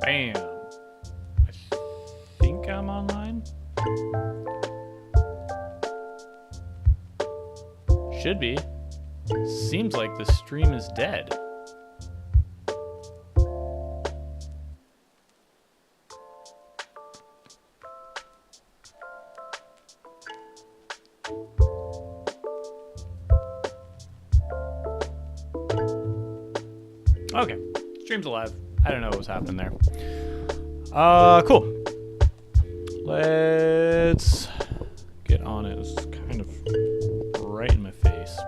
Bam. I think I'm online. Should be. Seems like the stream is dead. Okay, stream's alive. I don't know what was happening there. Cool. Let's get on it. It's kind of right in my face.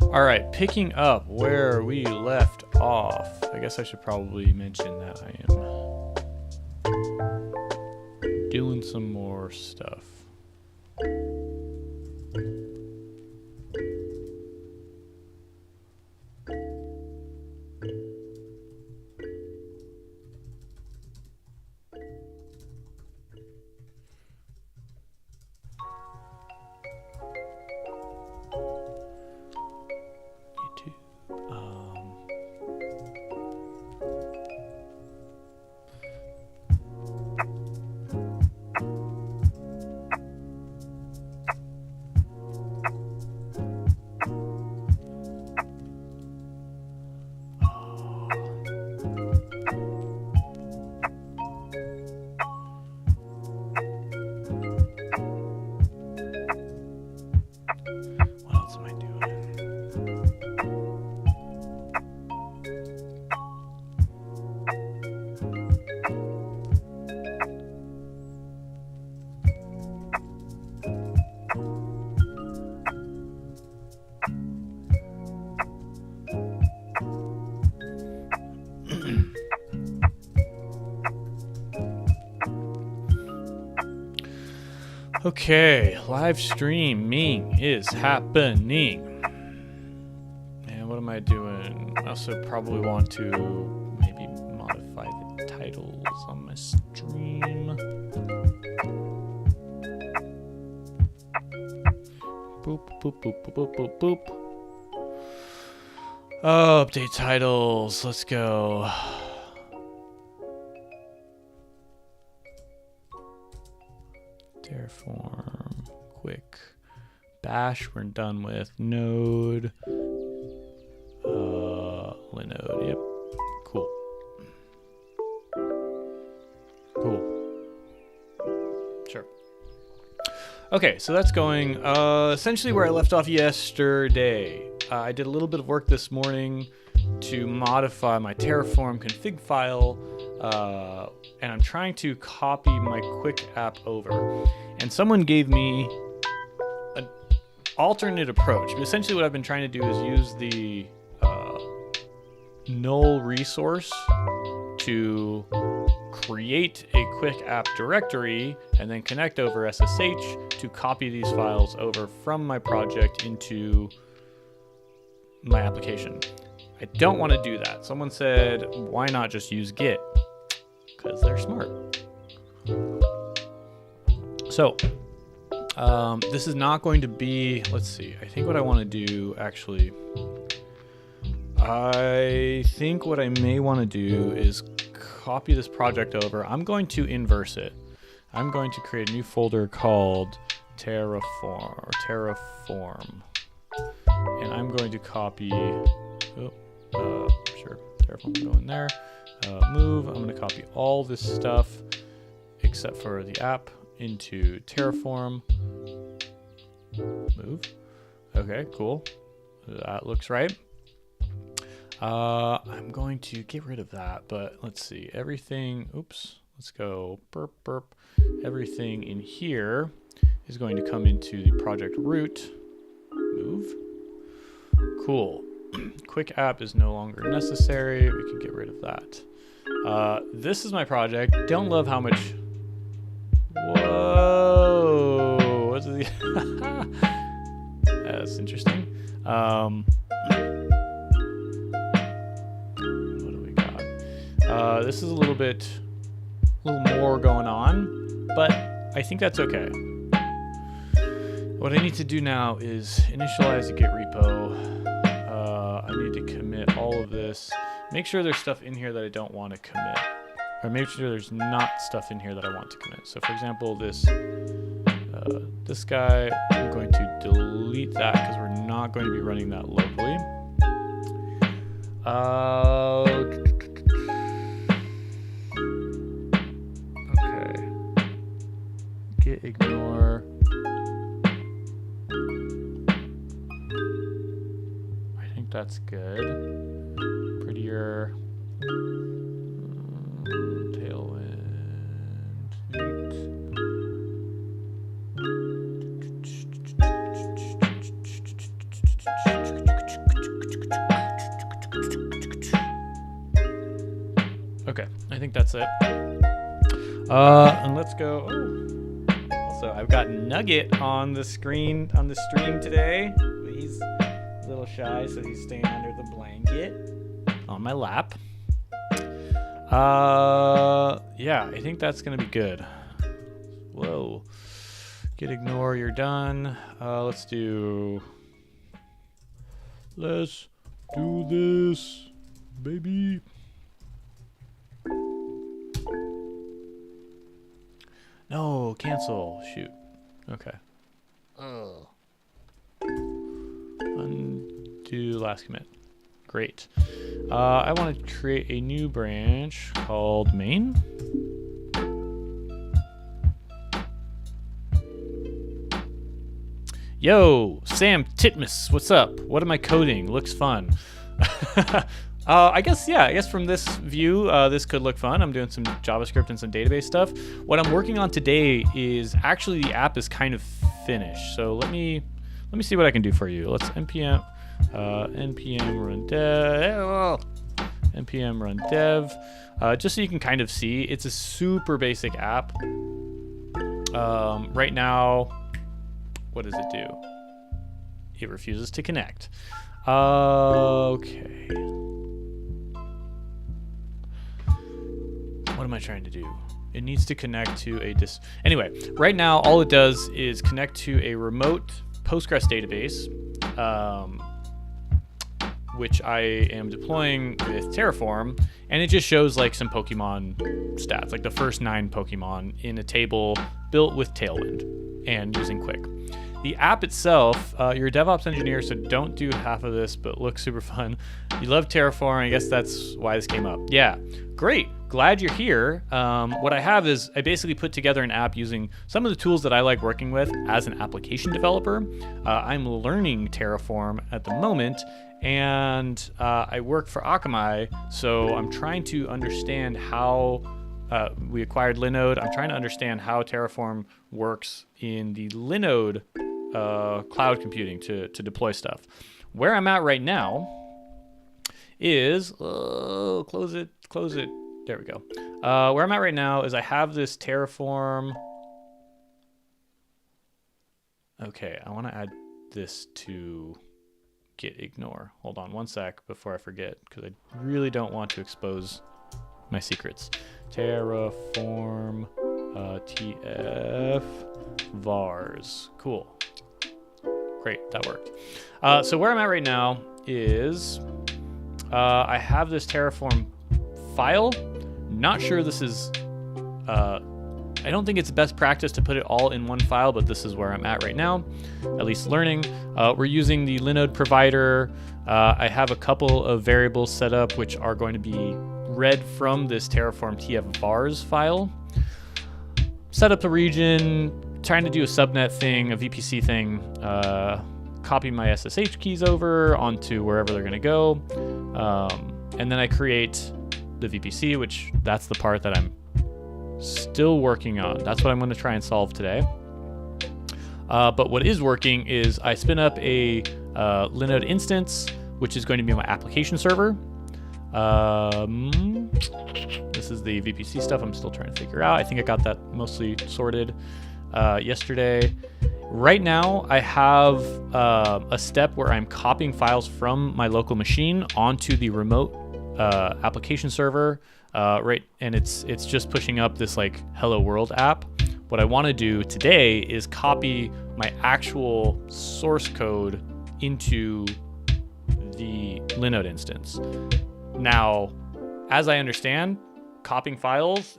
All right, picking up where we left off. I guess I should probably mention that I am doing some more stuff. Okay, live streaming is happening. And what am I doing? I also probably want to maybe modify the titles on my stream. Boop, boop, boop, boop, boop, boop, boop. Oh, update titles. Let's go. Terraform, Qwik, Bash, we're done with. Node, Linode, yep, cool. Cool. Sure. Okay, so that's going essentially where I left off yesterday. I did a little bit of work this morning to modify my Terraform config file, and I'm trying to copy my Qwik app over. And someone gave me an alternate approach. Essentially what I've been trying to do is use the null resource to create a Qwik app directory and then connect over SSH to copy these files over from my project into my application. I don't want to do that. Someone said, why not just use Git? Because they're smart. So, this is not going to be, let's see, I think what I want to do, actually, I think what I may want to do is copy this project over. I'm going to inverse it. I'm going to create a new folder called Terraform, and I'm going to copy, sure, Terraform will go in there. Move, I'm going to copy all this stuff except for the app into Terraform. Move. Okay, cool. That looks right. I'm going to get rid of that, but let's see. Everything, oops, let's go burp, burp. Everything in here is going to come into the project root. Move. Cool. Qwik app is no longer necessary. We can get rid of that. This is my project. Don't love how much. Whoa! What's the? That's interesting. What do we got? This is a little more going on, but I think that's okay. What I need to do now is initialize a Git repo. I need to commit all of this make sure there's stuff in here that I don't want to commit. Or make sure there's not stuff in here that I want to commit. So for example, this guy, I'm going to delete that because we're not going to be running that locally. Okay. Git ignore. I think that's good. Prettier. Tailwind. Okay, I think that's it. And let's go. Oh. Also, I've got Nugget on the screen on the stream today. He's a little shy, so he's staying under the blanket on my lap. Yeah, I think that's gonna be good. Whoa. Git ignore, you're done. Let's do this, baby. No, cancel. Shoot. Okay. Undo last commit. Great. I want to create a new branch called main. Yo, Sam Titmus, what's up? What am I coding? Looks fun. I guess from this view, this could look fun. I'm doing some JavaScript and some database stuff. What I'm working on today is actually the app is kind of finished. So let me see what I can do for you. Let's npm run dev, npm run dev, just so you can kind of see. It's a super basic app. Right now, what does it do? It refuses to connect. Okay. What am I trying to do? It needs to connect to a Anyway, right now all it does is connect to a remote Postgres database, which I am deploying with Terraform, and it just shows like some Pokemon stats, like the first 9 Pokemon in a table built with Tailwind and using Qwik. The app itself, you're a DevOps engineer, so don't do half of this, but looks super fun. You love Terraform, I guess that's why this came up. Yeah, great, glad you're here. What I have is I basically put together an app using some of the tools that I like working with as an application developer. I'm learning Terraform at the moment, and I work for Akamai, so I'm trying to understand how we acquired Linode. I'm trying to understand how Terraform works in the Linode cloud computing to deploy stuff. Where I'm at right now is, close it. There we go. Where I'm at right now is I have this Terraform. Okay, I want to add this to git ignore. Hold on one sec before I forget, because I really don't want to expose my secrets. Terraform tf vars. Cool. Great, that worked. So where I'm at right now is I have this Terraform file. Not sure this is, I don't think it's best practice to put it all in one file, but this is where I'm at right now, at least learning. We're using the Linode provider. I have a couple of variables set up which are going to be read from this Terraform tf vars file. Set up the region, trying to do a subnet thing, a VPC thing, copy my SSH keys over onto wherever they're going to go. And then I create the VPC, which that's the part that I'm still working on. That's what I'm going to try and solve today. But what is working is I spin up a Linode instance, which is going to be my application server. This is the VPC stuff I'm still trying to figure out. I think I got that mostly sorted yesterday. Right now, I have a step where I'm copying files from my local machine onto the remote application server, right? And it's just pushing up this like Hello World app. What I want to do today is copy my actual source code into the Linode instance. Now, as I understand, copying files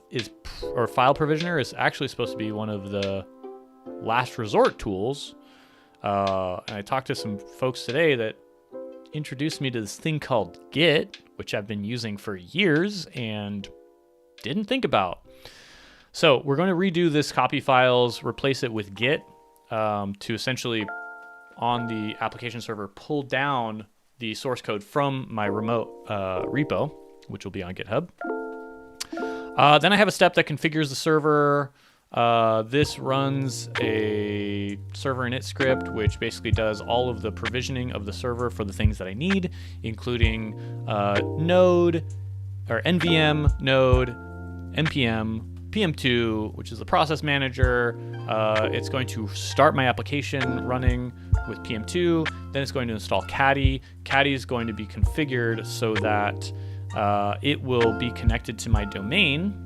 or file provisioner is actually supposed to be one of the last resort tools. And I talked to some folks today that introduced me to this thing called Git, which I've been using for years and didn't think about. So we're going to redo this copy files, replace it with Git to essentially, on the application server, pull down the source code from my remote repo, which will be on GitHub. Then I have a step that configures the server. This runs a server init script, which basically does all of the provisioning of the server for the things that I need, including Node, or NVM, Node, NPM, PM2, which is the process manager. It's going to start my application running with PM2. Then it's going to install Caddy. Caddy is going to be configured so that it will be connected to my domain.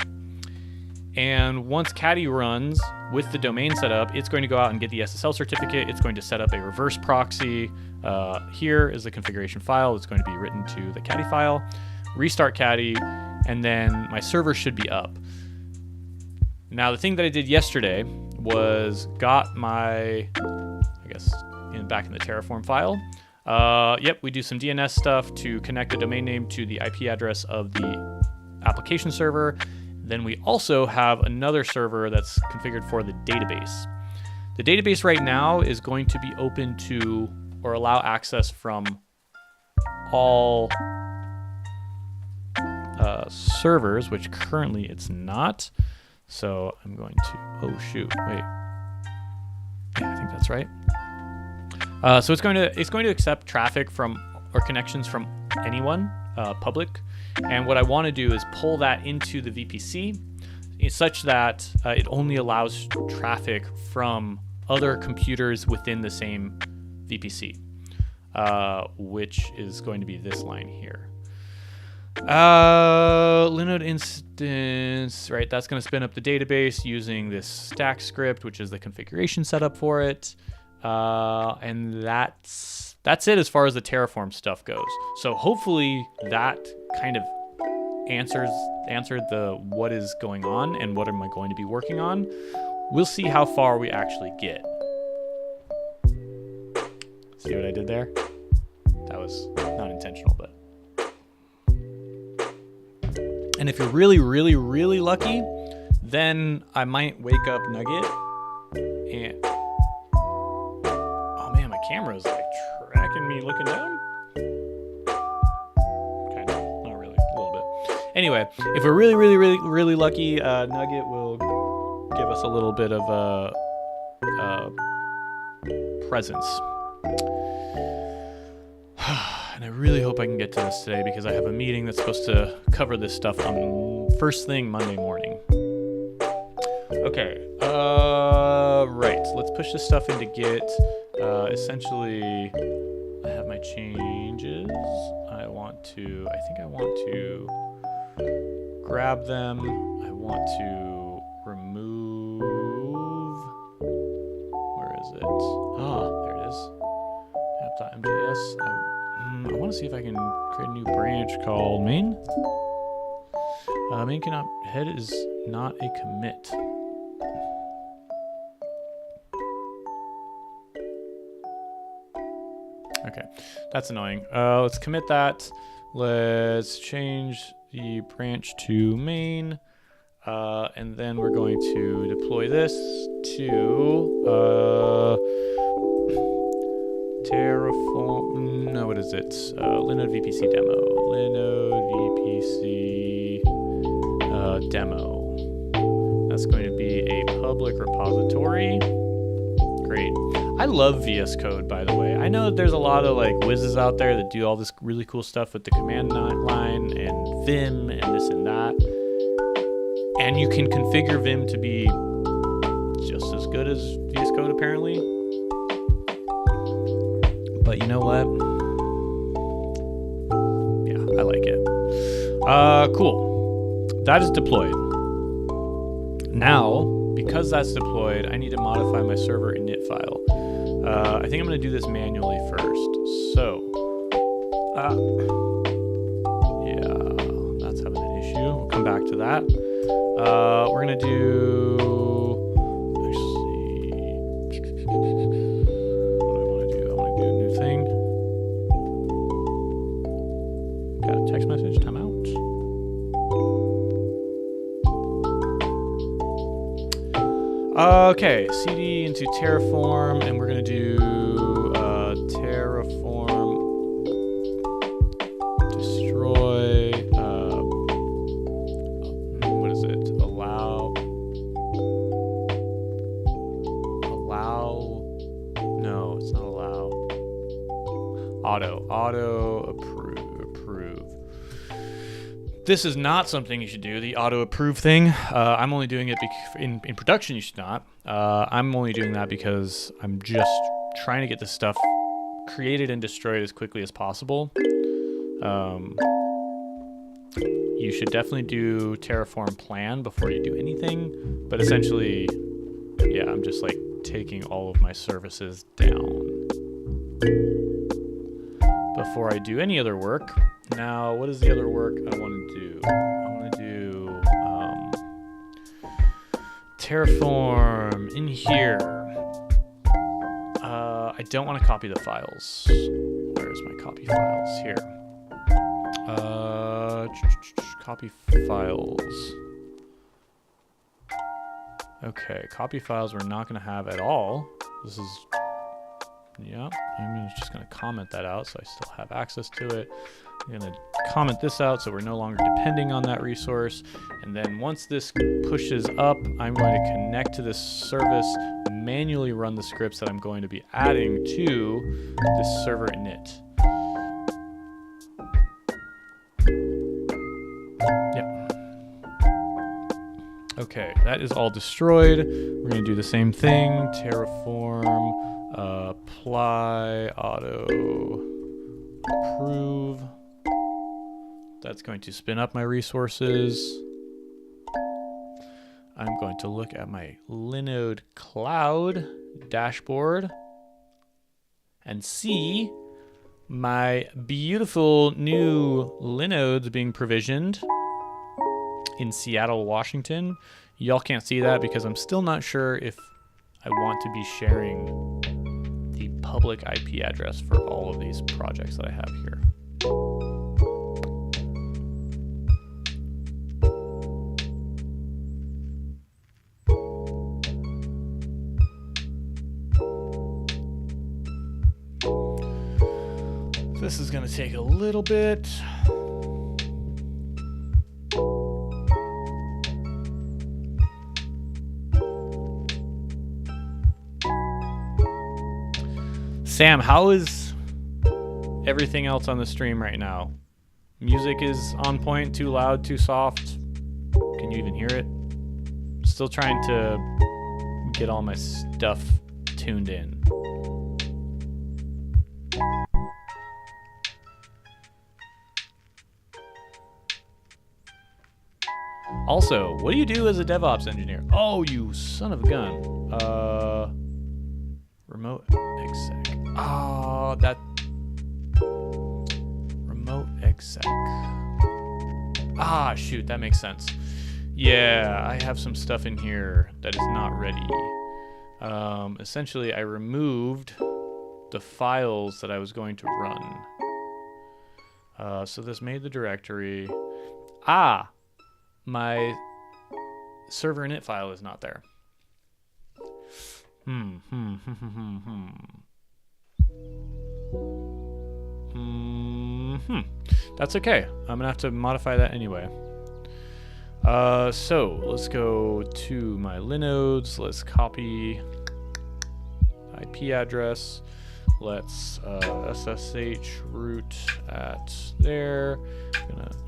And once Caddy runs with the domain set up, it's going to go out and get the SSL certificate. It's going to set up a reverse proxy. Here is the configuration file. It's going to be written to the Caddy file. Restart Caddy, and then my server should be up. Now, the thing that I did yesterday was got my, I guess, back in the Terraform file. Yep, we do some DNS stuff to connect the domain name to the IP address of the application server. Then we also have another server that's configured for the database. The database right now is going to be open to or allow access from all servers, which currently it's not. So I'm going to, oh shoot, wait. Yeah, I think that's right. So it's going to accept traffic from or connections from anyone, public. And what I want to do is pull that into the VPC such that it only allows traffic from other computers within the same VPC, which is going to be this line here. Linode instance, right? That's going to spin up the database using this stack script, which is the configuration setup for it. And that's it as far as the Terraform stuff goes. So hopefully that kind of answered the what is going on and what am I going to be working on. We'll see how far we actually get. See what I did there? That was not intentional, but. And if you're really, really, really lucky, then I might wake up Nugget and, oh man, my camera is like tracking me looking down. Kind of, not really, a little bit. Anyway, if we're really, really, really, really lucky, Nugget will give us a little bit of a presence. And I really hope I can get to this today because I have a meeting that's supposed to cover this stuff on first thing Monday morning. Okay, right, so let's push this stuff into Git. Essentially, I have my changes. I think I want to grab them. I want to remove, where is it? Ah, there it is. app.mjs. I want to see if I can create a new branch called main. Main cannot, head is not a commit. Okay, that's annoying. Let's commit that. Let's change the branch to main. And then we're going to deploy this to Terraform, no, what is it? Linode VPC demo. Linode VPC demo. That's going to be a public repository. Great. I love VS Code, by the way. I know that there's a lot of like whizzes out there that do all this really cool stuff with the command line and Vim and this and that. And you can configure Vim to be just as good as VS Code, apparently. But you know what? Yeah, I like it. Cool. That is deployed. Now, because that's deployed, I need to modify my server init file. I think I'm going to do this manually first. So, yeah, that. We're gonna do, actually, what do I want to do? I want to do a new thing. Got a text message, timeout. Okay, cd into Terraform, and we're gonna do Terraform destroy. What is it? Allow. No, it's not allow. Auto approve. This is not something you should do, the auto approve thing. I'm only doing it in production. You should not. I'm only doing that because I'm just trying to get this stuff created and destroyed as quickly as possible. You should definitely do Terraform plan before you do anything. But essentially, yeah, I'm just like taking all of my services down before I do any other work. Now, what is the other work I want to do? I want to do Terraform in here. I don't want to copy the files. Where's my copy files? Here. Copy files. Okay, copy files we're not going to have at all. This is, yeah, I'm just going to comment that out so I still have access to it. I'm going to comment this out so we're no longer depending on that resource. And then once this pushes up, I'm going to connect to this service, manually run the scripts that I'm going to be adding to this server init. Yeah. Okay, that is all destroyed. We're going to do the same thing. Terraform, apply, auto, approve. That's going to spin up my resources. I'm going to look at my Linode cloud dashboard and see my beautiful new Linodes being provisioned in Seattle, Washington. Y'all can't see that because I'm still not sure if I want to be sharing the public IP address for all of these projects that I have here. This is going to take a little bit. Sam, how is everything else on the stream right now? Music is on point, too loud, too soft? Can you even hear it? Still trying to get all my stuff tuned in. Also, what do you do as a DevOps engineer? Oh, you son of a gun. Remote exec. Oh, that. Remote exec. Ah, shoot, that makes sense. Yeah, I have some stuff in here that is not ready. Essentially, I removed the files that I was going to run. So this made the directory. Ah! My server init file is not there. That's okay. I'm gonna have to modify that anyway. So let's go to my Linodes. Let's copy IP address. Let's SSH root at there.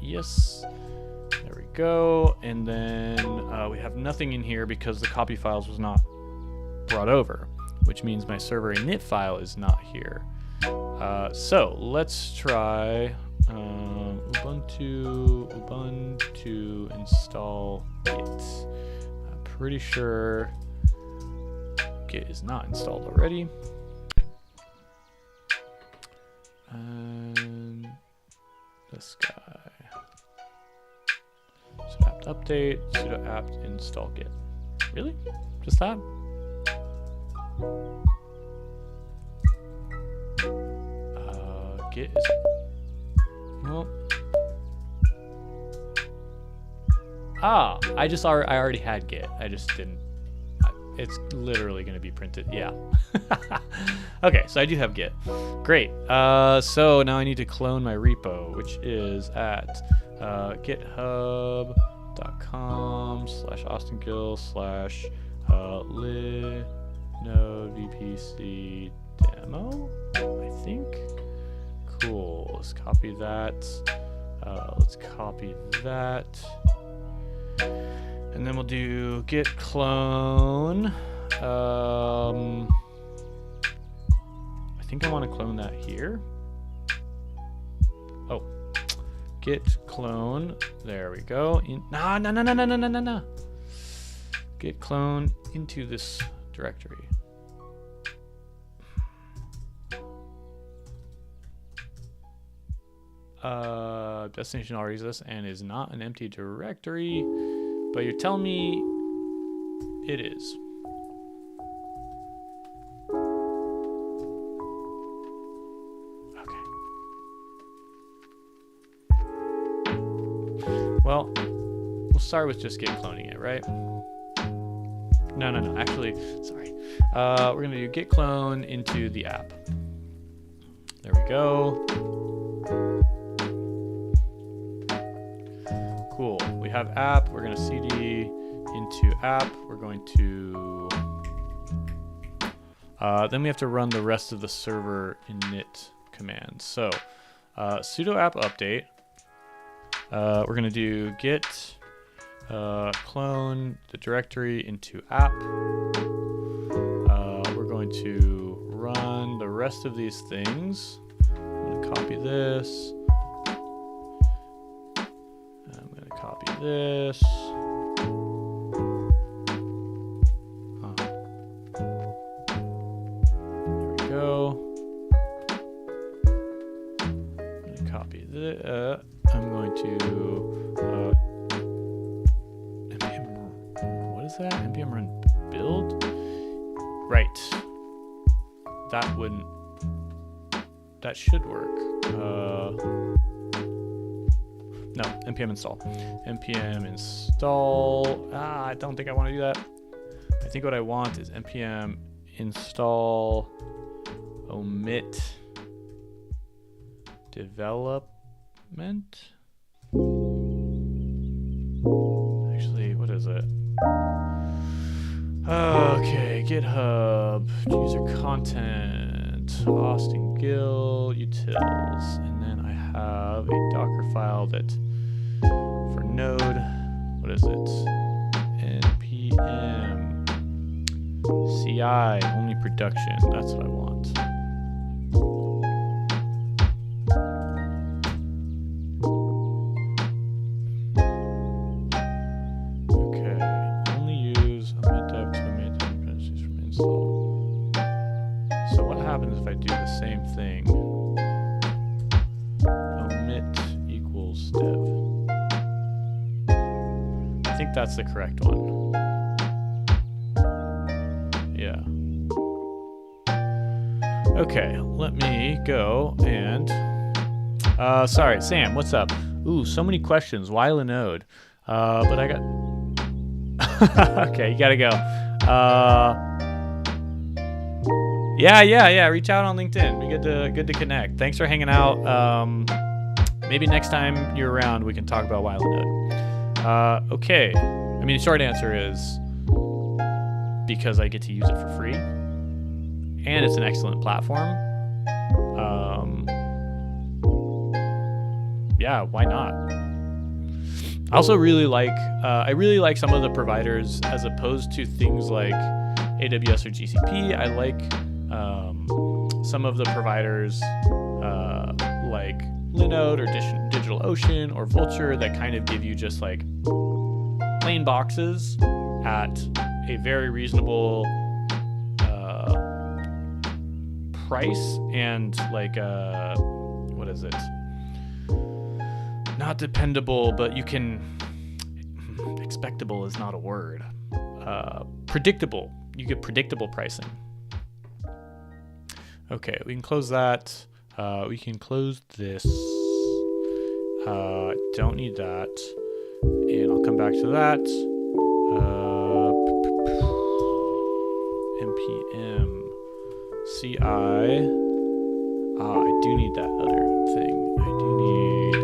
Yes. There we go. And then we have nothing in here because the copy files was not brought over, which means my server init file is not here. So let's try Ubuntu install Git. I'm pretty sure Git is not installed already. And this guy. update sudo apt install git. Really? Just that? Git is, well, I already had git. I just didn't. It's literally going to be printed. Yeah. Okay, so I do have git. Great. So now I need to clone my repo, which is at github.com/austingill/linode vpc demo, I think. Cool. Let's copy that. Let's copy that. And then we'll do git clone. I think I want to clone that here. Oh, git clone. There we go. No. Git clone into this directory. Destination already exists and is not an empty directory, but you're telling me it is. Okay. Well, we'll start with just git cloning it, right? No. Actually, sorry. We're gonna do git clone into the app. There we go. Cool. We have app. We're going to cd into app. We're going to then we have to run the rest of the server init commands. So sudo app update. We're going to do git clone the directory into app. We're going to run the rest of these things. I'm going to copy this. Copy this. There we go. I'm going to copy this. I'm going to npm. What is that? Npm run build. Right. That should work. No, npm install. Npm install. I don't think I want to do that. I think what I want is npm install omit development. Actually, what is it? Okay, GitHub, user content, Austin Gill, utils, and then I have a Docker file that for Node, what is it? npm ci only production. That's what I want. Okay, only use omit dev to omit dependencies from install. So what happens if I do the same thing? Equals dev. I think that's the correct one. Yeah. Okay, let me go and sorry, Sam, what's up? Ooh, so many questions. Why Linode? But I got okay, you gotta go. Yeah. Reach out on LinkedIn. Be good to connect. Thanks for hanging out. Maybe next time you're around, we can talk about why Linode. Okay. I mean, the short answer is because I get to use it for free, and it's an excellent platform. Yeah, why not? I also really like some of the providers as opposed to things like AWS or GCP. I like some of the providers like Linode or DigitalOcean or Vultr that kind of give you just like plain boxes at a very reasonable price and like what is it? Not dependable, but you can. Expectable is not a word. Predictable. You get predictable pricing. Okay, we can close that. We can close this. Don't need that. And I'll come back to that. npm ci. I do need that other thing. I do need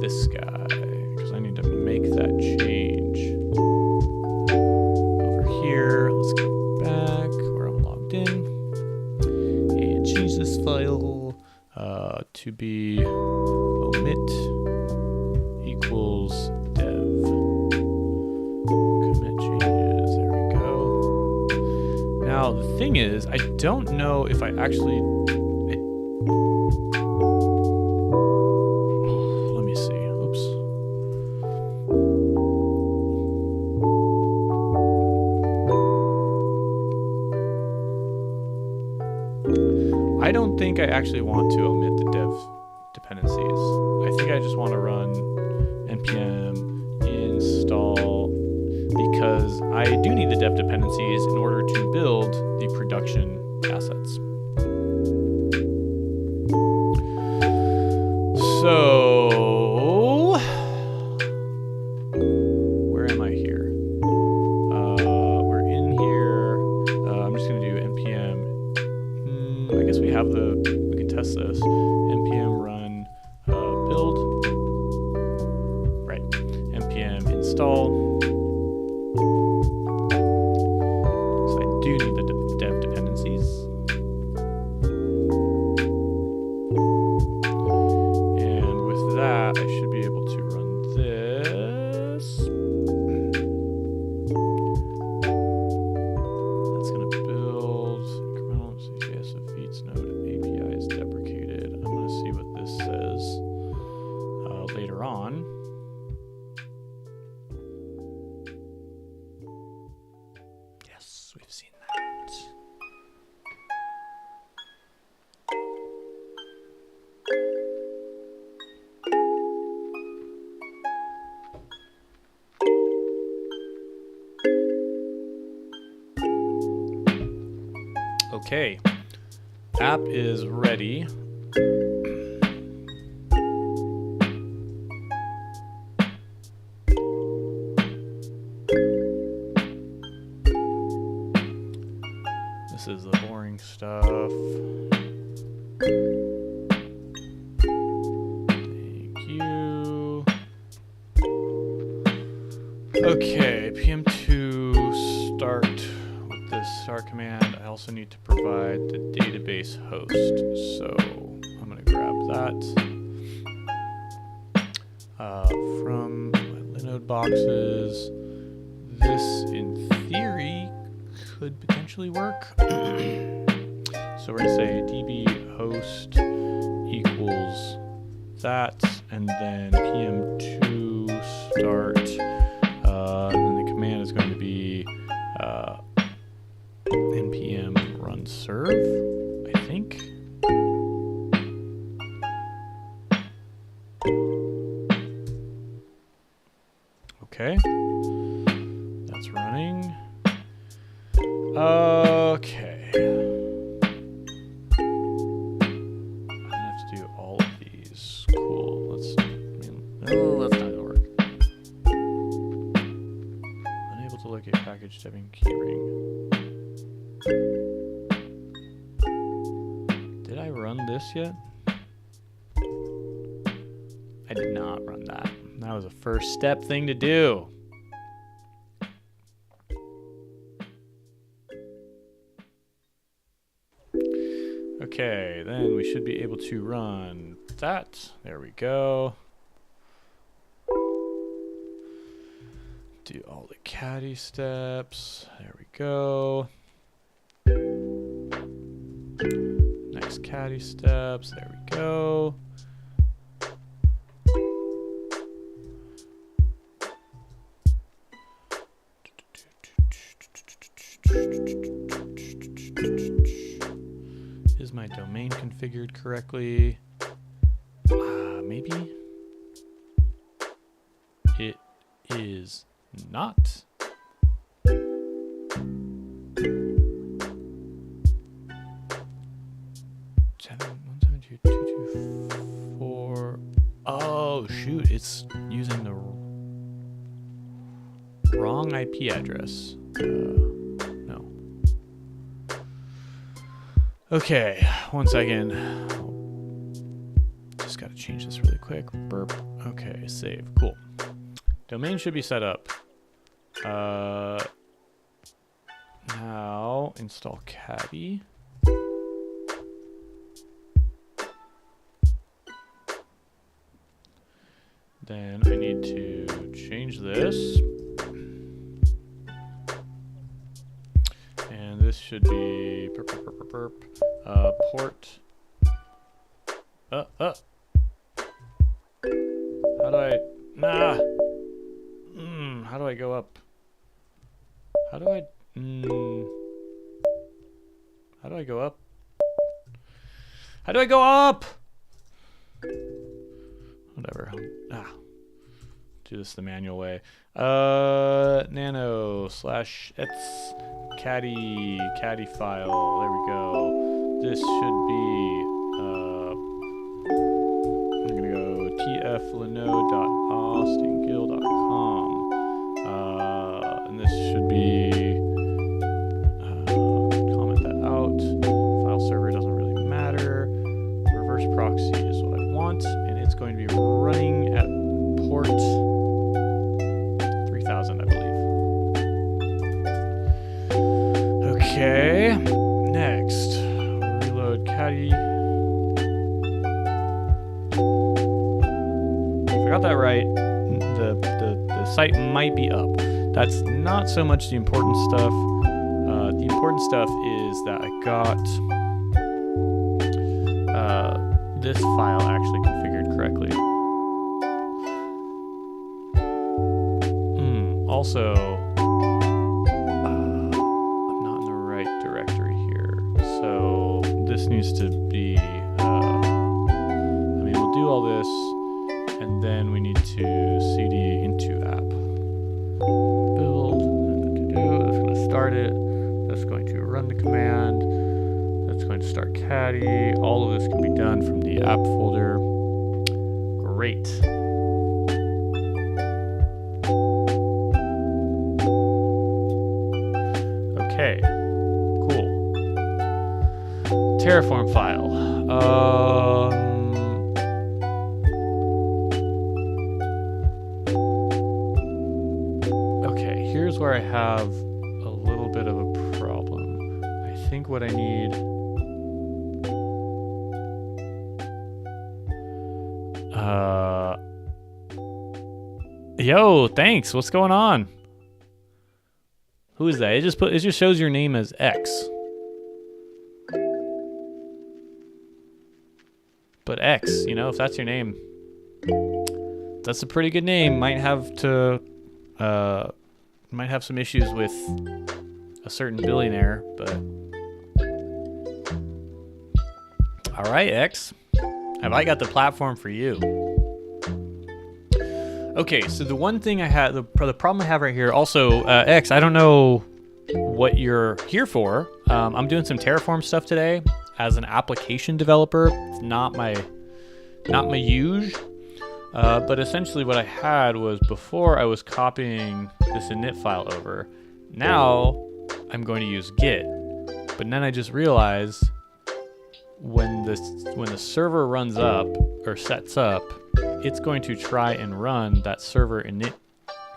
this guy because I need to make that change. Over here, let's go back where I'm logged in and change this file to be omit equals dev. Commit changes. There we go. Now the thing is, I don't know if I actually. Let me see. Oops. I don't think I actually want to omit the dev dependencies. I think I just want to run npm install because I do need the dev dependencies in order to build the production assets. So, where am I here? We're in here. I'm just going to do npm. I guess we have we can test this. npm run build. Right. npm install. So I do need the dev dependencies. And with that, I should be able to run this. That's going to build incremental CSS feeds node API is deprecated. I'm going to see what this says later on. Yes, we've seen that. Okay, app is ready. This is the boring stuff. Thank you. Okay, pm2 start with this start command. I also need to provide the database host, so I'm going to grab that from my Linode boxes. This, in theory, could potentially work. So we're going to say db host equals that, and then pm2 start, and then the command is going to be npm run serve, I think. Okay, that's running. Okay. I have to do all of these. Cool. That's not gonna work. Unable to locate package stepping keyring. Did I run this yet? I did not run that. That was a first step thing to do. Okay, then we should be able to run that. There we go. Do all the caddy steps. There we go. Next caddy steps. There we go. Is my domain configured correctly? Maybe it is not. Oh shoot, it's using the wrong IP address. No. Okay, 1 second. Just gotta change this really quick. Burp. Okay, save. Cool. Domain should be set up. Now install Caddy. Then I need to change this. And this should be port. How do I, how do I go up? How do I go up? How do I go up? Whatever. Do this the manual way. nano/ets caddy file. There we go. This should be I'm gonna go tflinode.austingill.com. And this should be comment that out. File server doesn't really matter. Reverse proxy is what I want, and it's going to be running at port 3000, I believe. Okay, next, reload caddy. If I got that right, the site might be up. That's not so much the important stuff. The important stuff is that I got this file actually configured correctly. Also, I'm not in the right directory here, so this needs to be, we'll do all this, and then we need to cd into app. Build, that's going to start it, that's going to run the command, that's going to start caddy. All of this can be done from the app folder. Great. Okay, cool. Terraform file. Okay, here's where I have a little bit of a problem. I think what I need. Yo, thanks. What's going on? Who is that? It just shows your name as X. But X, if that's your name, that's a pretty good name. Might have some issues with a certain billionaire, but all right, X. Have I got the platform for you? Okay, so the one thing I had, the problem I have right here, also, X, I don't know what you're here for. I'm doing some Terraform stuff today as an application developer. It's not my use, but essentially what I had was before I was copying this init file over. Now I'm going to use Git, but then I just realized when the server runs up or sets up, it's going to try and run that server init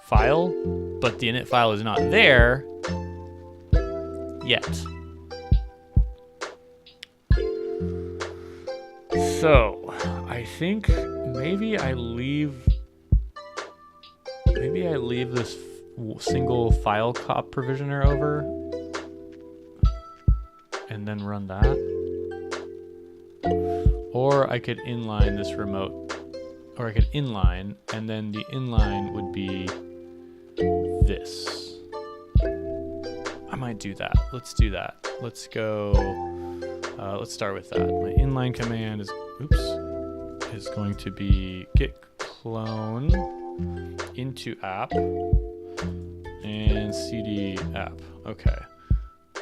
file, but the init file is not there yet. So I think maybe I leave this single file cop provisioner over and then run that. Or I could inline this remote, or I could inline, and then the inline would be this. I might do that. Let's do that. Let's go, let's start with that. My inline command is going to be git clone into app and cd app. Okay.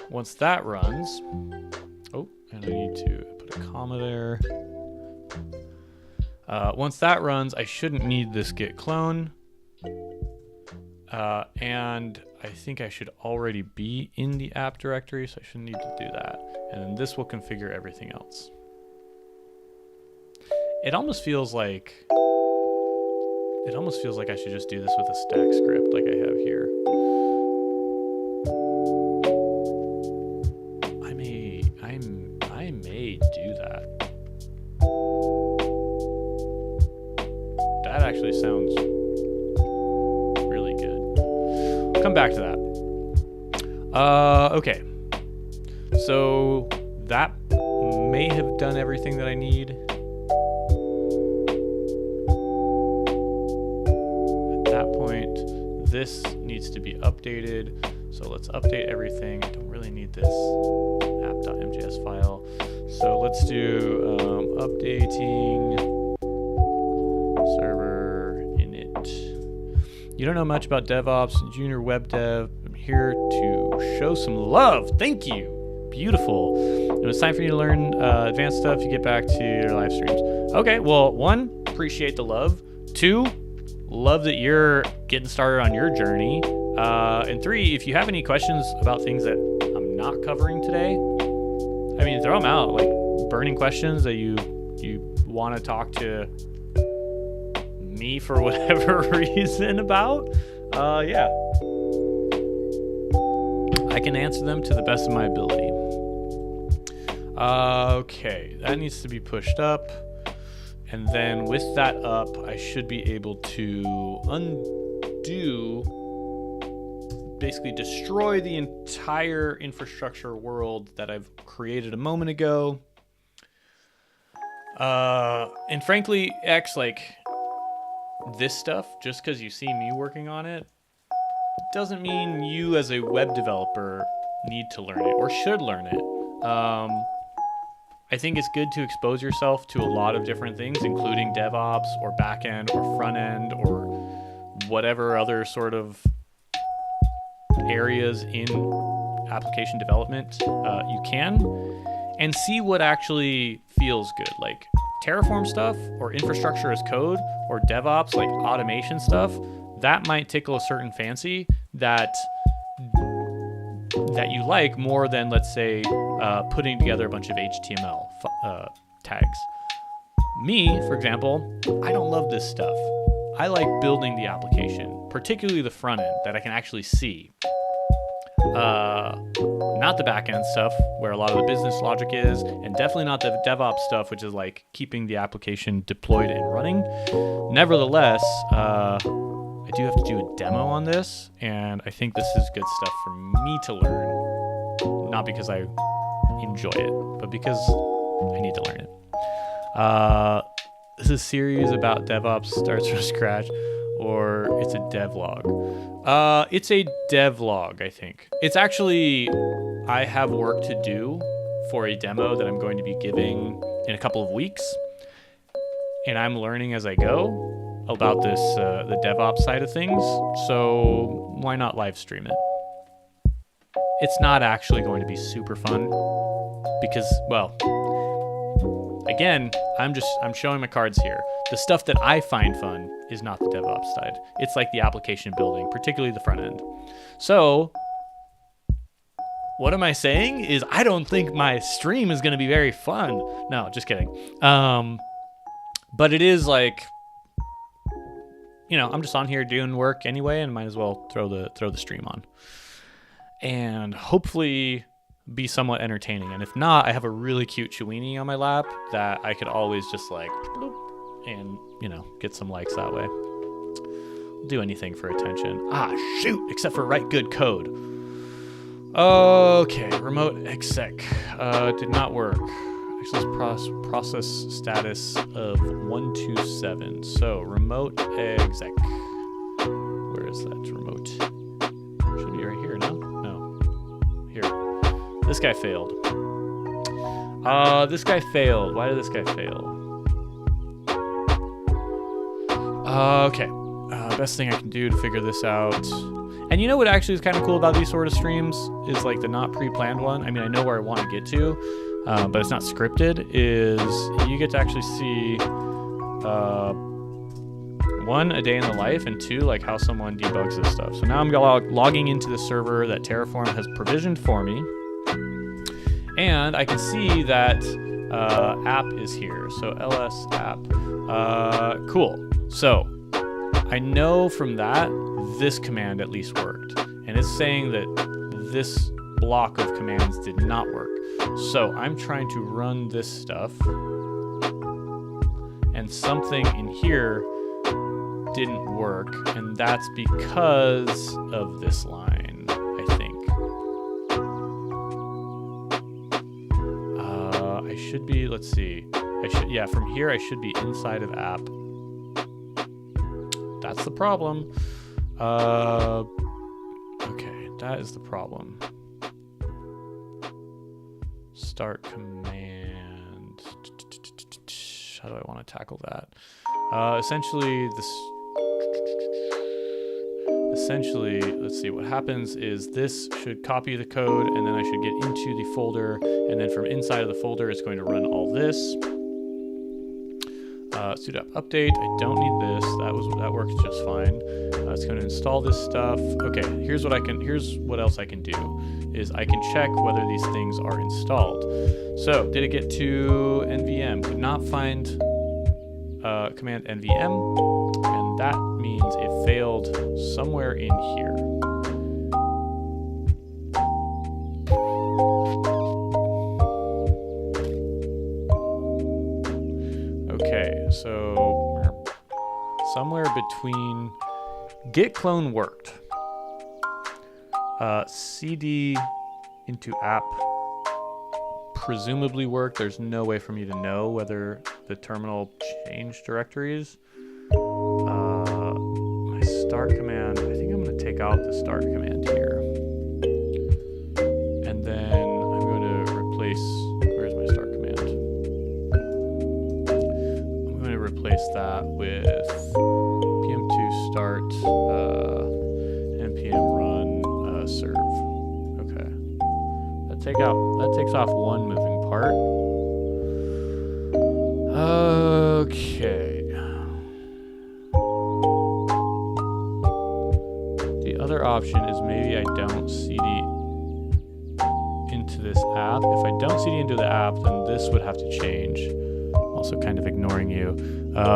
Once that runs, oh, and I need to put a comma there. Once that runs, I shouldn't need this git clone. And I think I should already be in the app directory, so I shouldn't need to do that. And then this will configure everything else. It almost feels like I should just do this with a stack script like I have here. I may do that. That actually sounds really good. I'll come back to that. Okay. So that may have done everything that I need. At that point, this needs to be updated. So let's update everything. I don't really need this app.mjs file. So let's do updating server init. You don't know much about DevOps, junior web dev. I'm here to show some love. Thank you. Beautiful. And it's time for you to learn advanced stuff. You get back to your live streams. Okay, well, 1, appreciate the love. 2, love that you're getting started on your journey. And 3, if you have any questions about things that I'm not covering today, I mean, throw them out. Like burning questions that you want to talk to me for whatever reason about. Yeah. I can answer them to the best of my ability. Okay, that needs to be pushed up. And then with that up, I should be able to undo, basically destroy the entire infrastructure world that I've created a moment ago. And frankly, X, like this stuff, just because you see me working on it, doesn't mean you as a web developer need to learn it or should learn it. I think it's good to expose yourself to a lot of different things, including DevOps or backend or front end or whatever other sort of areas in application development you can, and see what actually feels good. Like Terraform stuff or infrastructure as code or DevOps, like automation stuff, that might tickle a certain fancy that you like more than, let's say, putting together a bunch of HTML tags. Me, for example, I don't love this stuff. I like building the application, particularly the front end that I can actually see. Not the back end stuff where a lot of the business logic is, and definitely not the DevOps stuff, which is like keeping the application deployed and running. Nevertheless, I do have to do a demo on this, and I think this is good stuff for me to learn. Not because I enjoy it, but because I need to learn it. This is a series about DevOps starts from scratch, or it's a devlog. It's a devlog, I think. It's actually, I have work to do for a demo that I'm going to be giving in a couple of weeks, and I'm learning as I go about this, the DevOps side of things, so why not live stream it? It's not actually going to be super fun because, well, again, I'm showing my cards here. The stuff that I find fun is not the DevOps side. It's like the application building, particularly the front end. So what am I saying is I don't think my stream is going to be very fun. No, just kidding. But it is like, you know, I'm just on here doing work anyway, and might as well throw the stream on, and hopefully be somewhat entertaining. And if not, I have a really cute Qwik on my lap that I could always just like bloop, and, you know, get some likes that way. I'll do anything for attention. Ah, shoot! Except for write good code. Okay, remote exec did not work. Access process status of 127. So remote exec. Where is that remote? Should be right here, no? No. Here. This guy failed. This guy failed. Why did this guy fail? Okay. best thing I can do to figure this out. And you know what actually is kind of cool about these sort of streams is like the not pre-planned one. I mean, I know where I want to get to, but it's not scripted, is you get to actually see one, a day in the life, and two, like how someone debugs this stuff. So now I'm logging into the server that Terraform has provisioned for me, and I can see that app is here. So ls app, cool. So I know from that this command at least worked, and it's saying that this block of commands did not work. So I'm trying to run this stuff, and something in here didn't work, and that's because of this line, I think. I should be, let's see. Yeah, from here I should be inside of app. That's the problem. Okay, that is the problem. Start command. How do I want to tackle that? Essentially, let's see, what happens is this should copy the code, and then I should get into the folder, and then from inside of the folder, it's going to run all this. Sudo app update, I don't need this, that works just fine. It's going to install this stuff. Okay, here's what else I can do, is I can check whether these things are installed. So, did it get to NVM? Could not find command NVM, and that means it failed somewhere in here. Okay, so somewhere between git clone worked, cd into app presumably worked. There's no way for me to know whether the terminal changed directories. My start command, I think I'm going to take out the start command here. And then I'm going to replace, where's my start command? I'm going to replace that with pm2 start npm run serve. Okay. That takes off one moving part. Okay. The other option is maybe I don't cd into this app. If I don't cd into the app, then this would have to change. Also kind of ignoring you.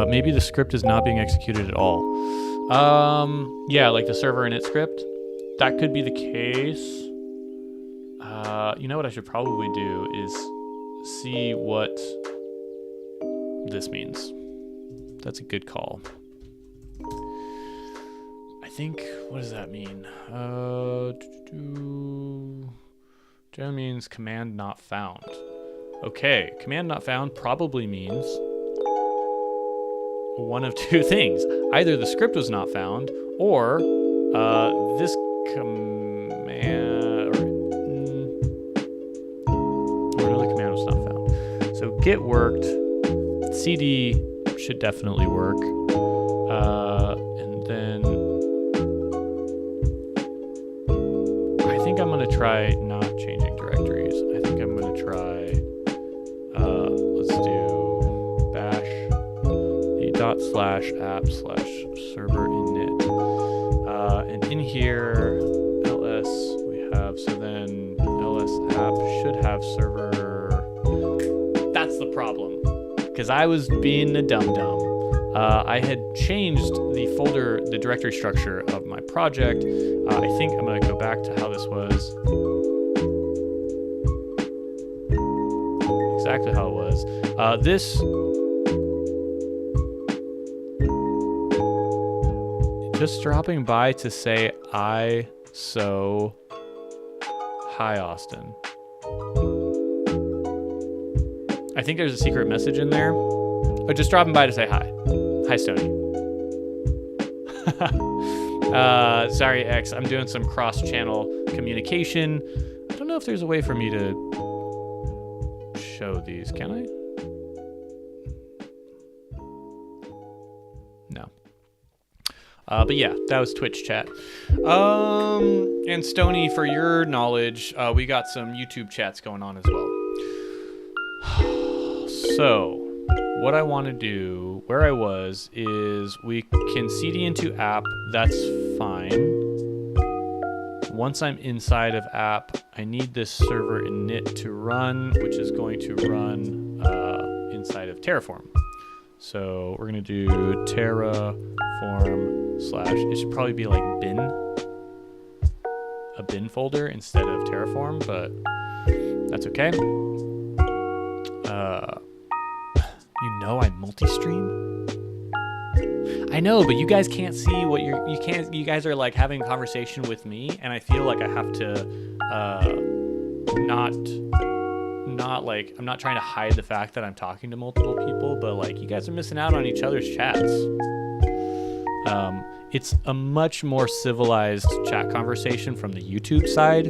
Maybe the script is not being executed at all. Yeah, like the server init script. That could be the case. You know what I should probably do is see what this means. That's a good call. I think, what does that mean? Generally means command not found. Okay, command not found probably means one of two things. Either the script was not found, or this command, or another command was not found. So git worked, cd should definitely work, and then I think I'm going to try not changing directories. I think I'm going to try, let's do bash the /app/server init, and in here ls we have, so then ls app should have server. That's the problem, because I was being a dum-dum. I had changed the directory structure of my project. I think I'm going to go back to how this was. Exactly how it was. Just dropping by to say hi, Austin. I think there's a secret message in there. Oh, just dropping by to say hi. Hi, Stony. Sorry, X. I'm doing some cross-channel communication. I don't know if there's a way for me to show these. Can I? No. But yeah, that was Twitch chat. And Stony, for your knowledge, we got some YouTube chats going on as well. So what I want to do, where I was, is we can CD into app. That's fine. Once I'm inside of app, I need this server init to run, which is going to run inside of Terraform. So we're going to do Terraform / it should probably be like bin, a bin folder instead of Terraform, but that's okay. You know I multi-stream? I know, but you guys can't see what you guys are like having a conversation with me, and I feel like I have to not like, I'm not trying to hide the fact that I'm talking to multiple people, but like you guys are missing out on each other's chats. It's a much more civilized chat conversation from the YouTube side,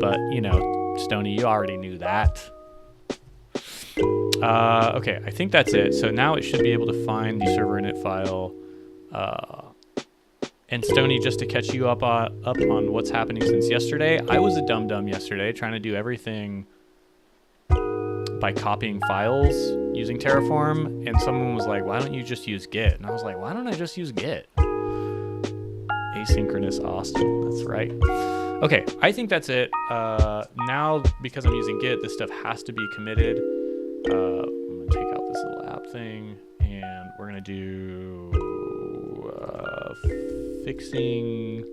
but you know, Stony, you already knew that. Okay, I think that's it. So now it should be able to find the server init file. And Stony, just to catch you up on what's happening since yesterday, I was a dum-dum yesterday trying to do everything by copying files using Terraform, and someone was like, why don't you just use Git? And I was like, why don't I just use Git? Asynchronous Austin, that's right. Okay, I think that's it. Now, because I'm using Git, this stuff has to be committed. I'm gonna take out this little app thing, and we're gonna do fixing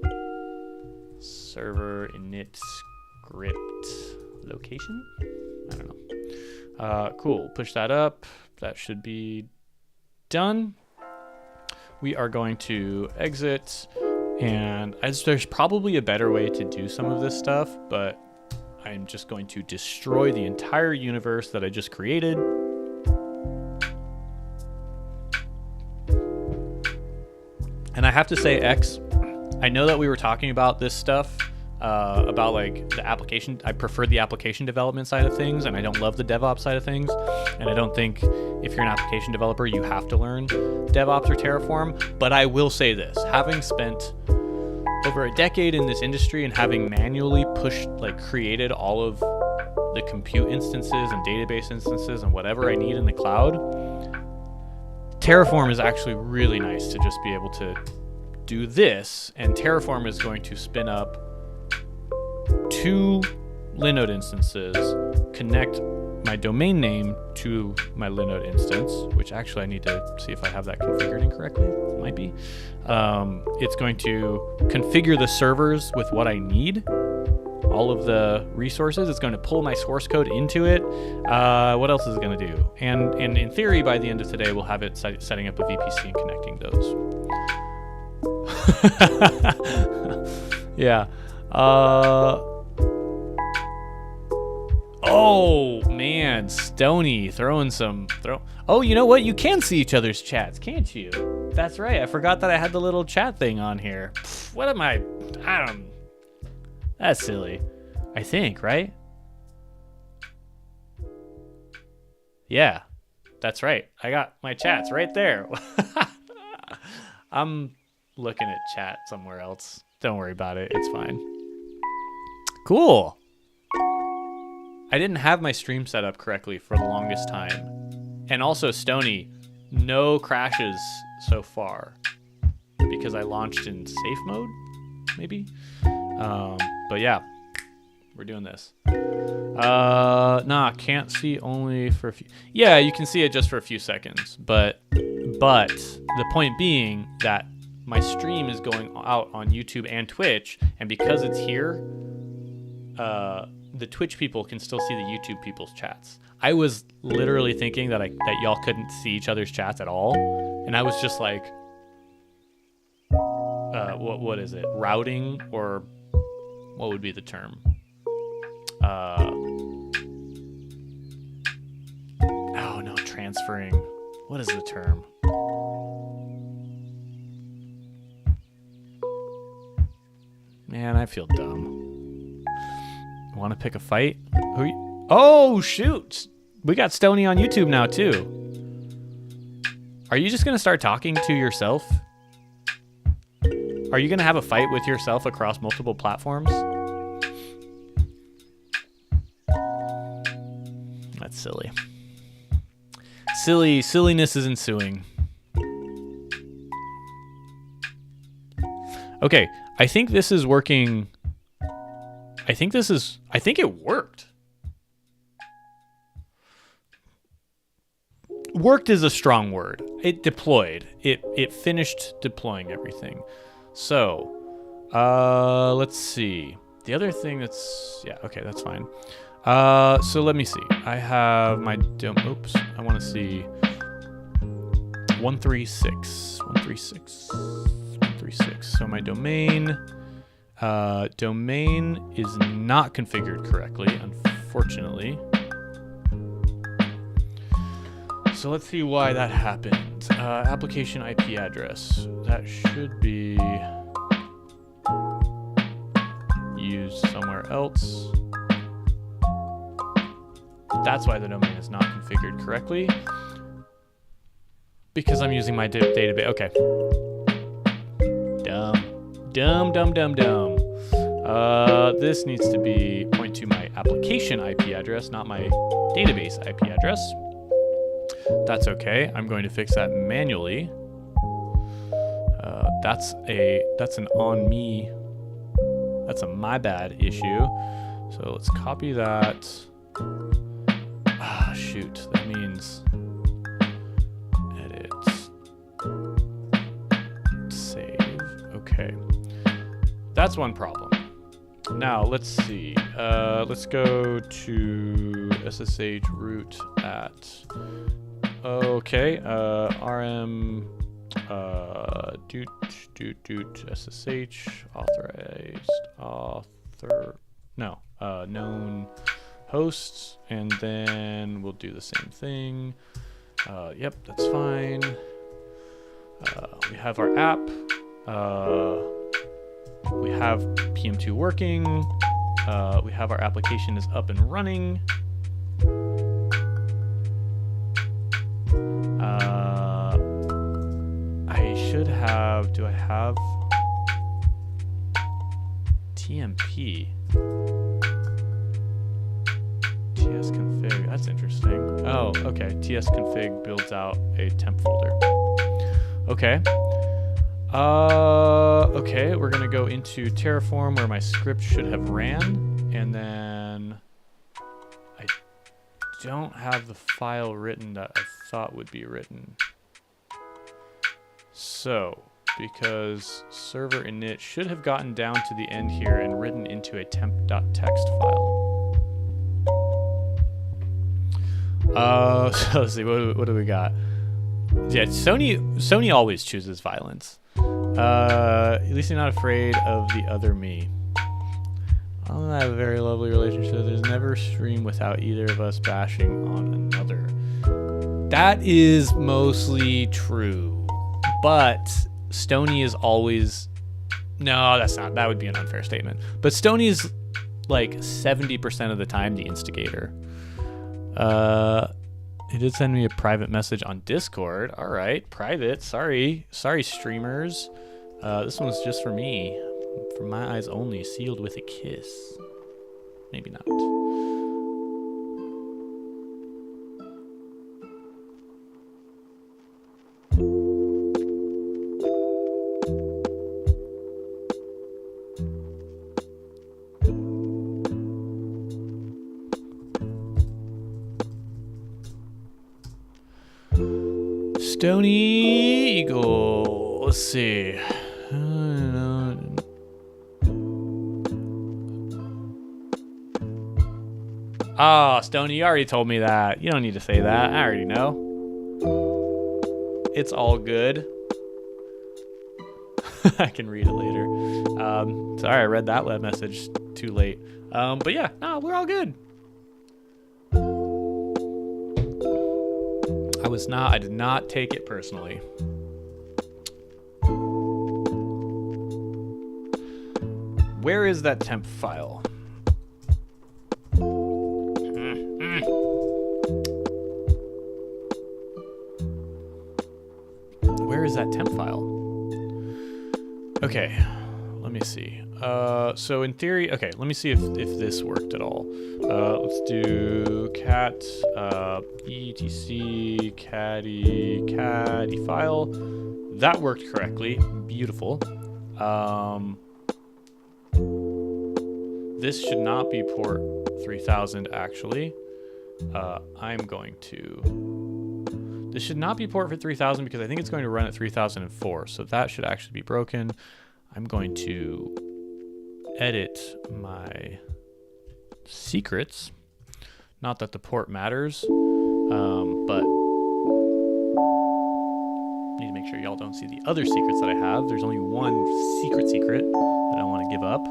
server init script location. I don't know. Cool. Push that up. That should be done. We are going to exit, and there's probably a better way to do some of this stuff, but I'm just going to destroy the entire universe that I just created. And I have to say, X, I know that we were talking about this stuff, about like the application. I prefer the application development side of things, and I don't love the DevOps side of things. And I don't think if you're an application developer, you have to learn DevOps or Terraform. But I will say this, having spent over a decade in this industry and having manually created all of the compute instances and database instances and whatever I need in the cloud, Terraform is actually really nice to just be able to do this. And Terraform is going to spin up 2 Linode instances, connect my domain name to my Linode instance, which actually I need to see if I have that configured incorrectly. It might be. It's going to configure the servers with what I need, all of the resources. It's going to pull my source code into it. What else is it going to do? And in theory, by the end of today, we'll have it setting up a VPC and connecting those. Yeah. Oh man, Stony throwing some Oh, you know what? You can see each other's chats, can't you? That's right. I forgot that I had the little chat thing on here. What am I don't. That's silly. I think, right? Yeah. That's right. I got my chats right there. I'm looking at chat somewhere else. Don't worry about it. It's fine. Cool. I didn't have my stream set up correctly for the longest time. And also, Stony, no crashes so far because I launched in safe mode, maybe? But yeah, we're doing this. Nah, can't see only for a few. Yeah, you can see it just for a few seconds. But the point being that my stream is going out on YouTube and Twitch, and because it's here, the Twitch people can still see the YouTube people's chats. I was literally thinking that y'all couldn't see each other's chats at all, and I was just like, what is it? Routing, or what would be the term? Oh no, transferring. What is the term? Man, I feel dumb. Want to pick a fight? Oh, shoot. We got Stony on YouTube now, too. Are you just going to start talking to yourself? Are you going to have a fight with yourself across multiple platforms? That's silly. Silliness is ensuing. Okay, I think this is working. I think it worked. Worked is a strong word. It deployed. It finished deploying everything. So, let's see. The other thing that's, yeah, okay, that's fine. So let me see. I have my oops. I want to see 136. So my domain is not configured correctly, unfortunately. So let's see why that happened. Application IP address. That should be used somewhere else. That's why the domain is not configured correctly. Because I'm using my database. Okay. Dumb. This needs to be point to my application IP address, not my database IP address. That's okay. I'm going to fix that manually. That's an on me. That's a my bad issue. So let's copy that. Ah, shoot. That means edit. Save. Okay. That's one problem. Now let's see. Let's go to SSH root at. Okay. RM. Doot SSH authorized author. No. Known hosts, and then we'll do the same thing. Yep, that's fine. We have our app. We have PM2 working. We have our application is up and running. I should have, do I have TMP? TSconfig, that's interesting. Oh, okay, TSconfig builds out a temp folder. Okay. Okay, we're gonna go into Terraform where my script should have ran, and then I don't have the file written that I thought would be written. So, because server init should have gotten down to the end here and written into a temp.txt file. So let's see, what do we got? Yeah, Sony always chooses violence. At least you're not afraid of the other me. I have a very lovely relationship. There's never a stream without either of us bashing on another. That is mostly true. But Stony is always... No, that's not. That would be an unfair statement. But Stony is like 70% of the time the instigator. He did send me a private message on Discord. All right, private. Sorry, streamers. This one's just for me. For my eyes only, sealed with a kiss. Maybe not. Stony Eagle. Let's see. Ah, Stony, you already told me that. You don't need to say that. I already know. It's all good. I can read it later. Sorry, I read that web message too late. But yeah, no, we're all good. I did not take it personally. Where is that temp file? Where is that temp file? Okay, let me see. So in theory, okay, let me see if this worked at all. Let's do cat etc caddy file. That worked correctly. Beautiful. This should not be port 3000 actually. This should not be port for 3000 because I think it's going to run at 3004. So that should actually be broken. I'm going to edit my secrets. Not that the port matters, but need to make sure y'all don't see the other secrets that I have. There's only one secret that I want to give up.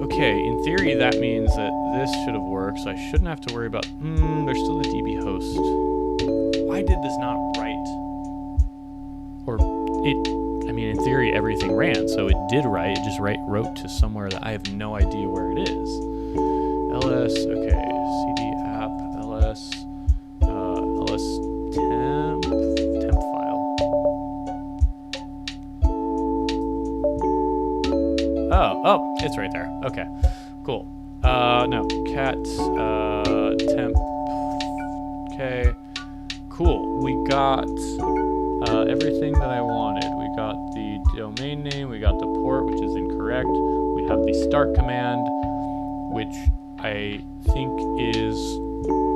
Okay, in theory that means that this should have worked, so I shouldn't have to worry about, there's still the DB host. Why did this not write? Or in theory everything ran, so it did write, it just wrote to somewhere that I have no idea where it is. ls, okay, cd app, ls temp file. Oh, it's right there. Okay, cool. No, cat temp. Okay, cool. We got everything that I wanted. We got the domain name, we got the port, which is incorrect. We have the start command, which I think is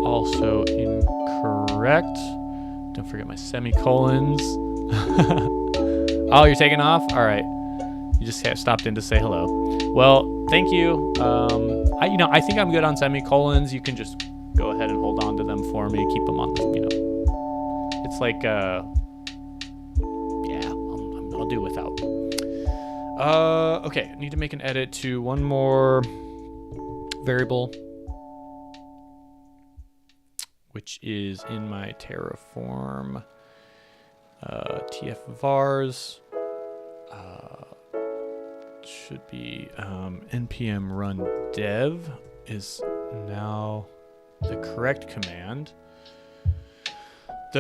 also incorrect. Don't forget my semicolons. Oh, you're taking off? All right. You just stopped in to say hello. Well, thank you. I think I'm good on semicolons. You can just go ahead and hold on to them for me. Keep them on the, It's like, I'll do without. Okay, I need to make an edit to one more variable, which is in my Terraform tf vars. Should be npm run dev is now the correct command. Why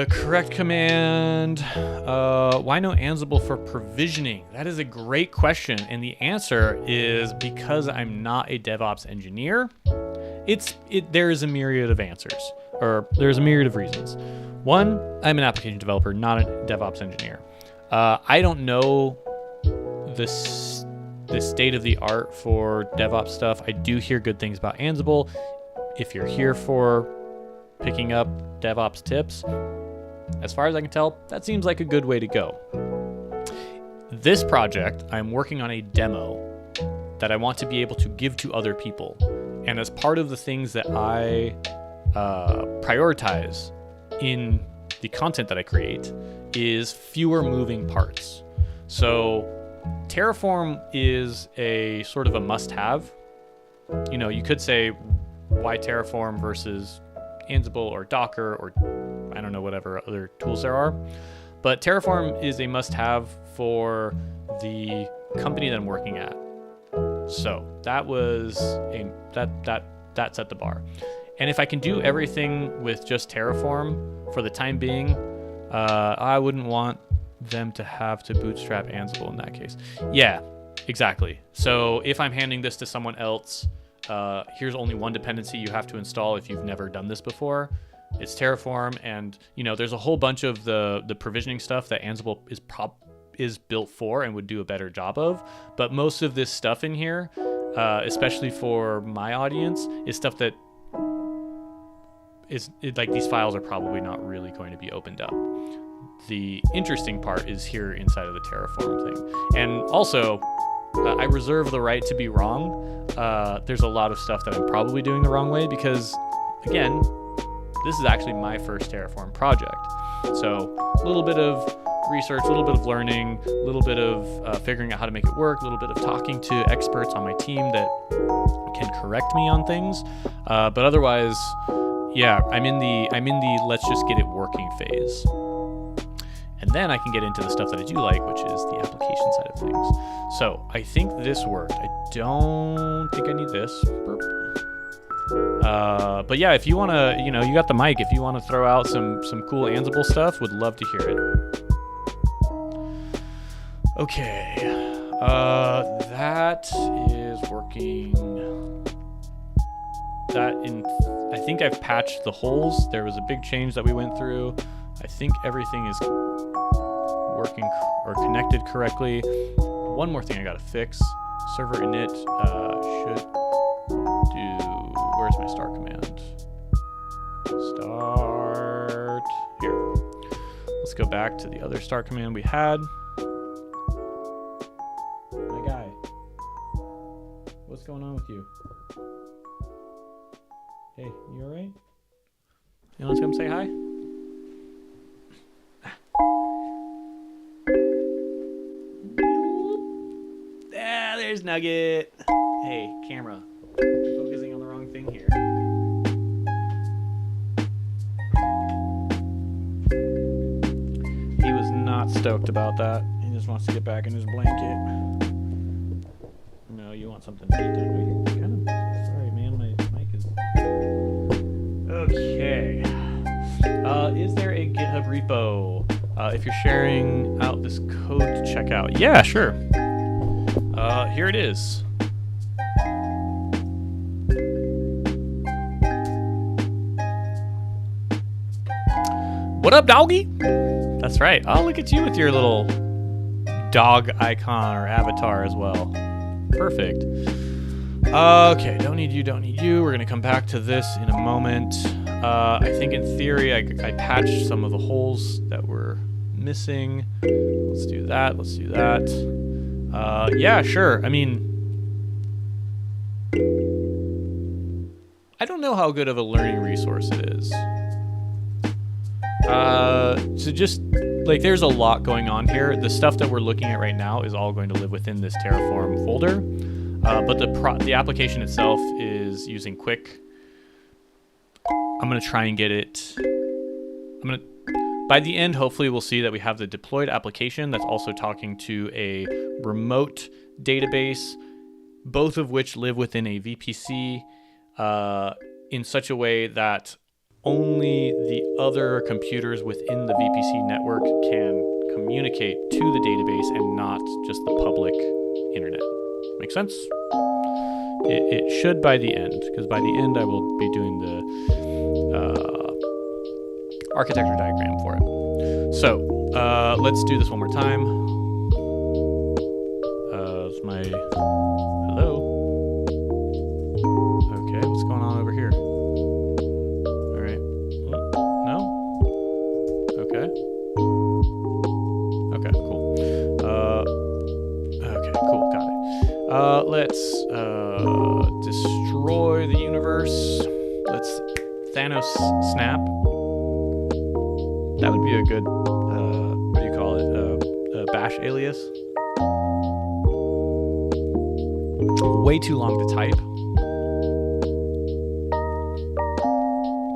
no Ansible for provisioning? That is a great question, and the answer is because I'm not a DevOps engineer. There is a myriad of answers, or there's a myriad of reasons. One, I'm an application developer, not a DevOps engineer. I don't know the state of the art for DevOps stuff. I do hear good things about Ansible. If you're here for picking up DevOps tips, as far as I can tell, that seems like a good way to go. This project, I'm working on a demo that I want to be able to give to other people. And as part of the things that I prioritize in the content that I create is fewer moving parts. So Terraform is a sort of a must-have. You could say, why Terraform versus Ansible or Docker or I don't know, whatever other tools there are. But Terraform is a must-have for the company that I'm working at. So that was that set the bar. And if I can do everything with just Terraform for the time being, I wouldn't want them to have to bootstrap Ansible in that case. Yeah, exactly. So if I'm handing this to someone else, here's only one dependency you have to install if you've never done this before. It's Terraform, and there's a whole bunch of the provisioning stuff that Ansible is built for and would do a better job of. But most of this stuff in here, especially for my audience, is stuff that like these files are probably not really going to be opened up. The interesting part is here inside of the Terraform thing. And also, I reserve the right to be wrong. There's a lot of stuff that I'm probably doing the wrong way because, again, this is actually my first Terraform project. So a little bit of research, a little bit of learning, a little bit of figuring out how to make it work, a little bit of talking to experts on my team that can correct me on things. But otherwise, yeah, I'm in the let's just get it working phase. And then I can get into the stuff that I do like, which is the application side of things. So I think this worked. I don't think I need this. Burp. But yeah, if you want to, you got the mic. If you want to throw out some cool Ansible stuff, would love to hear it. Okay, that is working. I think I've patched the holes. There was a big change that we went through. I think everything is working or connected correctly. One more thing I gotta fix. Server init should do, where's my start command? Start, here. Let's go back to the other start command we had. My guy, what's going on with you? Hey, you all right? You want to come say hi? Ah, there's Nugget. Hey, camera. You're focusing on the wrong thing here. He was not stoked about that. He just wants to get back in his blanket. No, you want something to eat, don't you? Kind of. Sorry, man. My mic is. Okay. Is there a GitHub repo if you're sharing out this code to check out? Yeah, sure. Here it is. What up, doggy? That's right. Oh, look at you with your little dog icon or avatar as well. Perfect. Okay, don't need you. We're gonna come back to this in a moment. I think in theory I patched some of the holes that were missing. Let's do that. Yeah, sure. I mean, I don't know how good of a learning resource it is. So just, like, there's a lot going on here. The stuff that we're looking at right now is all going to live within this Terraform folder. But the application itself is using Qwik. I'm going to try and get it. By the end, hopefully we'll see that we have the deployed application that's also talking to a remote database, both of which live within a VPC in such a way that only the other computers within the VPC network can communicate to the database and not just the public internet. Make sense? It should by the end, because by the end I will be doing the architecture diagram for it. So let's do this one more time. It's my hello. Okay, what's going on over here? All right. No. Okay. Okay. Cool. Okay. Cool. Got it. Let's destroy the universe. Let's Thanos snap. That would be a good, what do you call it, bash alias. Way too long to type.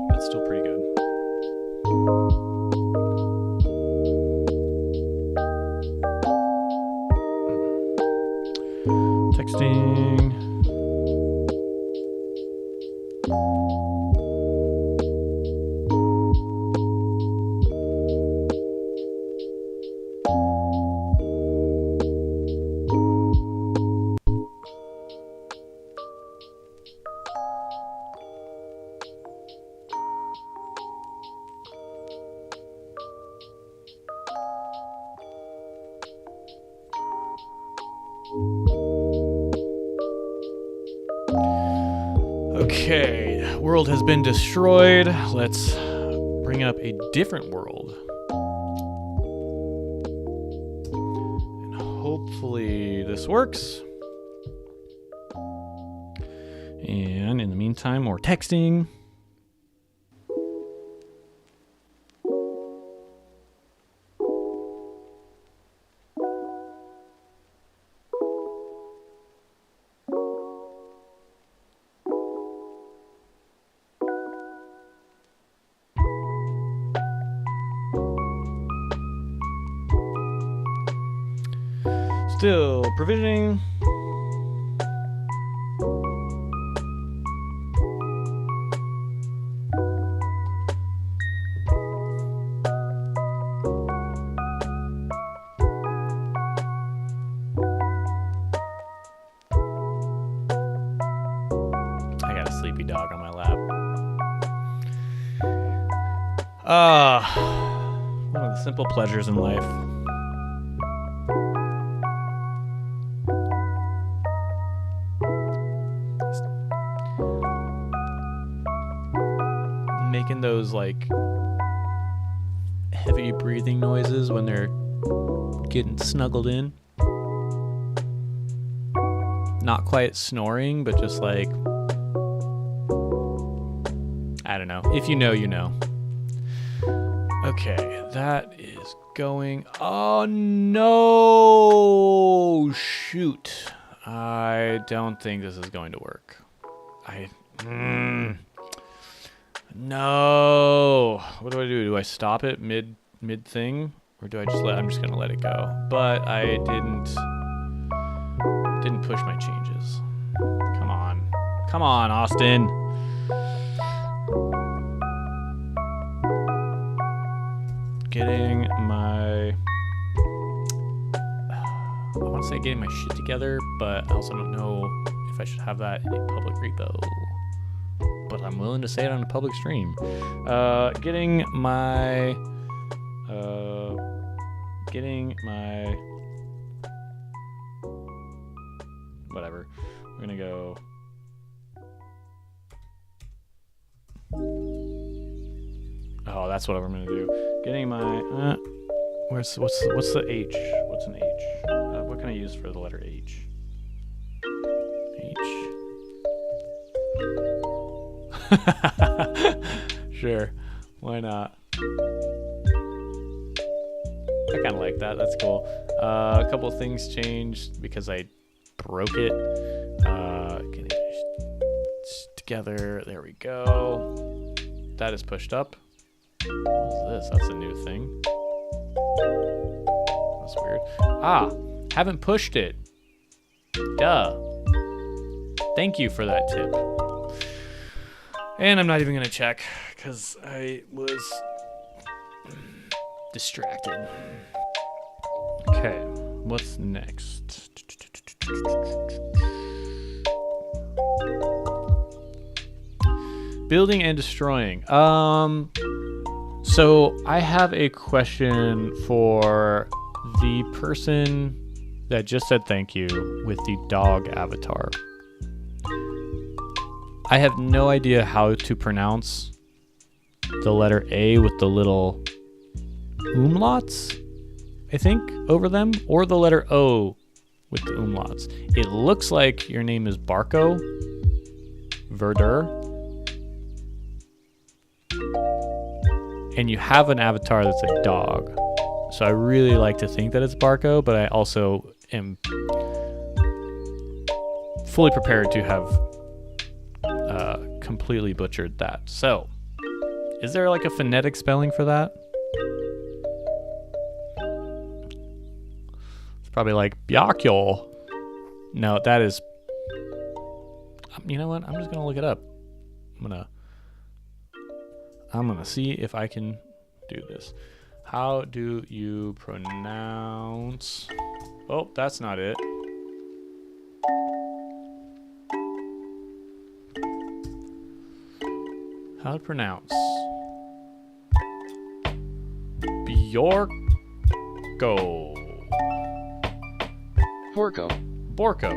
That's still pretty good. Texting. Okay, world has been destroyed. Let's bring up a different world. And hopefully this works. And in the meantime, more texting. Still provisioning. One of the simple pleasures in life. Making those like heavy breathing noises when they're getting snuggled in. Not quite snoring, but just like, I don't know. If you know, you know. Okay, that is going. Oh no! Shoot. I don't think this is going to work. No. What do I do? Do I stop it mid thing, or do I just I'm just gonna let it go? But I didn't push my changes. Come on, Austin. Getting my, I want to say getting my shit together, but I also don't know if I should have that in a public repo. But I'm willing to say it on a public stream. Getting my whatever. We're gonna go. Oh, that's what I'm gonna do. Getting my what's the H? What's an H? What can I use for the letter H? Sure, why not? I kind of like that. That's cool. A couple of things changed because I broke it. Getting it together. There we go. That is pushed up. What is this? That's a new thing. That's weird. Haven't pushed it. Duh. Thank you for that tip. And I'm not even going to check because I was distracted. Okay, what's next? Building and destroying. So I have a question for the person that just said thank you with the dog avatar. I have no idea how to pronounce the letter A with the little umlauts, I think, over them, or the letter O with the umlauts. It looks like your name is Barco Verder, and you have an avatar that's a dog. So I really like to think that it's Barco, but I also am fully prepared to have completely butchered that. So, is there like a phonetic spelling for that? It's probably like Byakyol. No, that is. You know what? I'm just gonna look it up. I'm gonna see if I can do this. How do you pronounce? Oh, that's not it. How to pronounce Bjorko. Borko. Borko.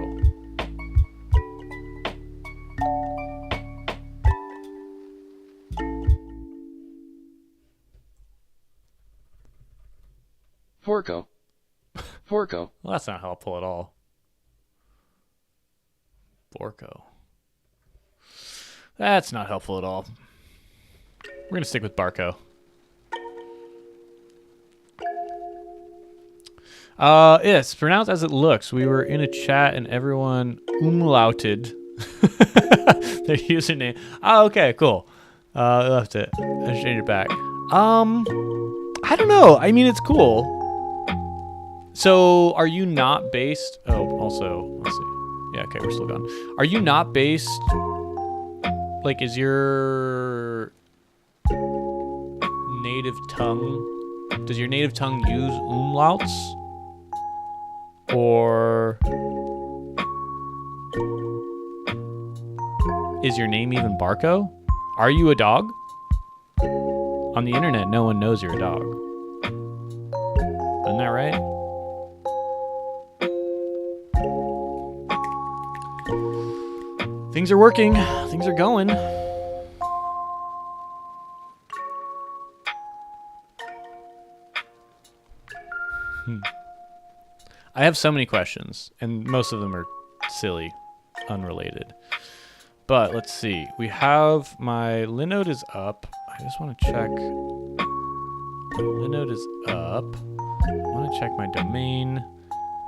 Borko. Borko. Well, that's not helpful at all. Borko. That's not helpful at all. We're gonna stick with Barco. It's pronounced as it looks. We were in a chat and everyone umlauted their username. Oh, okay, cool. We'll have to change it back. I don't know. I mean, it's cool. So, are you not based? Oh, also, let's see. Yeah, okay, we're still gone. Are you not based? Like, is your native tongue, does your native tongue use umlauts? Or is your name even Barco? Are you a dog? On the internet, no one knows you're a dog. Isn't that right? Things are working. Things are going. I have so many questions, and most of them are silly, unrelated. But let's see. We have my Linode is up. I just want to check. Linode is up. I want to check my domain.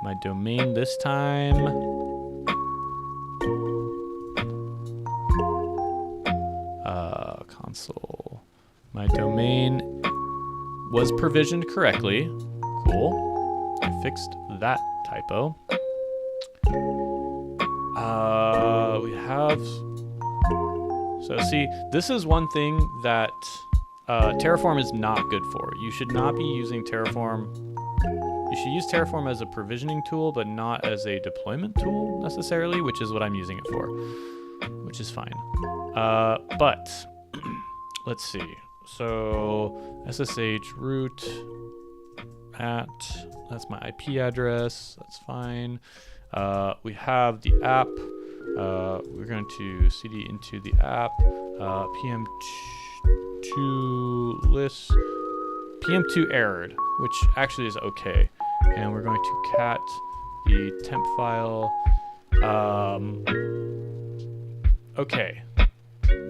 My domain this time. Console. My domain was provisioned correctly. Cool. I fixed that typo. We have. So see, this is one thing that Terraform is not good for. You should not be using Terraform. You should use Terraform as a provisioning tool, but not as a deployment tool necessarily, which is what I'm using it for, which is fine. But let's see. So SSH root at, that's my IP address. That's fine. We have the app. We're going to cd into the app. PM2 list. PM2 errored, which actually is okay. And we're going to cat the temp file. Okay.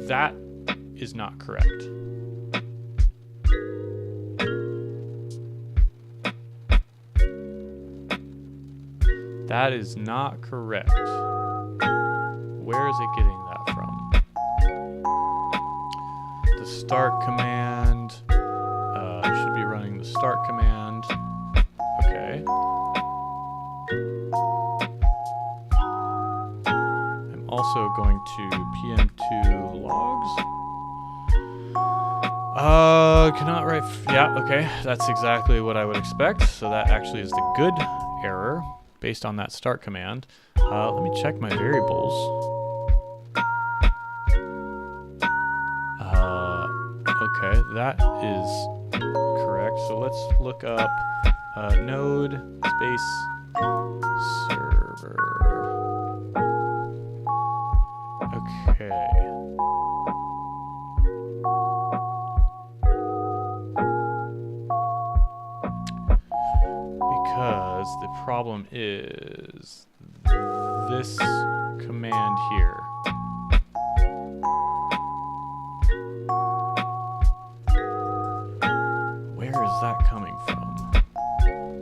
That is not correct. That is not correct. Where is it getting that from? The start command. Should be running the start command. Okay. I'm also going to PM2 logs. Cannot write. Yeah, okay. That's exactly what I would expect. So that actually is the good error based on that start command. Let me check my variables. Okay, that is correct. So let's look up node space server. Okay. Because the problem is this command here. Where is that coming from?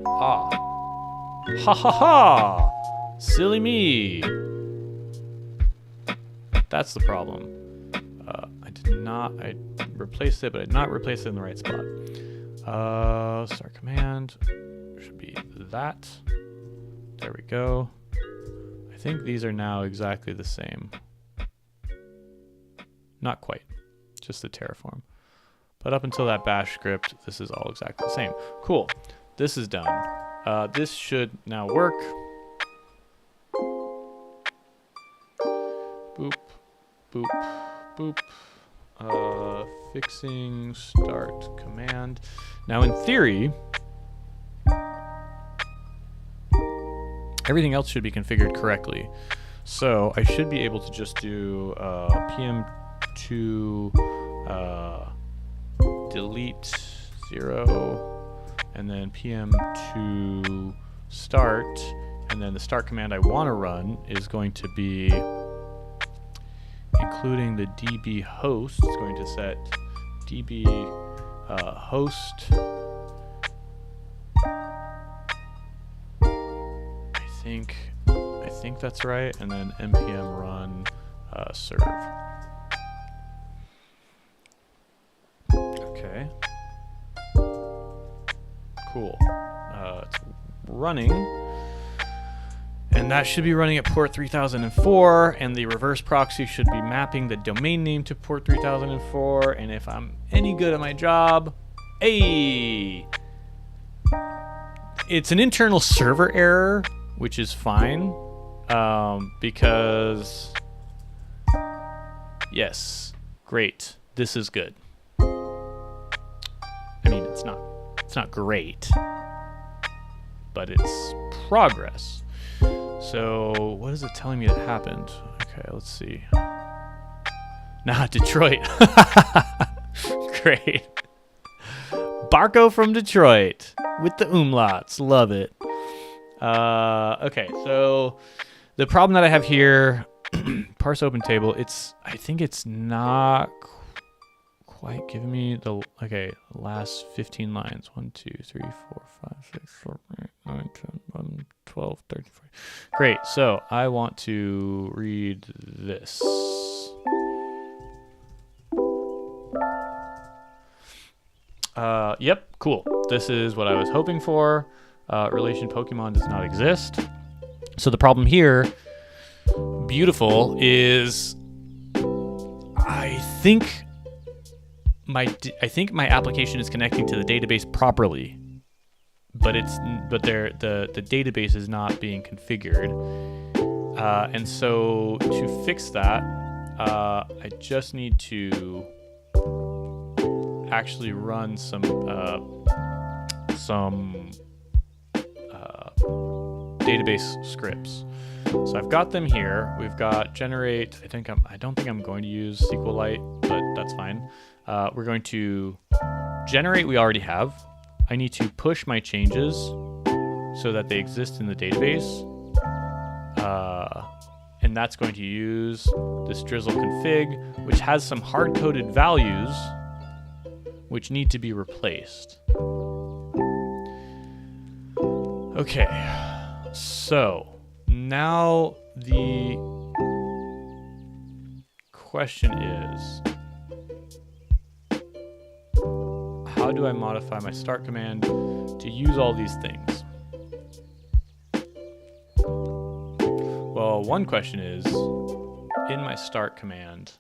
Ah. Ha ha ha! Silly me! That's the problem. I replaced it, but I did not replace it in the right spot. Start command should be that. There we go. I think these are now exactly the same. Not quite, just the Terraform. But up until that bash script, this is all exactly the same. Cool, this is done. This should now work. Boop, boop, boop. Fixing start command. Now in theory, everything else should be configured correctly. So I should be able to just do PM2 delete 0 and then PM2 start, and then the start command I want to run is going to be including the DB host. It's going to set DB host. I think that's right, and then npm run serve. Okay. Cool. It's running. And that should be running at port 3004, and the reverse proxy should be mapping the domain name to port 3004, and if I'm any good at my job, hey! It's an internal server error, which is fine, because, yes, great, this is good. It's not great, but it's progress. So what is it telling me that happened? Okay, let's see. Nah, Detroit. Great. Barco from Detroit with the umlauts. Love it. Okay, so the problem that I have here, parse open table, I think it's not quite giving me the last 15 lines. 1, 2, 3, 4, 5, 6, 7, 8, 9, 10, 11, 12, 13, 14. Great, so I want to read this. Yep, cool. This is what I was hoping for. Relation Pokemon does not exist. So the problem here, beautiful, is I think my application is connecting to the database properly, but the database is not being configured. And so to fix that, I just need to actually run some database scripts. So I've got them here. We've got generate. I don't think I'm going to use SQLite, but that's fine. We're going to generate. We already have. I need to push my changes so that they exist in the database. And that's going to use this drizzle config, which has some hard-coded values which need to be replaced. Okay, so now the question is, how do I modify my start command to use all these things? Well, one question is, in my start command,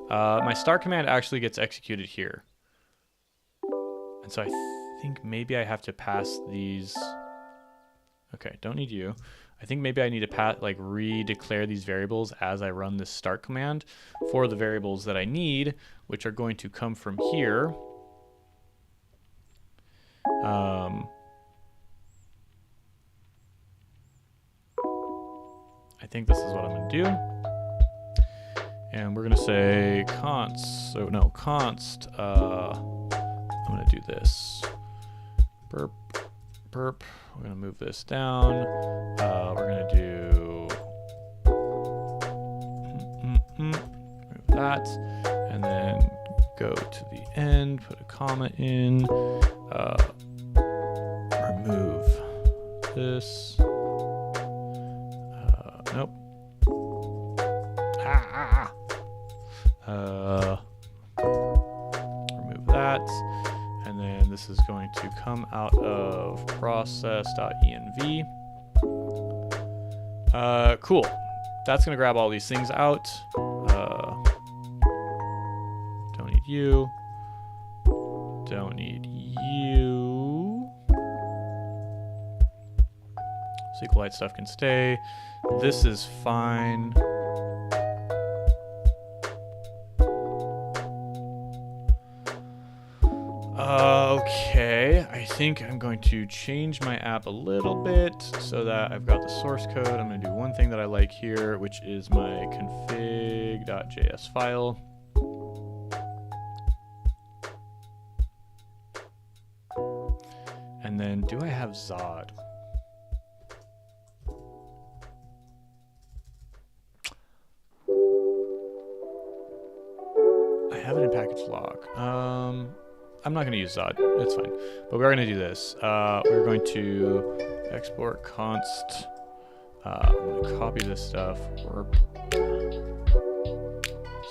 my start command actually gets executed here. And so I think maybe I have to pass these. Okay, don't need you. I think maybe I need to redeclare these variables as I run this start command for the variables that I need, which are going to come from here. I think this is what I'm going to do. And we're going to say const, I'm going to do this. Burp, burp. We're going to move this down. We're going to do move that. And then go to the end, put a comma in, remove this. Nope. Remove that, and then this is going to come out of process.env. Cool. That's going to grab all these things out. Don't need you. Don't need you. SQLite stuff can stay. This is fine. Okay, I think I'm going to change my app a little bit so that I've got the source code. I'm going to do one thing that I like here, which is my config.js file. And then do I have Zod? I have it in package log. I'm not going to use Zod. It's fine. But we're going to do this. We're going to export const. I'm going to copy this stuff.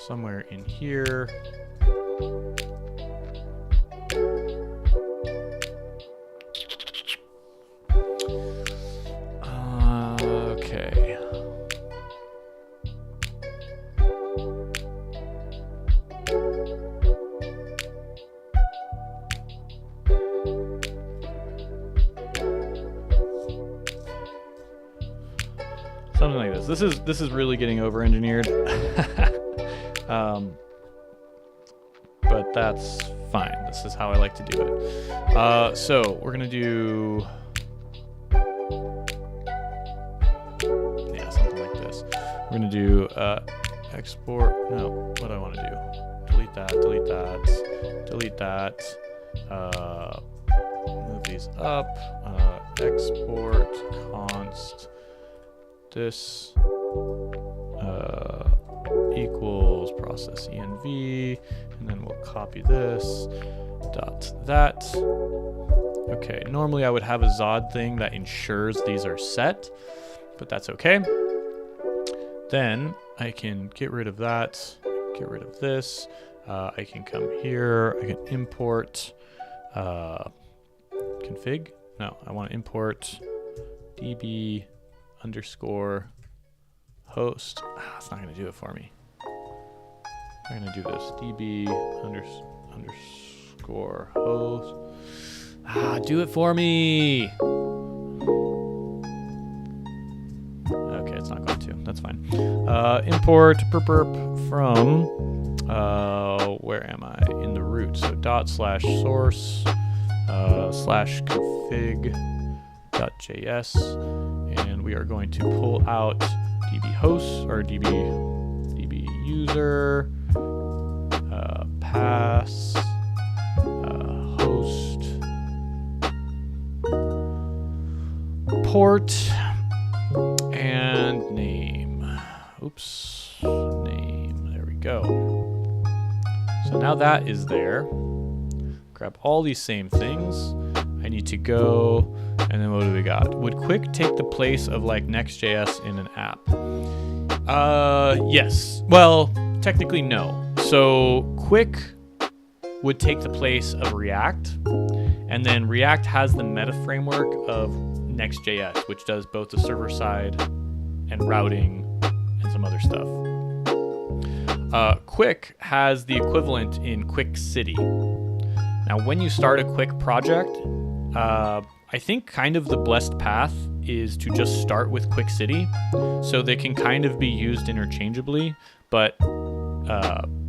Somewhere in here. Okay. Something like this. This is really getting over-engineered. but that's fine. This is how I like to do it. So we're gonna do, yeah, something like this. We're gonna do export. No, what do I want to do? Delete that. Delete that. Delete that. Move these up. Export const this equals process env, and then we'll copy this dot that. Okay, normally I would have a Zod thing that ensures these are set, but that's okay. Then I can get rid of that, get rid of this. I can come here, I can import config. No, I want to import db underscore host. It's not going to do it for me. I'm going to do this. db underscore host. Do it for me. Okay, it's not going to. That's fine. Import perp from, where am I? In the root. So dot slash source slash config.js. And we are going to pull out db host or db user, pass, host, port, and name. Oops, name. There we go. So now that is there. Grab all these same things. I need to go, and then what do we got? Would Qwik take the place of like Next.js in an app? Yes. Well, technically no. So Qwik would take the place of React, and then React has the meta framework of Next.js, which does both the server side and routing and some other stuff. Qwik has the equivalent in Qwik City. Now, when you start a Qwik project, I think kind of the blessed path is to just start with Qwik City, so they can kind of be used interchangeably, but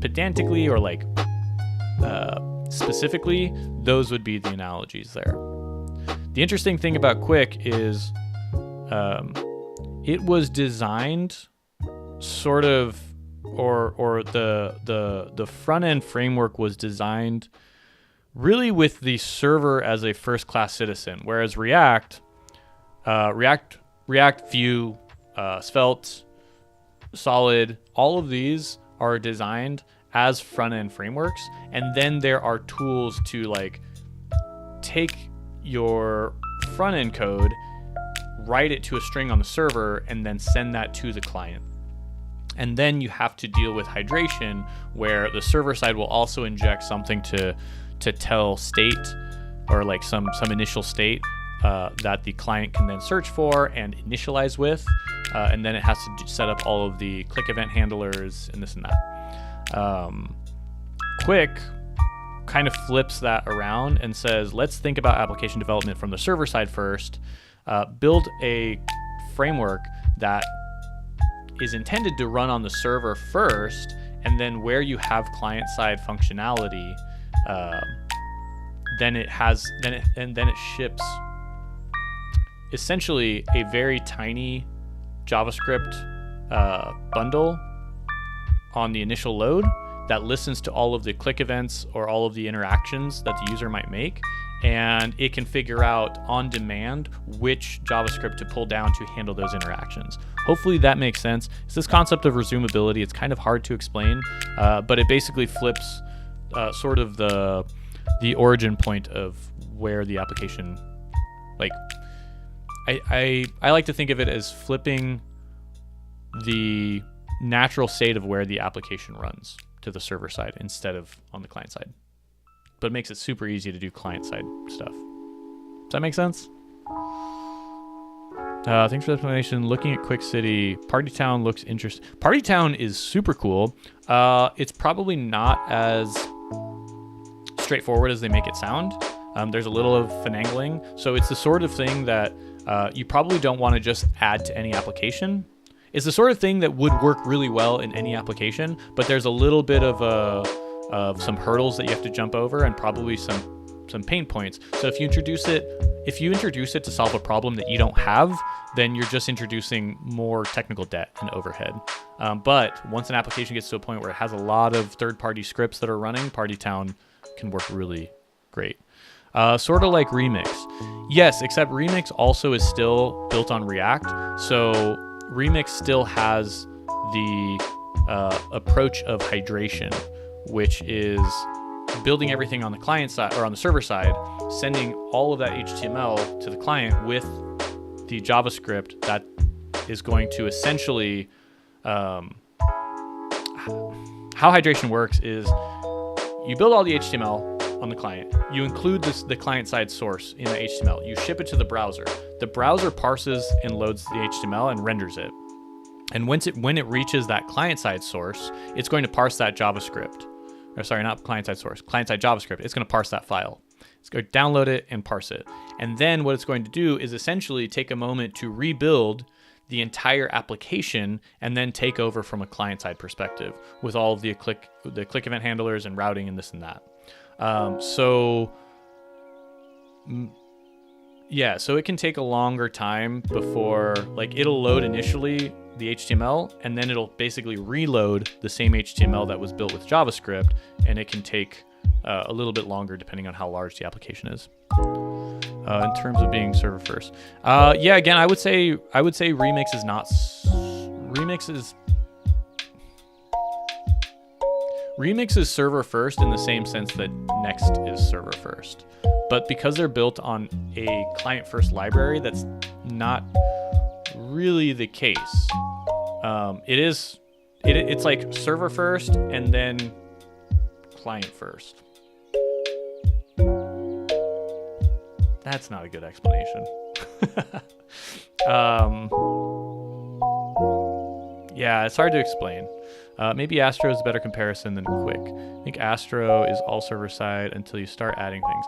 pedantically or like specifically, those would be the analogies there. The interesting thing about Qwik is it was designed sort of, or the front end framework was designed really with the server as a first-class citizen, whereas React, Vue, Svelte, Solid, all of these are designed as front-end frameworks, and then there are tools to like take your front-end code, write it to a string on the server, and then send that to the client. And then you have to deal with hydration, where the server side will also inject something to tell state, or like some initial state that the client can then search for and initialize with, and then it has to set up all of the click event handlers and this and that. Qwik kind of flips that around and says, let's think about application development from the server side first, build a framework that is intended to run on the server first, and then where you have client-side functionality, then it ships essentially a very tiny JavaScript bundle on the initial load that listens to all of the click events or all of the interactions that the user might make, and it can figure out on demand which JavaScript to pull down to handle those interactions. Hopefully that makes sense. It's this concept of resumability. It's kind of hard to explain, but it basically flips sort of the origin point of where the application, like, I like to think of it as flipping the natural state of where the application runs to the server side instead of on the client side. But it makes it super easy to do client side stuff. Does that make sense? Thanks for the explanation. Looking at Qwik City, Partytown looks interesting. Partytown is super cool. It's probably not as straightforward as they make it sound. There's a little of finagling. So it's the sort of thing that you probably don't want to just add to any application. It's the sort of thing that would work really well in any application, but there's a little bit of of some hurdles that you have to jump over and probably some pain points. So if you introduce it to solve a problem that you don't have, then you're just introducing more technical debt and overhead. But once an application gets to a point where it has a lot of third-party scripts that are running, Partytown can work really great. Sort of like Remix. Yes, except Remix also is still built on React. So Remix still has the approach of hydration, which is building everything on the client side or on the server side, sending all of that HTML to the client with the JavaScript that is going to essentially, how hydration works is you build all the HTML on the client, you include the client-side source in the HTML, you ship it to the browser. The browser parses and loads the HTML and renders it. And when it reaches that client-side source, it's going to parse that JavaScript. Or sorry, not client-side source, client-side JavaScript. It's going to parse that file. It's going to download it and parse it. And then what it's going to do is essentially take a moment to rebuild the entire application and then take over from a client-side perspective with all of the click event handlers and routing and this and that. So it can take a longer time before, like, it'll load initially the HTML and then it'll basically reload the same HTML that was built with JavaScript, and it can take a little bit longer depending on how large the application is. In terms of being server first, again, I would say Remix is not. Remix is server first in the same sense that Next is server first, but because they're built on a client first library, that's not really the case. It's like server first and then client first. That's not a good explanation. Yeah, it's hard to explain. Maybe Astro is a better comparison than Qwik. I think Astro is all server side until you start adding things.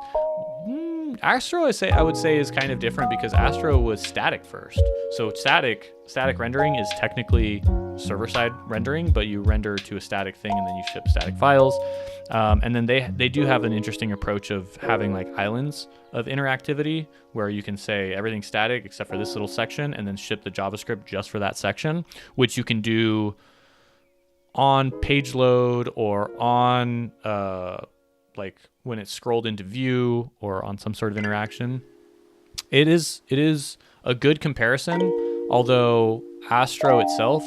Astro, I would say, is kind of different because Astro was static first. So static rendering is technically server-side rendering, but you render to a static thing and then you ship static files. And then they do have an interesting approach of having like islands of interactivity where you can say everything's static except for this little section and then ship the JavaScript just for that section, which you can do on page load or on like when it's scrolled into view or on some sort of interaction. It is a good comparison, although Astro itself,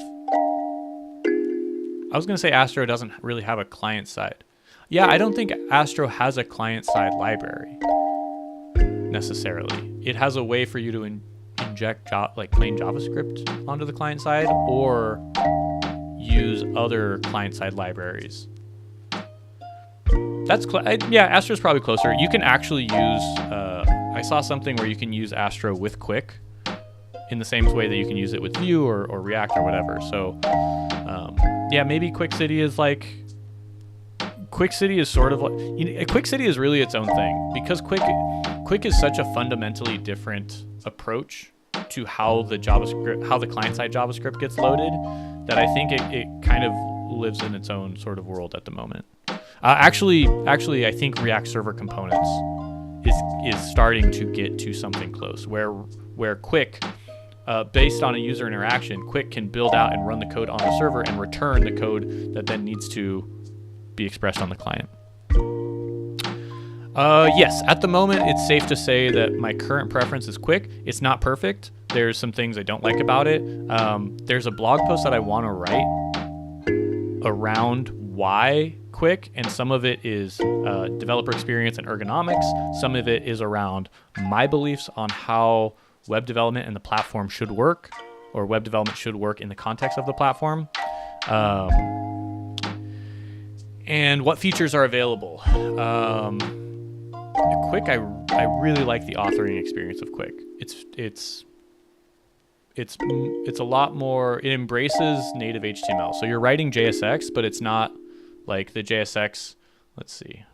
I was going to say Astro doesn't really have a client side. Yeah, I don't think Astro has a client side library necessarily. It has a way for you to inject like plain JavaScript onto the client side or use other client side libraries. Astro's probably closer. You can actually use, I saw something where you can use Astro with Qwik in the same way that you can use it with Vue or React or whatever. So maybe Qwik City is sort of like, Qwik City is really its own thing because Qwik is such a fundamentally different approach to how the client-side JavaScript gets loaded that I think it kind of lives in its own sort of world at the moment. Actually, I think React Server Components is starting to get to something close, where Qwik, based on a user interaction, Qwik can build out and run the code on the server and return the code that then needs to be expressed on the client. Yes, at the moment, it's safe to say that my current preference is Qwik. It's not perfect. There's some things I don't like about it. There's a blog post that I want to write around why Qwik, and some of it is developer experience and ergonomics. Some of it is around my beliefs on how web development and the platform should work, or web development should work in the context of the platform, and what features are available. Qwik, I really like the authoring experience of Qwik. It's a lot more. It embraces native HTML. So you're writing JSX, but it's not like the JSX. Let's see.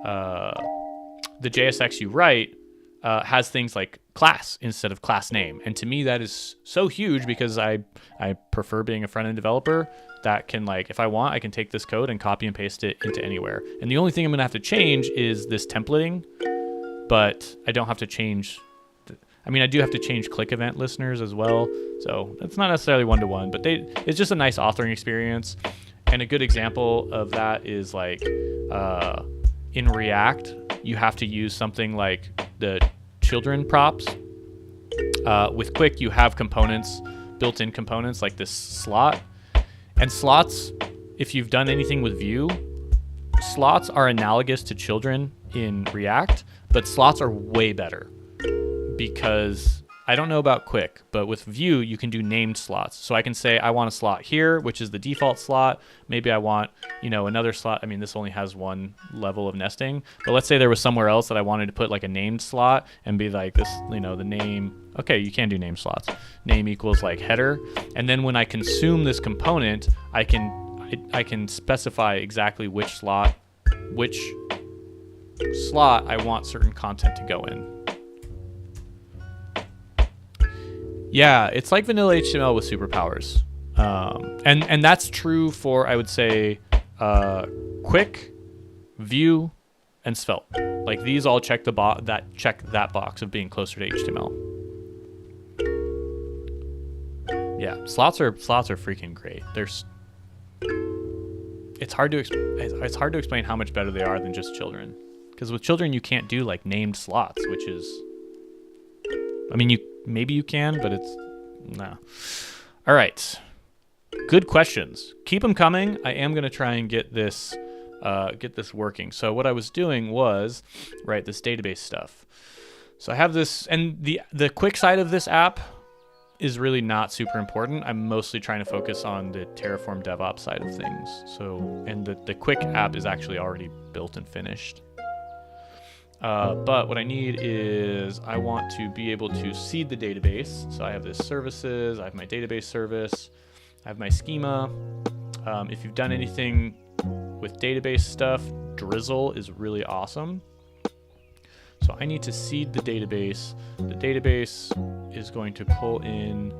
The JSX you write has things like class instead of class name. And to me, that is so huge because I prefer being a front-end developer that can, like, if I want, I can take this code and copy and paste it into anywhere. And the only thing I'm going to have to change is this templating, but I don't have to change. I mean, I do have to change Qwik event listeners as well. So it's not necessarily one-to-one, but it's just a nice authoring experience. And a good example of that is like in React, you have to use something like the children props. With Qwik, you have components, built-in components like this slot. And slots, if you've done anything with Vue, slots are analogous to children in React, but slots are way better because I don't know about Qwik, but with Vue, you can do named slots. So I can say I want a slot here, which is the default slot. Maybe I want, another slot. I mean, this only has one level of nesting, but let's say there was somewhere else that I wanted to put like a named slot and be like this, the name. Okay, you can do name slots. Name equals like header. And then when I consume this component, I can specify exactly which slot I want certain content to go in. Yeah, it's like vanilla HTML with superpowers. And that's true for, I would say, Qwik, Vue, and Svelte. Like these all check that box of being closer to HTML. Yeah, slots are freaking great. It's hard to explain how much better they are than just children. Because with children you can't do like named slots, which is, I mean, maybe you can, but it's no. All right, good questions. Keep them coming. I am gonna try and get this working. So what I was doing was this database stuff. So I have this, and the Qwik side of this app is really not super important. I'm mostly trying to focus on the Terraform DevOps side of things. So, and the Qwik app is actually already built and finished. But what I need is I want to be able to seed the database. So I have this services, I have my database service, I have my schema. If you've done anything with database stuff, Drizzle is really awesome. So I need to seed the database. The database is going to pull in,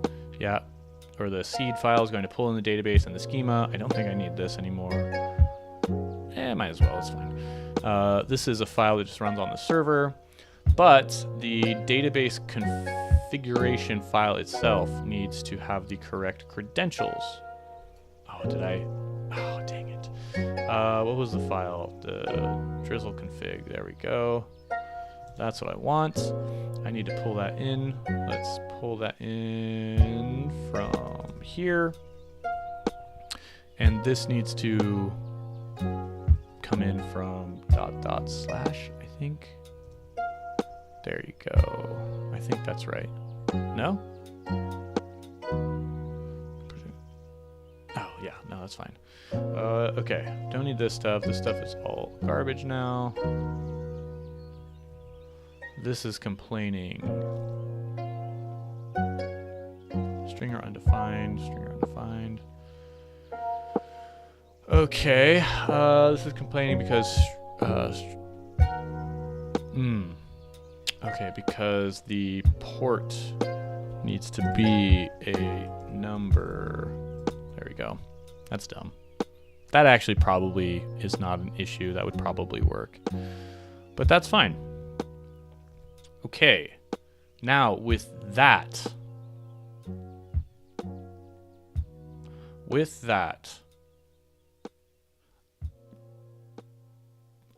or the seed file is going to pull in the database and the schema. I don't think I need this anymore. Might as well, it's fine. This is a file that just runs on the server, but the database configuration file itself needs to have the correct credentials. Oh, dang it. What was the file? The drizzle config, there we go. That's what I want. I need to pull that in. Let's pull that in from here. And this needs to come in from // I think. There you go. I think that's right. No? Oh, yeah. No, that's fine. Okay. Don't need this stuff. This stuff is all garbage now. This is complaining. Stringer undefined, stringer undefined. Okay, this is complaining because, okay, because the port needs to be a number. There we go. That's dumb. That actually probably is not an issue. That would probably work, but that's fine. Okay, now with that,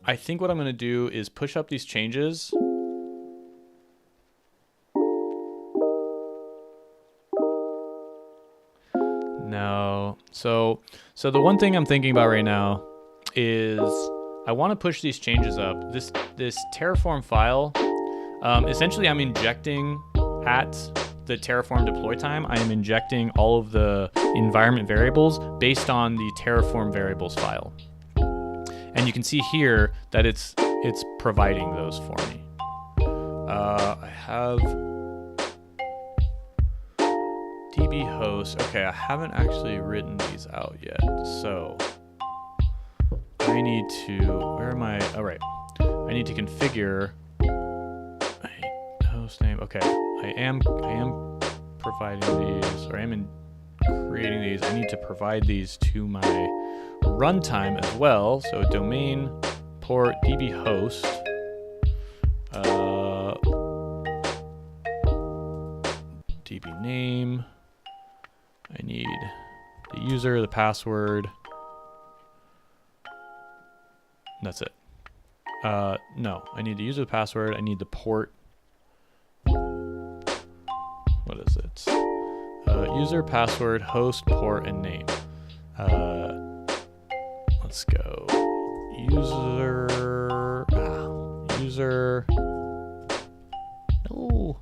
I think what I'm going to do is push up these changes. No. So the one thing I'm thinking about right now is I want to push these changes up. This Terraform file, essentially I'm injecting at the Terraform deploy time, I am injecting all of the environment variables based on the Terraform variables file. And you can see here that it's providing those for me. I have DB host. Okay, I haven't actually written these out yet. So I need to, where am I? Oh, right. I need to configure. I host name. Okay, I am providing these, or I am creating these. I need to provide these to my runtime as well. So domain, port, db host. DB name. I need the user, the password. That's it. No, I need the user, the password. I need the port. What is it? User, password, host, port, and name. Let's go. User. No.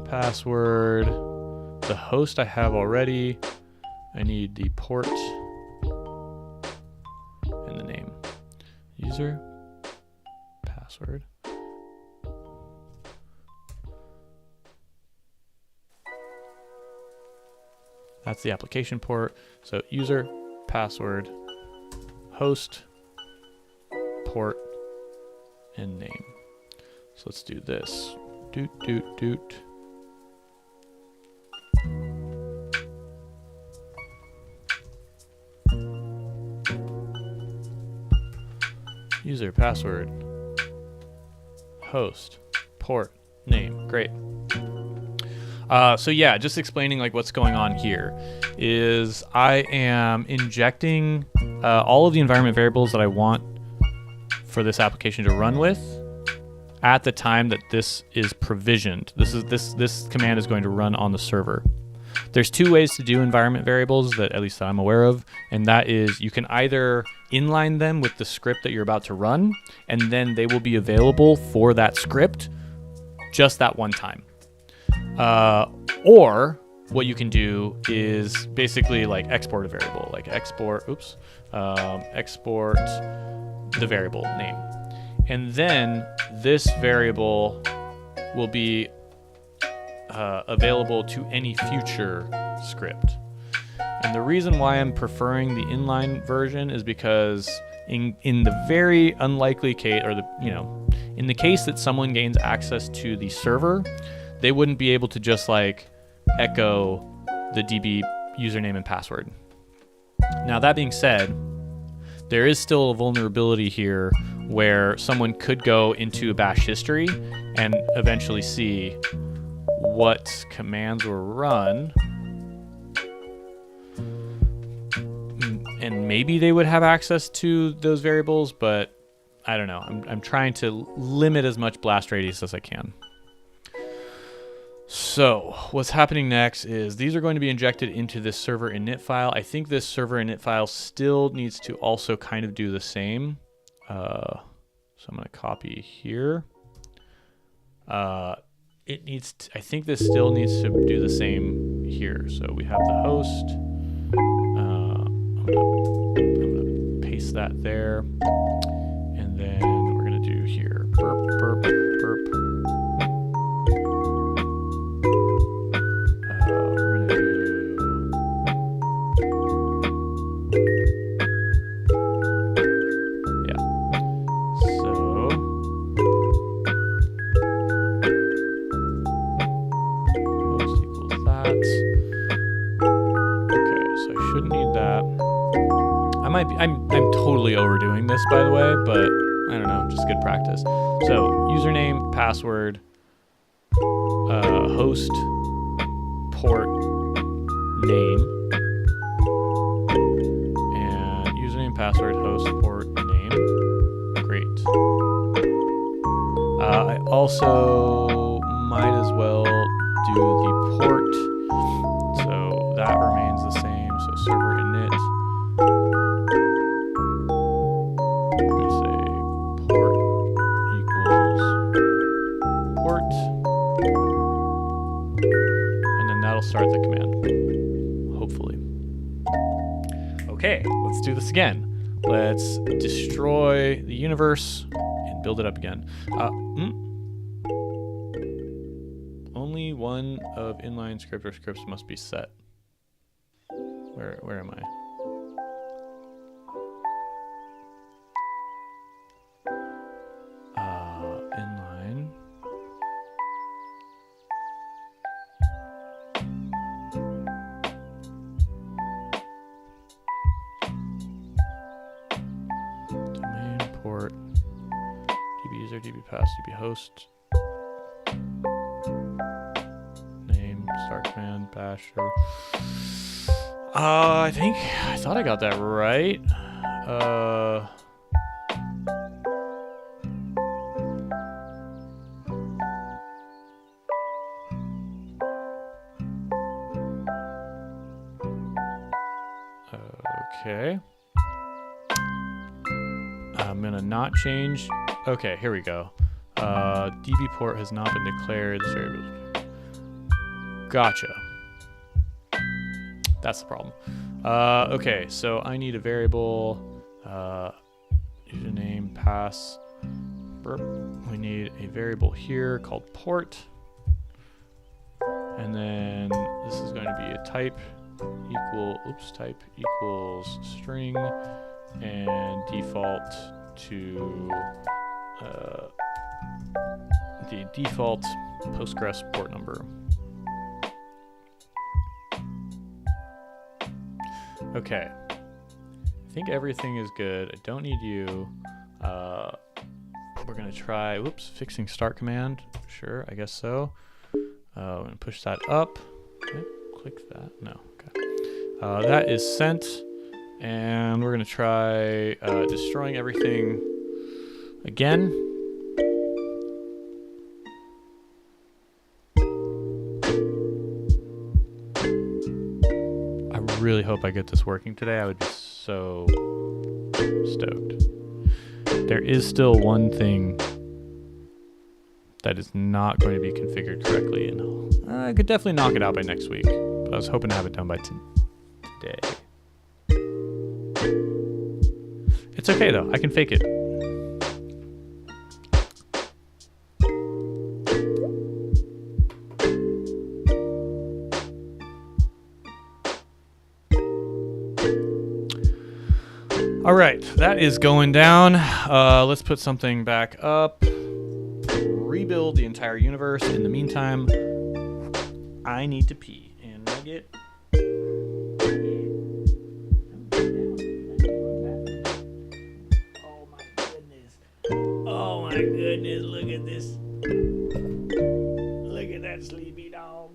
Password. The host I have already. I need the port and the name. User, password. That's the application port. So user, password, host, port, and name. So let's do this. Doot. User, password, host, port, name. Great. So yeah, just explaining like what's going on here is I am injecting all of the environment variables that I want for this application to run with at the time that this is provisioned. This command is going to run on the server. There's two ways to do environment variables that at least that I'm aware of, and that is you can either inline them with the script that you're about to run, and then they will be available for that script just that one time. Or what you can do is basically like export a variable, like export the variable name. And then this variable will be available to any future script. And the reason why I'm preferring the inline version is because in the very unlikely case, or in the case that someone gains access to the server, they wouldn't be able to just like echo the DB username and password. Now that being said, there is still a vulnerability here where someone could go into bash history and eventually see what commands were run, and maybe they would have access to those variables, but I don't know. I'm trying to limit as much blast radius as I can. So what's happening next is these are going to be injected into this server init file. I think this server init file still needs to also kind of do the same. So I'm going to copy here. I think this still needs to do the same here. So we have the host. I'm going to paste that there. And then we're going to do here burp. We're going to do host equals that. Okay, so I shouldn't need that. I'm totally overdoing this, by the way, but I don't know, just good practice. So username, password, host, port, name, and username, password, host, port, name. Great. I also might as well do the port, so that remains the same. So server init. I'm going to say port equals port, and then that'll start the command, hopefully. Okay, let's do this again. Let's destroy the universe and build it up again. Only one of inline script or scripts must be set. Where am I? Inline. port, db user, db pass, db host, name, start command, bash, or I thought I got that right. Okay. I'm gonna not change. Okay, here we go. DB port has not been declared. This variable. Gotcha. That's the problem. Okay, so I need a variable. Username, pass. Burp. We need a variable here called port. And then this is going to be a type type equals string and default to the default Postgres port number. Okay, I think everything is good. I don't need you. We're gonna try, fixing start command. Sure, I guess so. I'm gonna push that up. Okay, click that, no, okay. That is sent, and we're gonna try destroying everything again. I really hope I get this working today. I would be so stoked. There is still one thing that is not going to be configured correctly, and I could definitely knock it out by next week. But I was hoping to have it done by today. It's okay though, I can fake it. All right, that is going down. Let's put something back up. Rebuild the entire universe. In the meantime, I need to pee. And Nugget. Oh my goodness. Oh my goodness. Look at this. Look at that sleepy dog.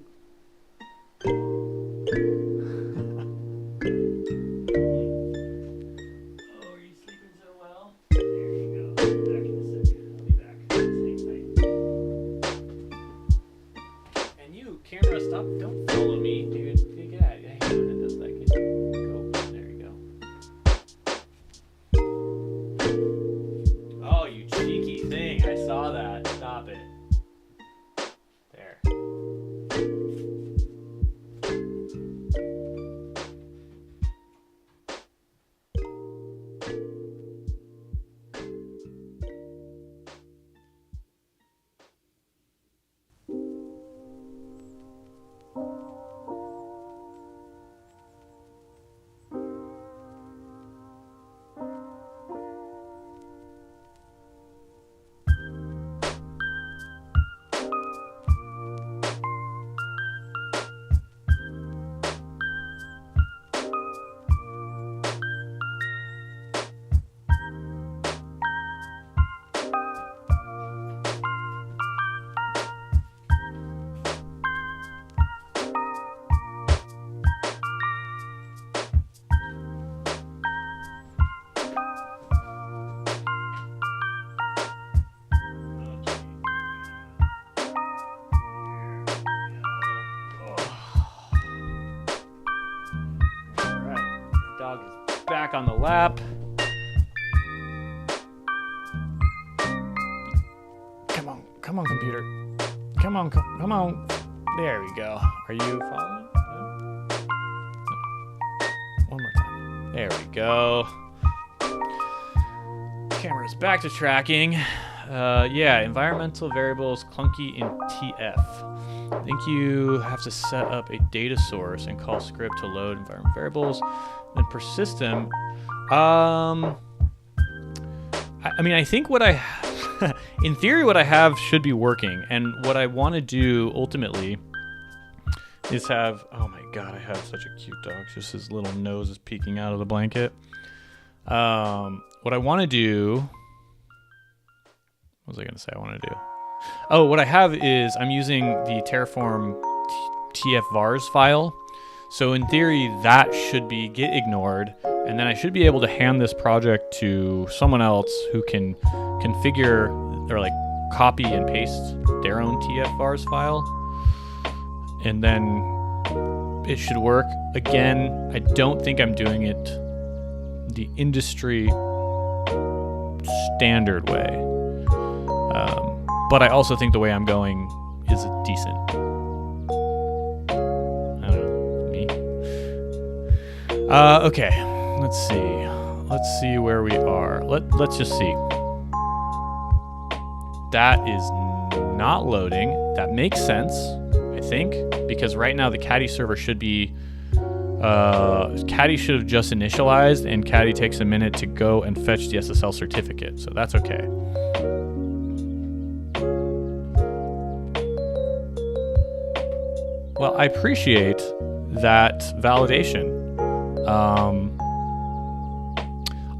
Camera, stop. Don't follow me, dude. Get out. I hate when it does that. Go. There you go. Oh, you cheeky thing. I saw that. Stop it. There. Back on the lap. Come on, computer. Come on. There we go. Are you following? No? One more time. There we go. Camera's back to tracking. Yeah, environmental variables clunky in TF. I think you have to set up a data source and call script to load environment variables, then persist them. I mean, I think what I, in theory, what I have should be working. And what I want to do ultimately is have, oh my God, I have such a cute dog. Just his little nose is peeking out of the blanket. What I want to do What was I going to say I want to do? Oh, what I have is I'm using the Terraform tfvars file. So in theory, that should be get ignored, and then I should be able to hand this project to someone else who can configure or like copy and paste their own tfvars file, and then it should work. Again, I don't think I'm doing it the industry standard way, but I also think the way I'm going is decent. Okay, let's see. Let's see where we are. Let's just see. That is not loading. That makes sense, I think, because right now the Caddy server should be, Caddy should have just initialized, and Caddy takes a minute to go and fetch the SSL certificate, so that's okay. Well, I appreciate that validation.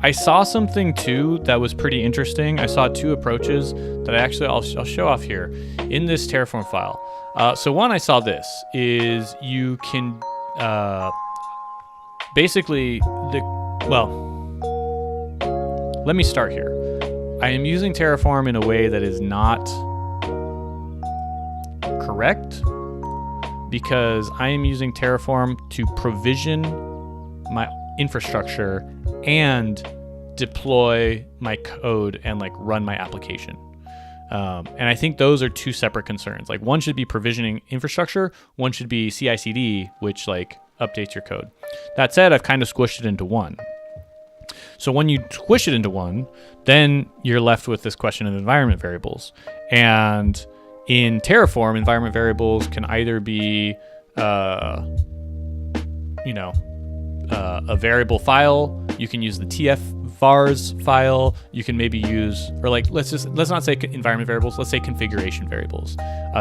I saw something too that was pretty interesting. I saw two approaches that I'll show off here in this Terraform file. So one, I saw this is you can basically let me start here. I am using Terraform in a way that is not correct, because I am using Terraform to provision my infrastructure and deploy my code and like run my application. And I think those are two separate concerns. Like one should be provisioning infrastructure, one should be CI/CD, which like updates your code. That said, I've kind of squished it into one. So when you squish it into one, then you're left with this question of environment variables. And in Terraform, environment variables can either be, a variable file. You can use the tfvars file. You can maybe use, or like, let's not say environment variables. Let's say configuration variables.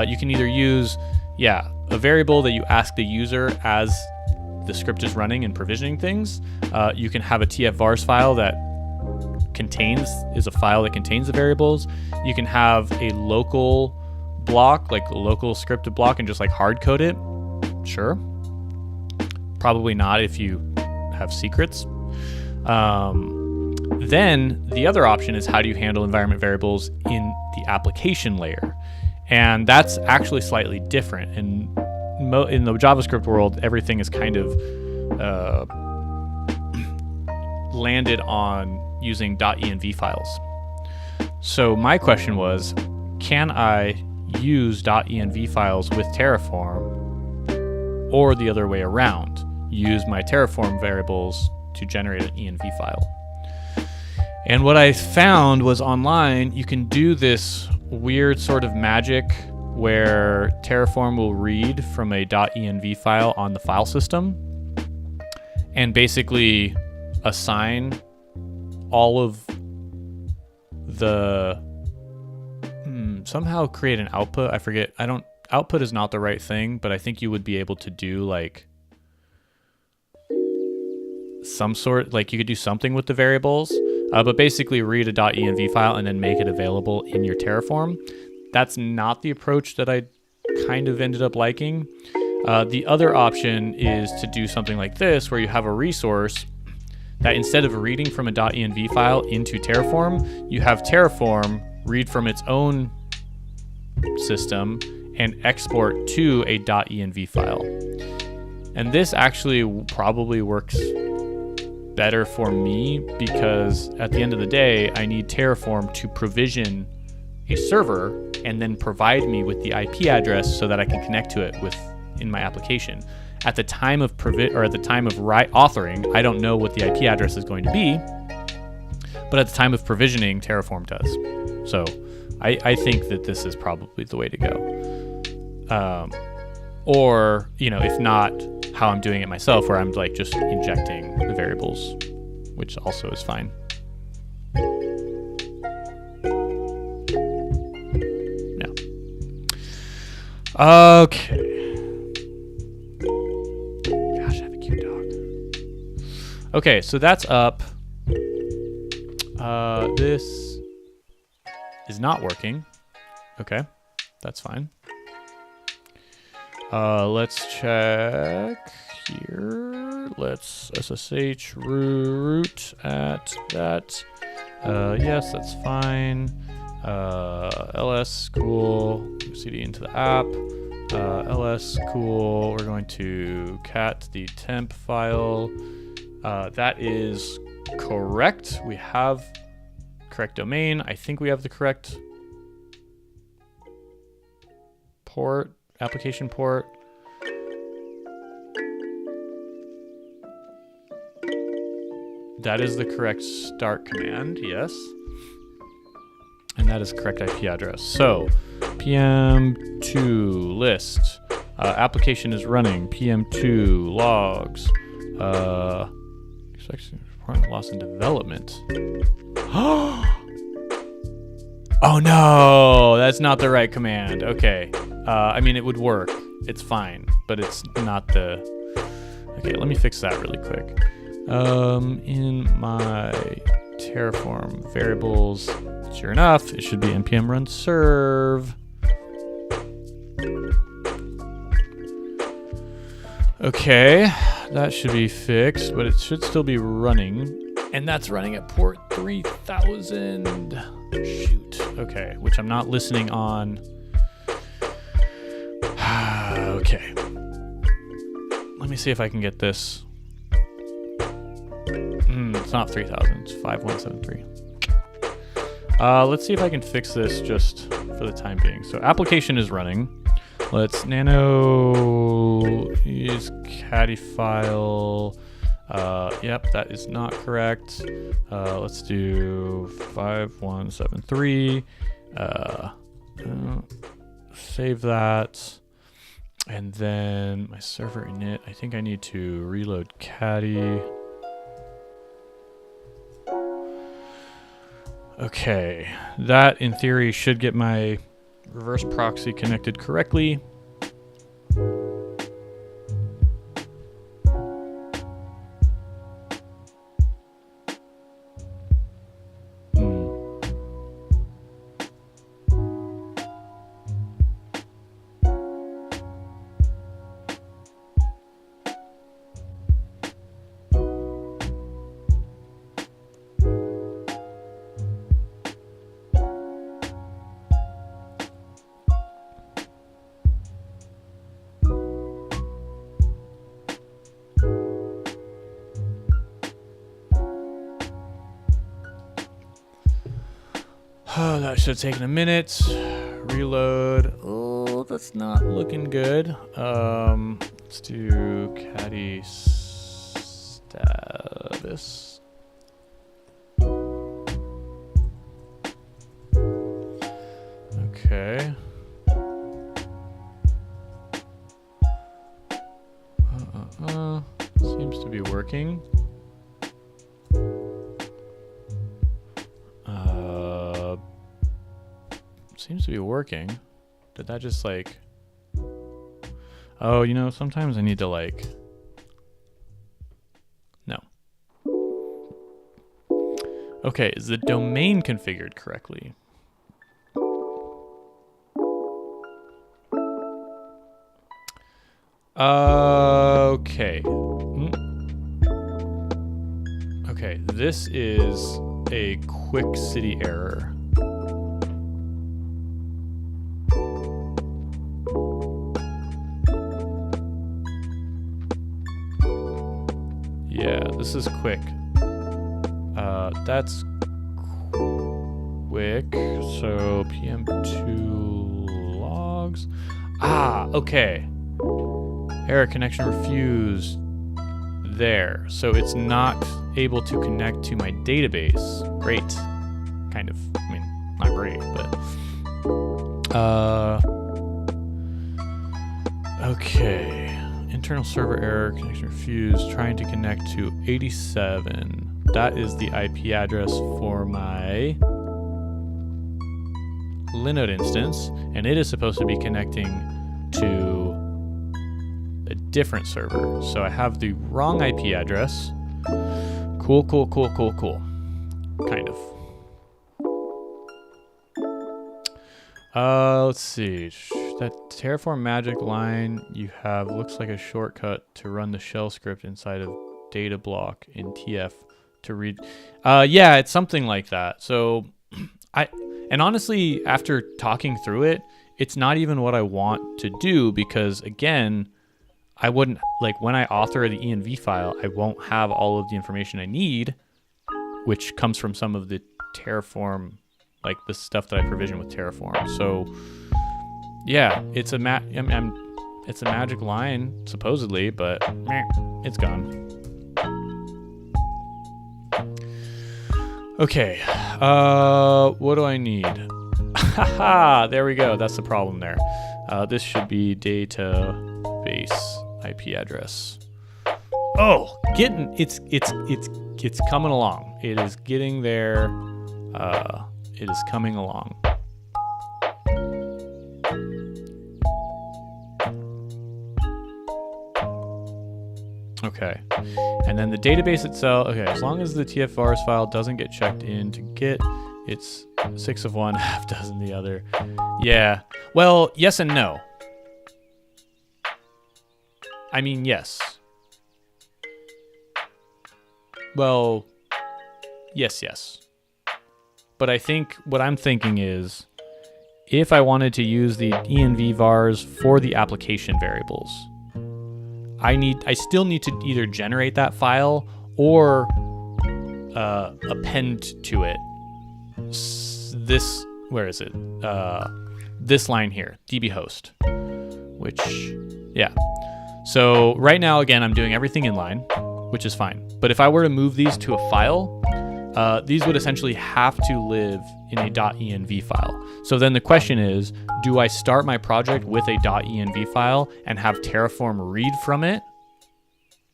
You can either use, a variable that you ask the user as the script is running and provisioning things. You can have a tfvars file that is a file that contains the variables. You can have a local block, like a local scripted block, and just like hard code it. Sure. Probably not if you have secrets. Then the other option is, how do you handle environment variables in the application layer? And that's actually slightly different. And in the JavaScript world, everything is kind of landed on using .env files. So my question was, can I use .env files with Terraform, or the other way around, use my Terraform variables to generate an env file? And what I found was online, you can do this weird sort of magic where Terraform will read from a .env file on the file system and basically assign all of the somehow create an output. I forget. Output is not the right thing, but I think you would be able to do like some sort, like you could do something with the variables, but basically read a .env file and then make it available in your Terraform. That's not the approach that I kind of ended up liking. The other option is to do something like this, where you have a resource that instead of reading from a .env file into Terraform, you have Terraform read from its own system and export to a .env file. And this actually probably works better for me, because at the end of the day, I need Terraform to provision a server and then provide me with the IP address so that I can connect to it in my application. At the time of authoring, I don't know what the IP address is going to be, but at the time of provisioning, Terraform does. So I think that this is probably the way to go. Or, if not, how I'm doing it myself, where I'm like just injecting the variables, which also is fine. No. Okay. Gosh, I have a cute dog. Okay, so that's up. This is not working. Okay, that's fine. Let's check here. Let's SSH root at that. Yes, that's fine. ls cool. cd into the app. ls cool. We're going to cat the temp file. That is correct. We have correct domain. I think we have the correct port, application port. That is the correct start command, yes. And that is correct IP address. So pm2 list, application is running, pm2 logs, loss in development. Oh no, that's not the right command. Okay, I mean it would work. It's fine, but it's not the. Okay, let me fix that really quick. In my Terraform variables, sure enough, it should be npm run serve. Okay, that should be fixed, but it should still be running. And that's running at port 3000. Shoot. Okay, which I'm not listening on. Okay. Let me see if I can get this. It's not 3000, it's 5173. Let's see if I can fix this just for the time being. So application is running. Let's nano use caddy file. Yep, that is not correct. Let's do 5173. Save that. And then my server init, I think I need to reload caddy. Okay, that in theory should get my reverse proxy connected correctly. Oh, that should have taken a minute. Reload. Oh, that's not looking good. Let's do caddy status. Okay. Seems to be working. Seems to be working. Did that just like... Oh, you know, sometimes I need to like... No. Okay, is the domain configured correctly? Okay. Okay, this is a Qwik city error. Yeah, this is Qwik. That's Qwik. So pm2 logs. Ah, okay. Error connection refused. There. So it's not able to connect to my database. Great. Kind of. I mean, not great, but. Okay. Internal server error, connection refused, trying to connect to 87. That is the IP address for my Linode instance, and it is supposed to be connecting to a different server. So I have the wrong IP address. Cool. Kind of. Let's see. That Terraform magic line you have looks like a shortcut to run the shell script inside of data block in TF to read. Yeah, it's something like that. So and honestly, after talking through it, it's not even what I want to do because again, I wouldn't like when I author the env file, I won't have all of the information I need, which comes from some of the Terraform, like the stuff that I provision with Terraform. So yeah, it's a it's a magic line supposedly, but meh, it's gone. Okay, what do I need? Haha, there we go. That's the problem there. This should be database IP address. Oh, it's coming along. It is getting there. It is coming along. Okay, and then the database itself, okay, as long as the TFVars file doesn't get checked in to Git, it's 6 of one, half dozen the other. Yeah, well, yes and no. I mean, yes. Well, yes. But I think what I'm thinking is, if I wanted to use the env vars for the application variables, I still need to either generate that file or append to it this, where is it? This line here, dbhost, which, yeah. So right now, again, I'm doing everything in line, which is fine. But if I were to move these to a file, these would essentially have to live in a .env file. So then the question is, do I start my project with a .env file and have Terraform read from it,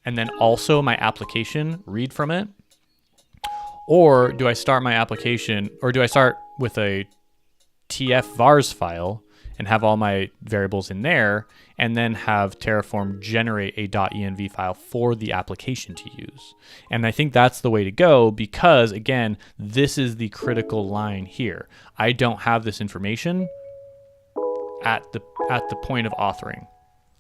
and then also my application read from it? Or do I start my application, or do I start with a TF-vars file and have all my variables in there, and then have Terraform generate a .env file for the application to use? And I think that's the way to go because, again, this is the critical line here. I don't have this information at the point of authoring.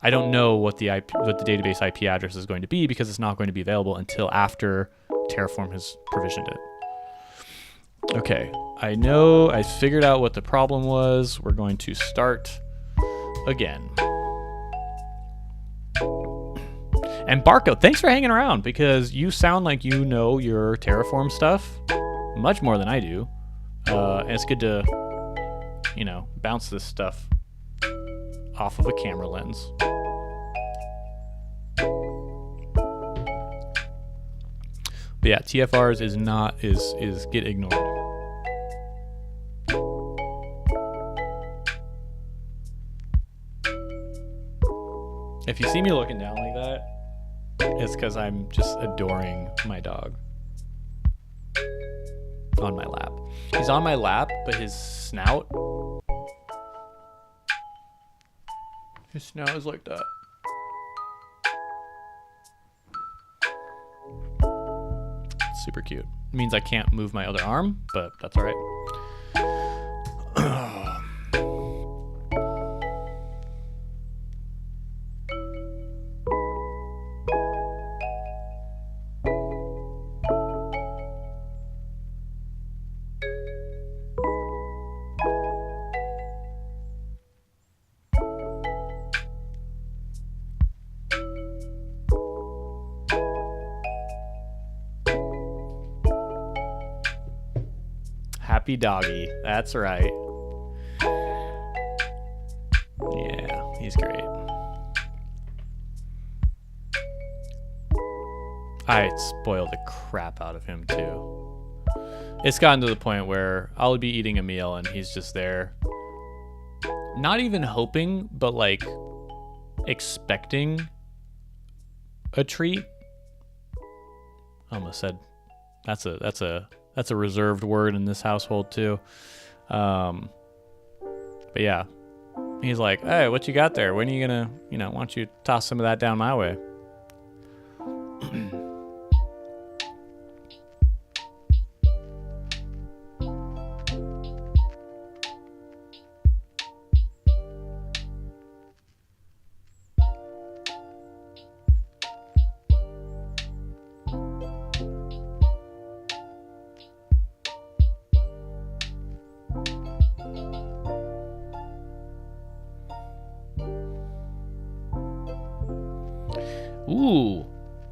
I don't know what the database IP address is going to be because it's not going to be available until after Terraform has provisioned it. Okay, I know I figured out what the problem was. We're going to start again. And Barco, thanks for hanging around because you sound like you know your Terraform stuff much more than I do. And it's good to, bounce this stuff off of a camera lens. But yeah, TFRs is get ignored. If you see me looking down like that, it's because I'm just adoring my dog on my lap. He's on my lap, but his snout is like that. It's super cute. It means I can't move my other arm, but that's all right. Happy doggy. That's right. Yeah, he's great. I spoiled the crap out of him too. It's gotten to the point where I'll be eating a meal and he's just there. Not even hoping, but like expecting a treat. I almost said that's a reserved word in this household too. But yeah, he's like, hey, what you got there? When are you gonna, why don't you toss some of that down my way? Ooh,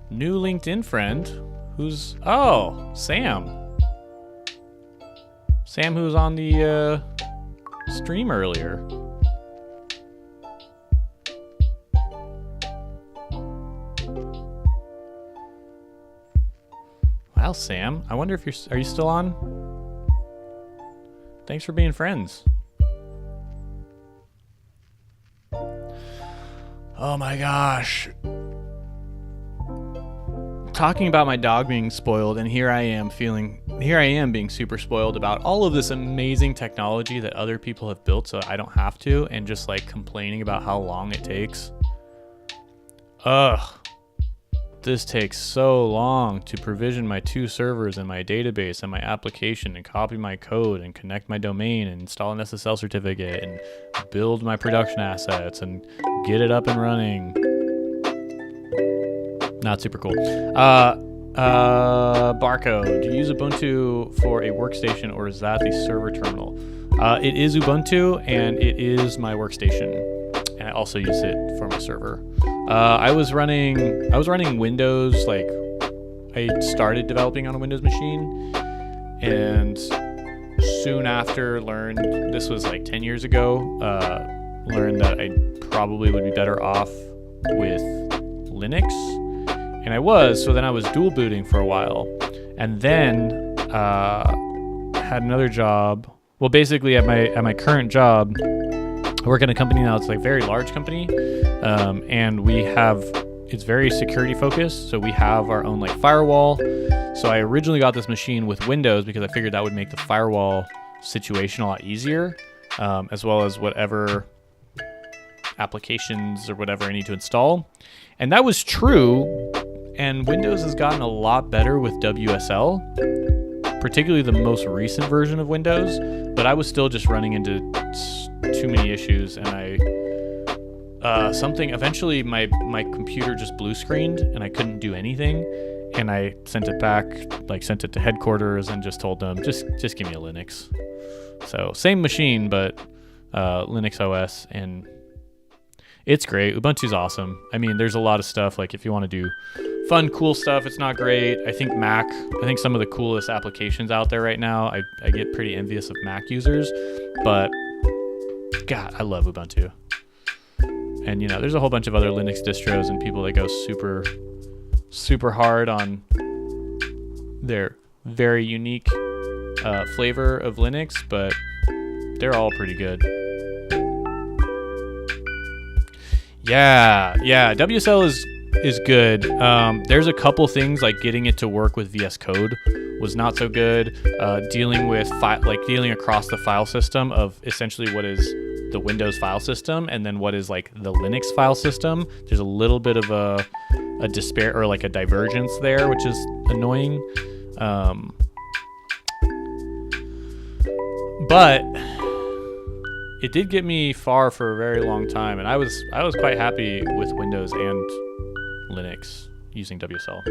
new LinkedIn friend. Who's... Oh, Sam. Sam, who was on the stream earlier. Wow, Sam. I wonder if you're... Are you still on? Thanks for being friends. Oh my gosh. Talking about my dog being spoiled, and here I am being super spoiled about all of this amazing technology that other people have built so I don't have to, and just like complaining about how long it takes. Ugh. This takes so long to provision my 2 servers and my database and my application and copy my code and connect my domain and install an SSL certificate and build my production assets and get it up and running. Not super cool. Barcode. Do you use Ubuntu for a workstation, or is that the server terminal? It is Ubuntu, and it is my workstation, and I also use it for my server. I was running Windows. Like, I started developing on a Windows machine, and soon after learned, this was like 10 years ago, learned that I probably would be better off with Linux. And I was, so then I was dual booting for a while, and then had another job. Well, basically at my current job, I work at a company now. It's like a very large company, and it's very security focused. So we have our own like firewall. So I originally got this machine with Windows because I figured that would make the firewall situation a lot easier, as well as whatever applications or whatever I need to install. And that was true. And Windows has gotten a lot better with WSL, particularly the most recent version of Windows, but I was still just running into too many issues, and eventually my computer just blue screened and I couldn't do anything, and I sent it back, sent it to headquarters and just told them, just give me a Linux. So same machine, but Linux OS, and it's great. Ubuntu's awesome. I mean, there's a lot of stuff, like if you want to do fun, cool stuff, it's not great. I think some of the coolest applications out there right now, I get pretty envious of Mac users, but God, I love Ubuntu. And there's a whole bunch of other Linux distros and people that go super, super hard on their very unique flavor of Linux, but they're all pretty good. Yeah, WSL is good. There's a couple things, like getting it to work with VS Code was not so good. Dealing across the file system of essentially what is the Windows file system and then what is like the Linux file system. There's a little bit of a despair or like a divergence there, which is annoying. But it did get me far for a very long time, and I was quite happy with Windows and Linux using WSL.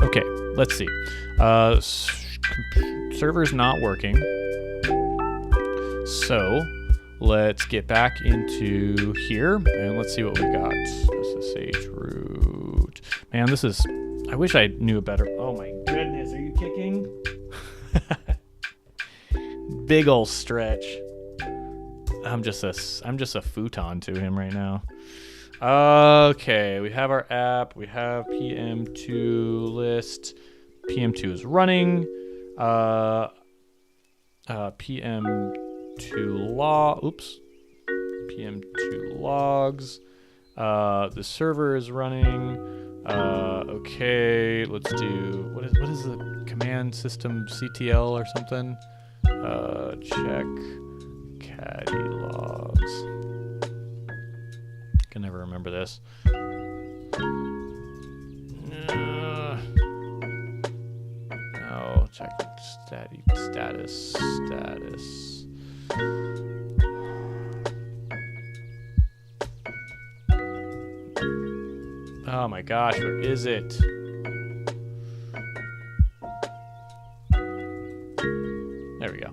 Okay, let's see. Server's not working, so let's get back into here and let's see what we got. SSH root. Man, I wish I knew a better. Oh my goodness, are you kicking? Big ol' stretch. I'm just a futon to him right now. Okay, we have our app. We have PM2 list. PM2 is running. PM2 logs. The server is running. Okay, let's do what is the command system CTL or something? Check caddy logs. Can never remember this. No, check status. Oh my gosh, where is it? There we go.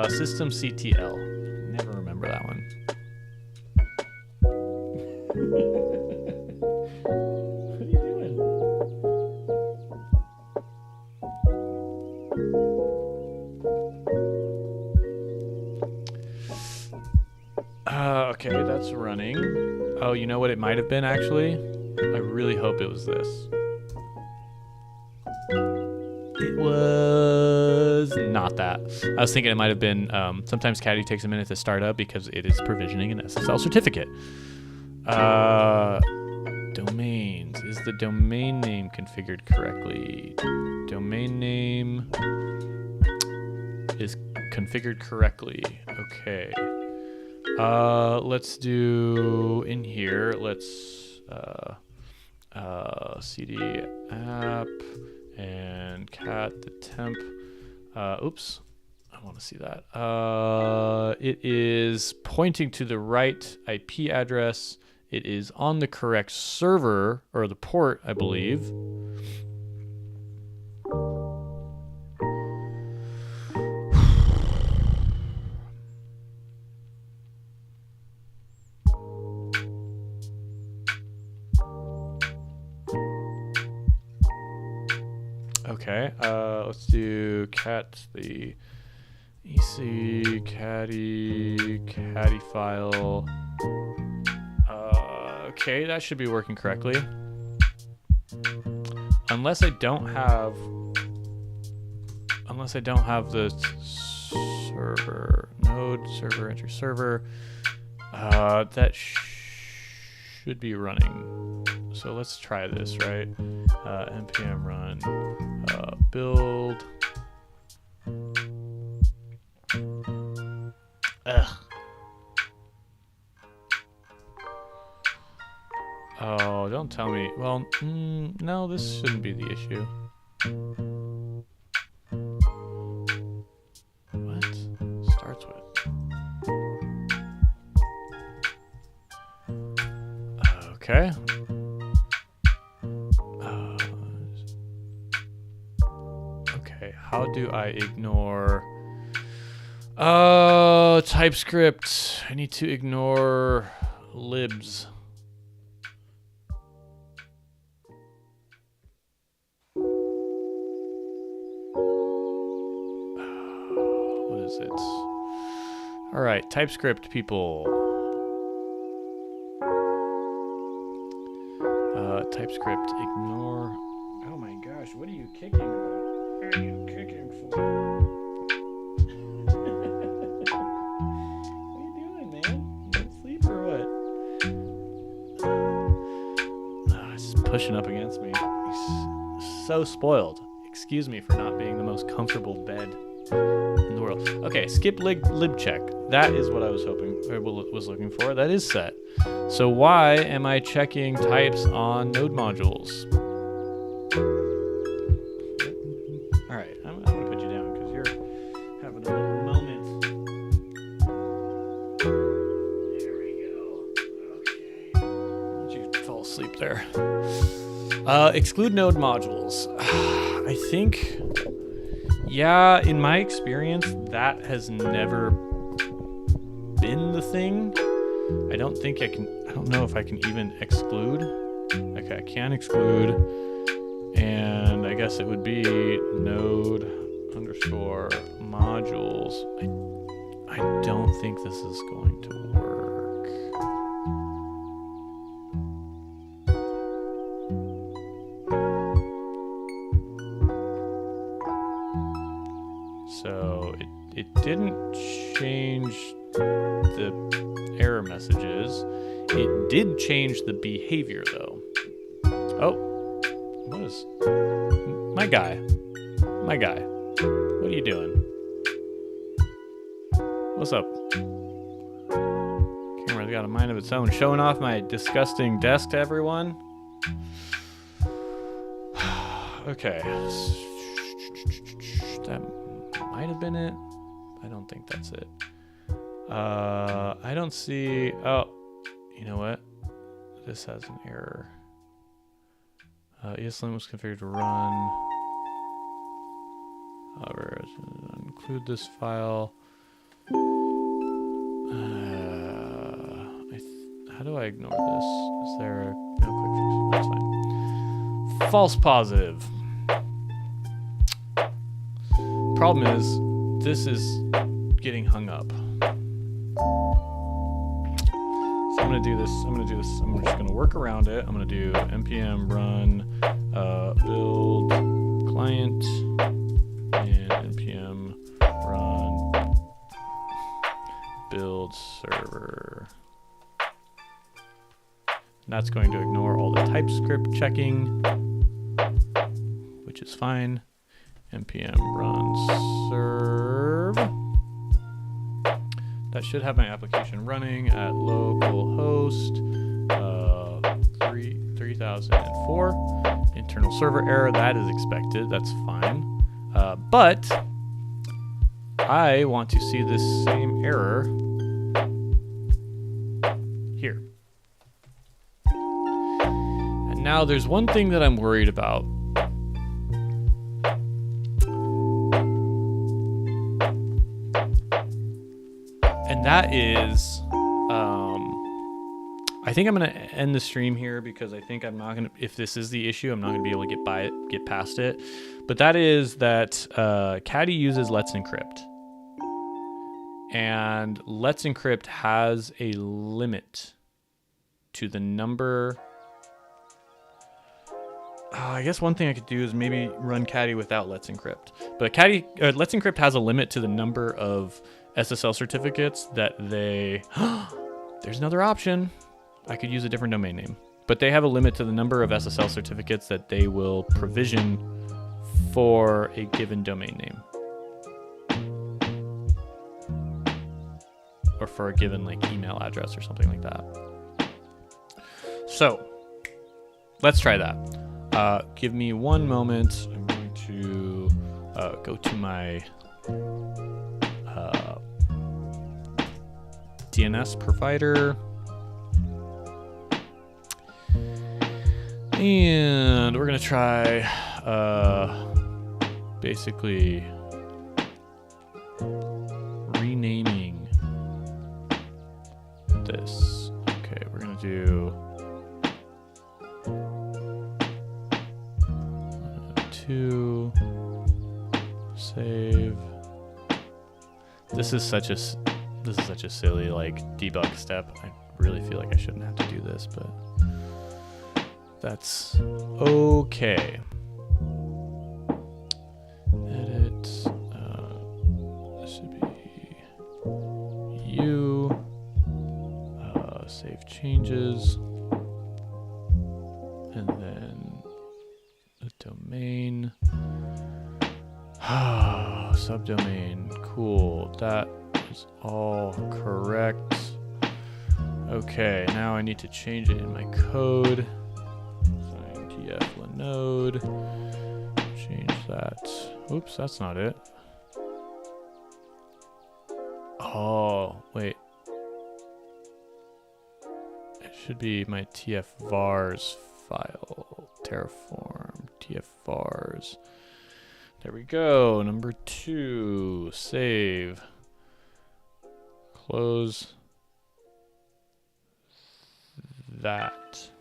System CTL. Never remember that one. Okay, that's running. Oh, you know what it might have been, actually? I really hope it was this. It was not that. I was thinking it might have been, sometimes Caddy takes a minute to start up because it is provisioning an SSL certificate. Domains. Is the domain name configured correctly? Domain name is configured correctly. Okay. Let's do in here, let's cd app and cat the temp. Oops, I want to see that. It is pointing to the right IP address. It is on the correct server, or the port, I believe. Okay, let's do cat the EC caddy file. Okay, that should be working correctly. Unless I don't have the server node server enter server. That should be running. So let's try this, right? npm run build. Ugh. Oh, don't tell me. Well, no, this shouldn't be the issue. What? Starts with. Okay. Okay, how do I ignore... TypeScript. I need to ignore libs. What is it? All right, TypeScript people. TypeScript ignore. Oh my gosh, what are you kicking about? What are you kicking for? What are you doing, man? You asleep or what? It's pushing up against me. He's so spoiled. Excuse me for not being the most comfortable bed in the world. Okay, skip lib check. That is what I was hoping, or was looking for. That is set. So why am I checking types on node modules? All right, I'm gonna put you down because you're having a little moment. There we go. Okay. Why don't you fall asleep there? Exclude node modules. I think, yeah, in my experience, that has never been the thing. I don't think I can, I don't know if I can even exclude. Okay, I can exclude, and I guess it would be node underscore modules. I don't think this is going to work. So it didn't change the error messages. It did change the behavior though. Oh, what is my guy? My guy, what are you doing? What's up? Camera's got a mind of its own, showing off my disgusting desk to everyone. Okay, that might have been it. I don't think that's it. I don't see. Oh, you know what? This has an error. ESLint was configured to run. However, include this file. How do I ignore this? Is there a no quick fix? That's fine. False positive. problem is this is getting hung up. So I'm going to do this. I'm just going to work around it. I'm going to do npm run build client and npm run build server. And that's going to ignore all the TypeScript checking, which is fine. npm run serve. That should have my application running at localhost 3004. Internal server error, that is expected. That's fine. But I want to see this same error here. And now there's one thing that I'm worried about. And that is, I think I'm going to end the stream here because I think I'm not going to, if this is the issue, I'm not going to be able to get past it. But that is that Caddy uses Let's Encrypt. And Let's Encrypt has a limit to the number. I guess one thing I could do is maybe run Caddy without Let's Encrypt. But Let's Encrypt has a limit to the number of SSL certificates that they... There's another option. I could use a different domain name. But they have a limit to the number of SSL certificates that they will provision for a given domain name. Or for a given email address or something like that. So, let's try that. Give me one moment. I'm going to go to my DNS provider. And we're going to try basically renaming this. Okay, we're going to do 2 save. This is such a silly debug step. I really feel like I shouldn't have to do this, but that's okay. Edit. This should be you. Save changes. And then the domain. Subdomain. Cool. That is all correct. Okay, now I need to change it in my code. Sign tf Linode. Change that. Oops, that's not it. Oh, wait. It should be my tf-vars file. Terraform, tf-vars. There we go. Number 2. Save. Close that.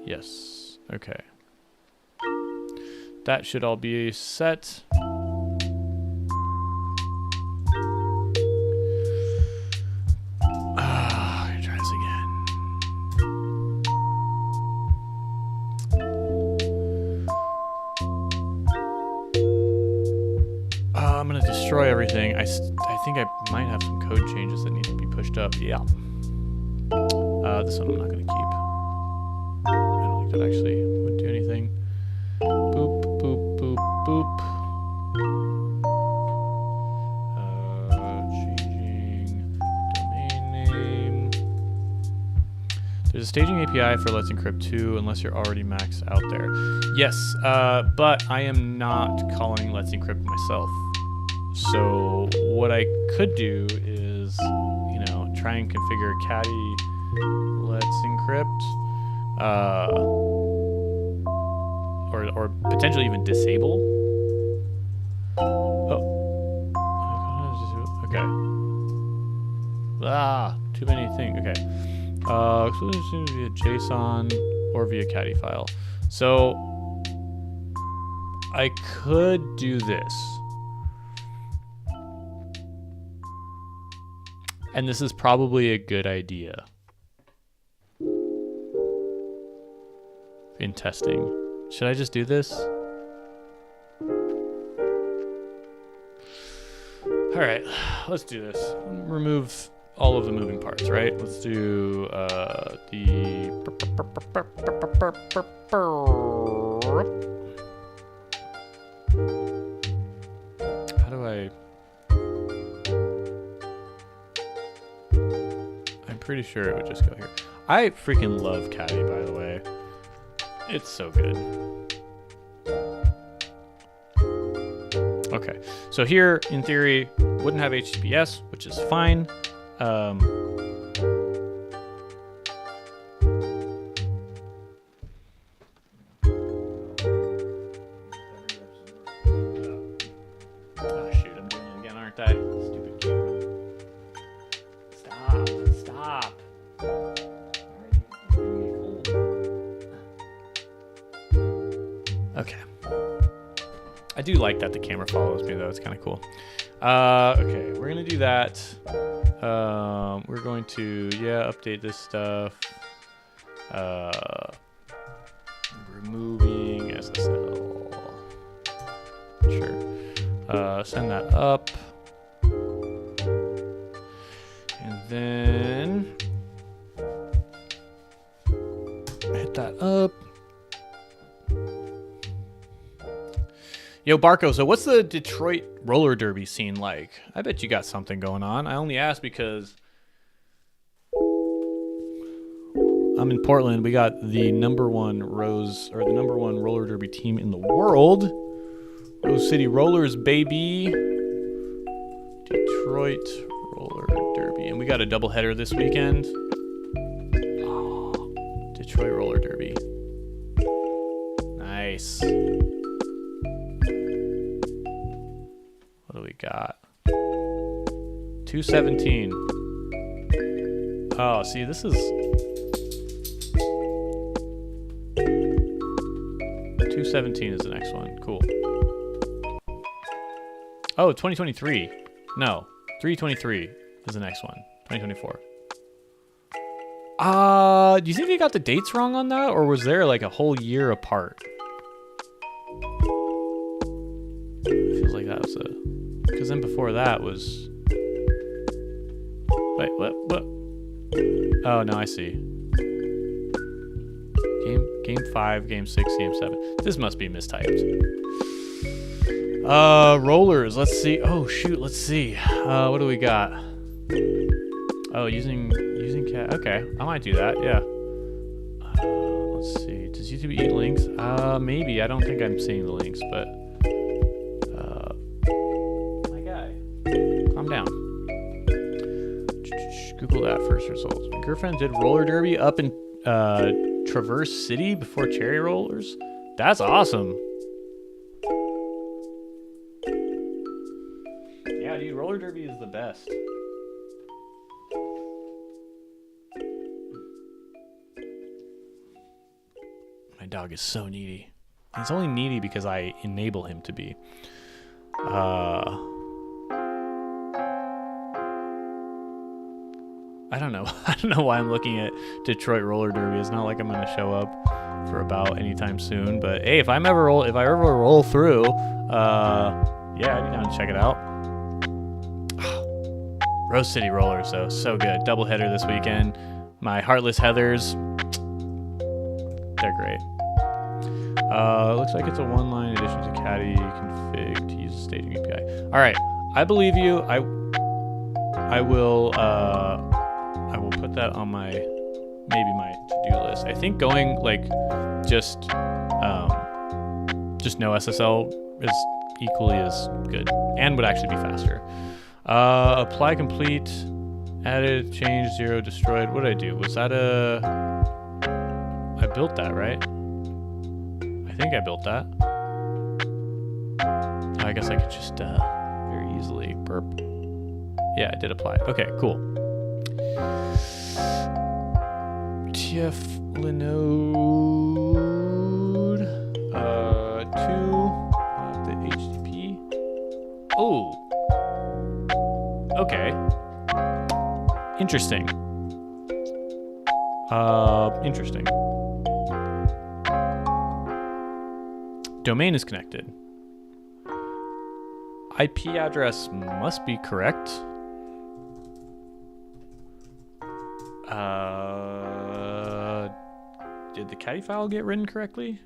Yes. Okay. That should all be set. I'm gonna try this again. I'm gonna destroy everything. I think I might have some code changes that need to be pushed up. Yeah. This one I'm not gonna keep. I don't think that actually would do anything. Boop, boop, boop, boop. Changing domain name. There's a staging API for Let's Encrypt 2 unless you're already maxed out there. Yes, but I am not calling Let's Encrypt myself. So what I could do is, try and configure Caddy Let's Encrypt, or potentially even disable. Oh, okay. Too many things. Okay. So this seems to be a JSON or via Caddy file. So I could do this. And this is probably a good idea in testing. Should I just do this? All right, let's do this. Remove all of the moving parts, right? Let's do how do I? I'm pretty sure it would just go here. I freaking love Caddy, by the way. It's so good. Okay, so here, in theory, wouldn't have HTTPS, which is fine. Oh, shoot, I'm doing it again, aren't I? Stupid camera. Stop. Okay. I do like that the camera follows me, though. It's kind of cool. Okay, we're going to do that. We're going to, update this stuff. Removing SSL. Sure. Send that up. And then hit that up. Yo, Barco, so what's the Detroit roller derby scene like? I bet you got something going on. I only asked because I'm in Portland. We got the number one roller derby team in the world. Rose City Rollers, baby. Detroit roller derby. And we got a doubleheader this weekend. Oh, Detroit roller derby. Nice. What do we got? 217. Oh, see, this is 217 is the next one. Cool. Oh, 2023. No, 323 is the next one. 2024. Do you think they got the dates wrong on that, or was there like a whole year apart? Feels like that was because then before that was. Wait, what? Oh no, I see. Game 5, game 6, game 7. This must be mistyped. Rollers. Let's see. Oh shoot. Let's see. What do we got? Oh, using cat. Okay, I might do that. Yeah. Let's see. Does YouTube eat links? Maybe. I don't think I'm seeing the links, but. My guy, calm down. Google that first results. My girlfriend did roller derby up in Traverse City before cherry rollers. That's awesome. Yeah, dude, roller derby is the best. My dog is so needy. He's only needy because I enable him to be. I don't know. I don't know why I'm looking at Detroit roller derby. It's not like I'm gonna show up for about anytime soon. But hey, if I ever roll through, I'd be down to check it out. Rose City Rollers, though, so good. Doubleheader this weekend. My Heartless Heathers, they're great. Looks like it's a one-line addition to Caddy config to use the staging API. All right, I believe you. I will put that on my to-do list. I think going like just no SSL is equally as good and would actually be faster. Apply complete, added, changed, 0, destroyed. What did I do? Was that I built that, right? I think I built that. I guess I could just very easily burp. Yeah, I did apply. Okay, cool. TF Linode. Okay. Interesting. Interesting. Domain is connected. IP address must be correct. Did the caddy file get written correctly?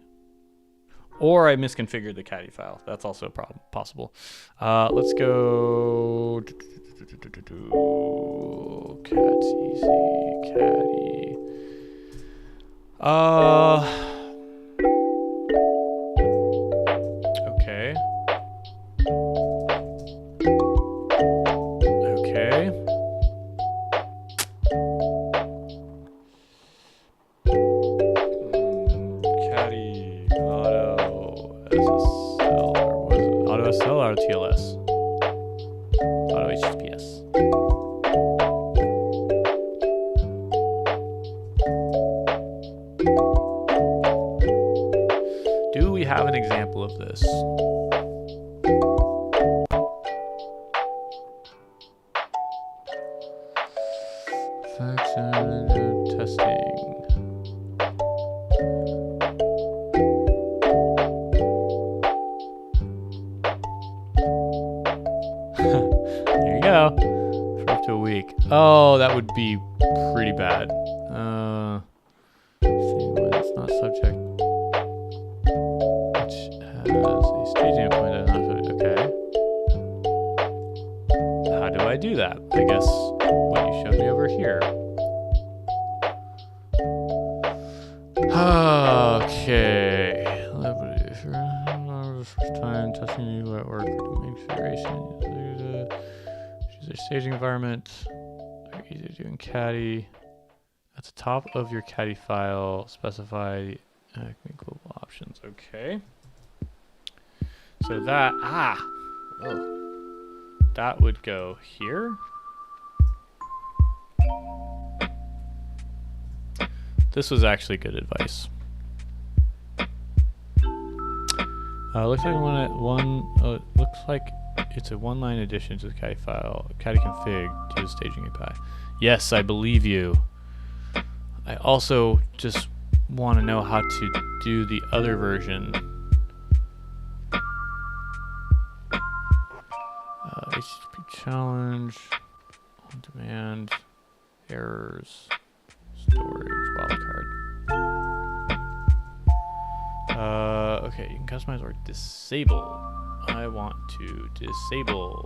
Or I misconfigured the caddy file. That's also possible. Let's go. Cat's easy, caddy. Okay. Okay. Caddy auto SSL or was it auto SSL or auto TLS? Auto HTTPS. Do we have an example of this? Testing. There you go. For up to a week. Oh, that would be pretty bad. It's not subject. Which has a staging point. Okay. How do I do that? I guess what you showed me over here. Okay. First time testing you at work for domain configuration. Choose a staging environment. Easy to do in caddy. At the top of your caddy file, specify global options. Okay. So that that would go here. This was actually good advice. Looks like it's a one-line addition to the caddy file. Caddy config to the staging API. Yes, I believe you. I also just want to know how to do the other version. HTTP challenge, on demand, errors, storage, wildcard. Okay, you can customize or disable. I want to disable.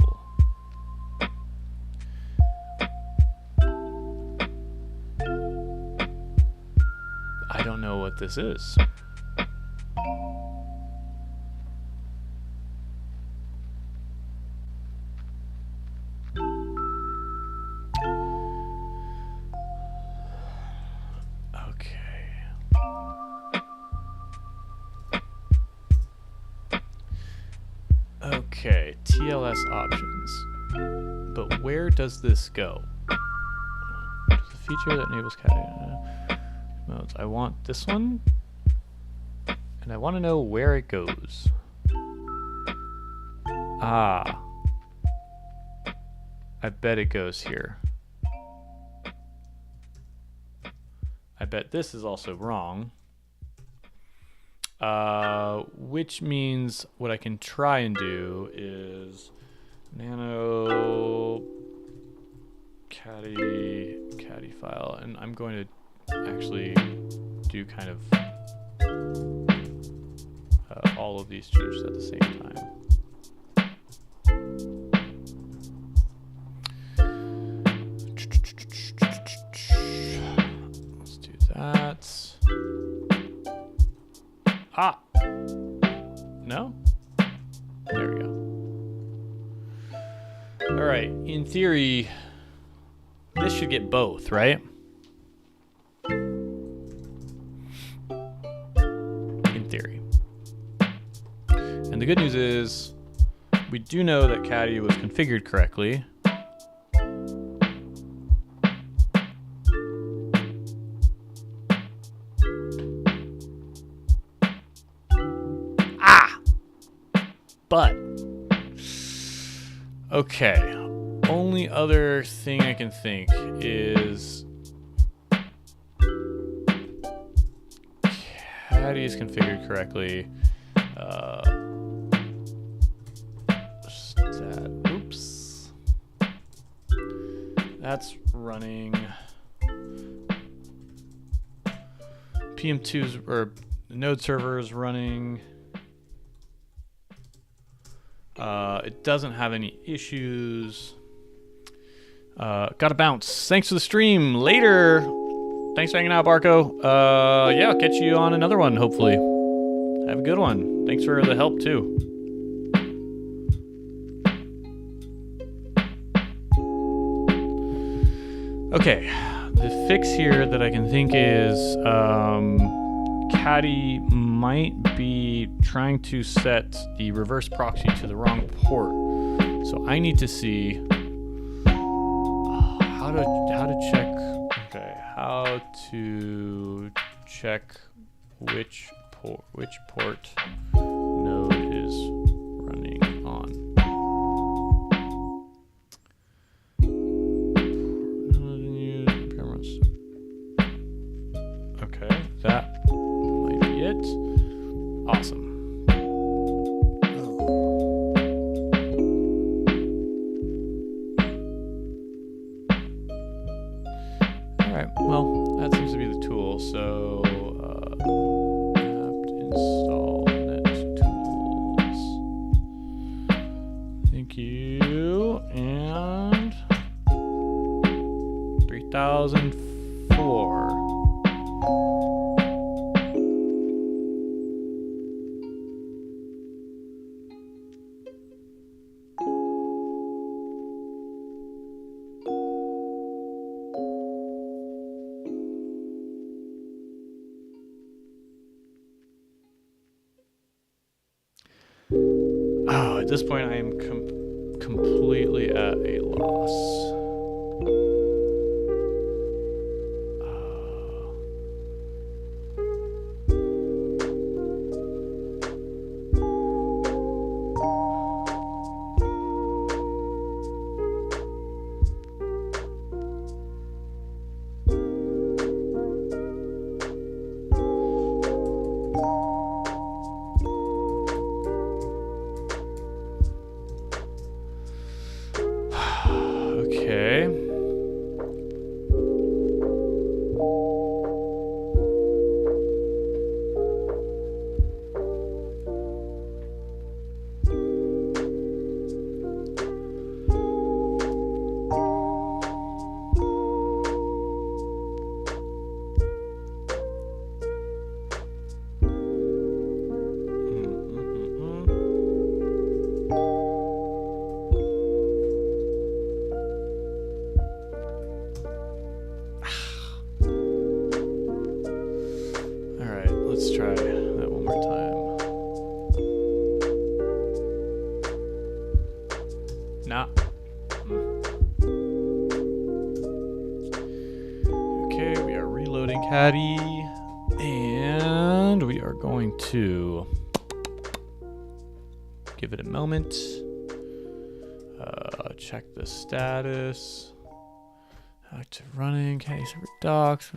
I don't know what this is. Okay, TLS options. But where does this go? There's a feature that enables caddy modes. I want this one, and I want to know where it goes. Ah. I bet it goes here. I bet this is also wrong. Which means what I can try and do is nano caddy file, and I'm going to actually do kind of all of these changes at the same time. Let's do that. Ah! No? There we go. Alright, in theory, this should get both, right? In theory. And the good news is, we do know that caddy was configured correctly. But, okay, only other thing I can think is Caddy is configured correctly. Oops. That's running. PM2's or the Node server is running. It doesn't have any issues. Gotta bounce. Thanks for the stream. Later. Thanks for hanging out, Barco. Yeah, I'll catch you on another one, hopefully. Have a good one. Thanks for the help, too. Okay, the fix here that I can think is Caddy might be trying to set the reverse proxy to the wrong port. So I need to see how to check. Okay, how to check which port Node is running on. Okay, that might be it. Awesome. All right, well, that seems to be the tool. So apt install net tools. Thank you. And 3004. Oh, at this point I am completely at a loss. Let's try that one more time. Nah. Okay, we are reloading Caddy, and we are going to give it a moment. Check the status. Active running. Caddy server docs.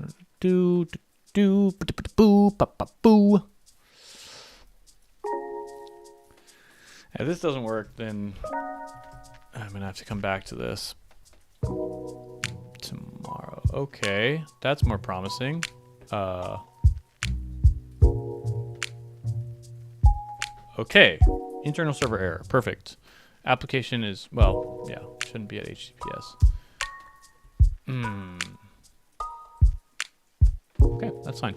Boo. If this doesn't work, then I'm gonna have to come back to this tomorrow. Okay, that's more promising. Okay, internal server error. Perfect. Application is, well, yeah, shouldn't be at HTTPS. Okay, that's fine.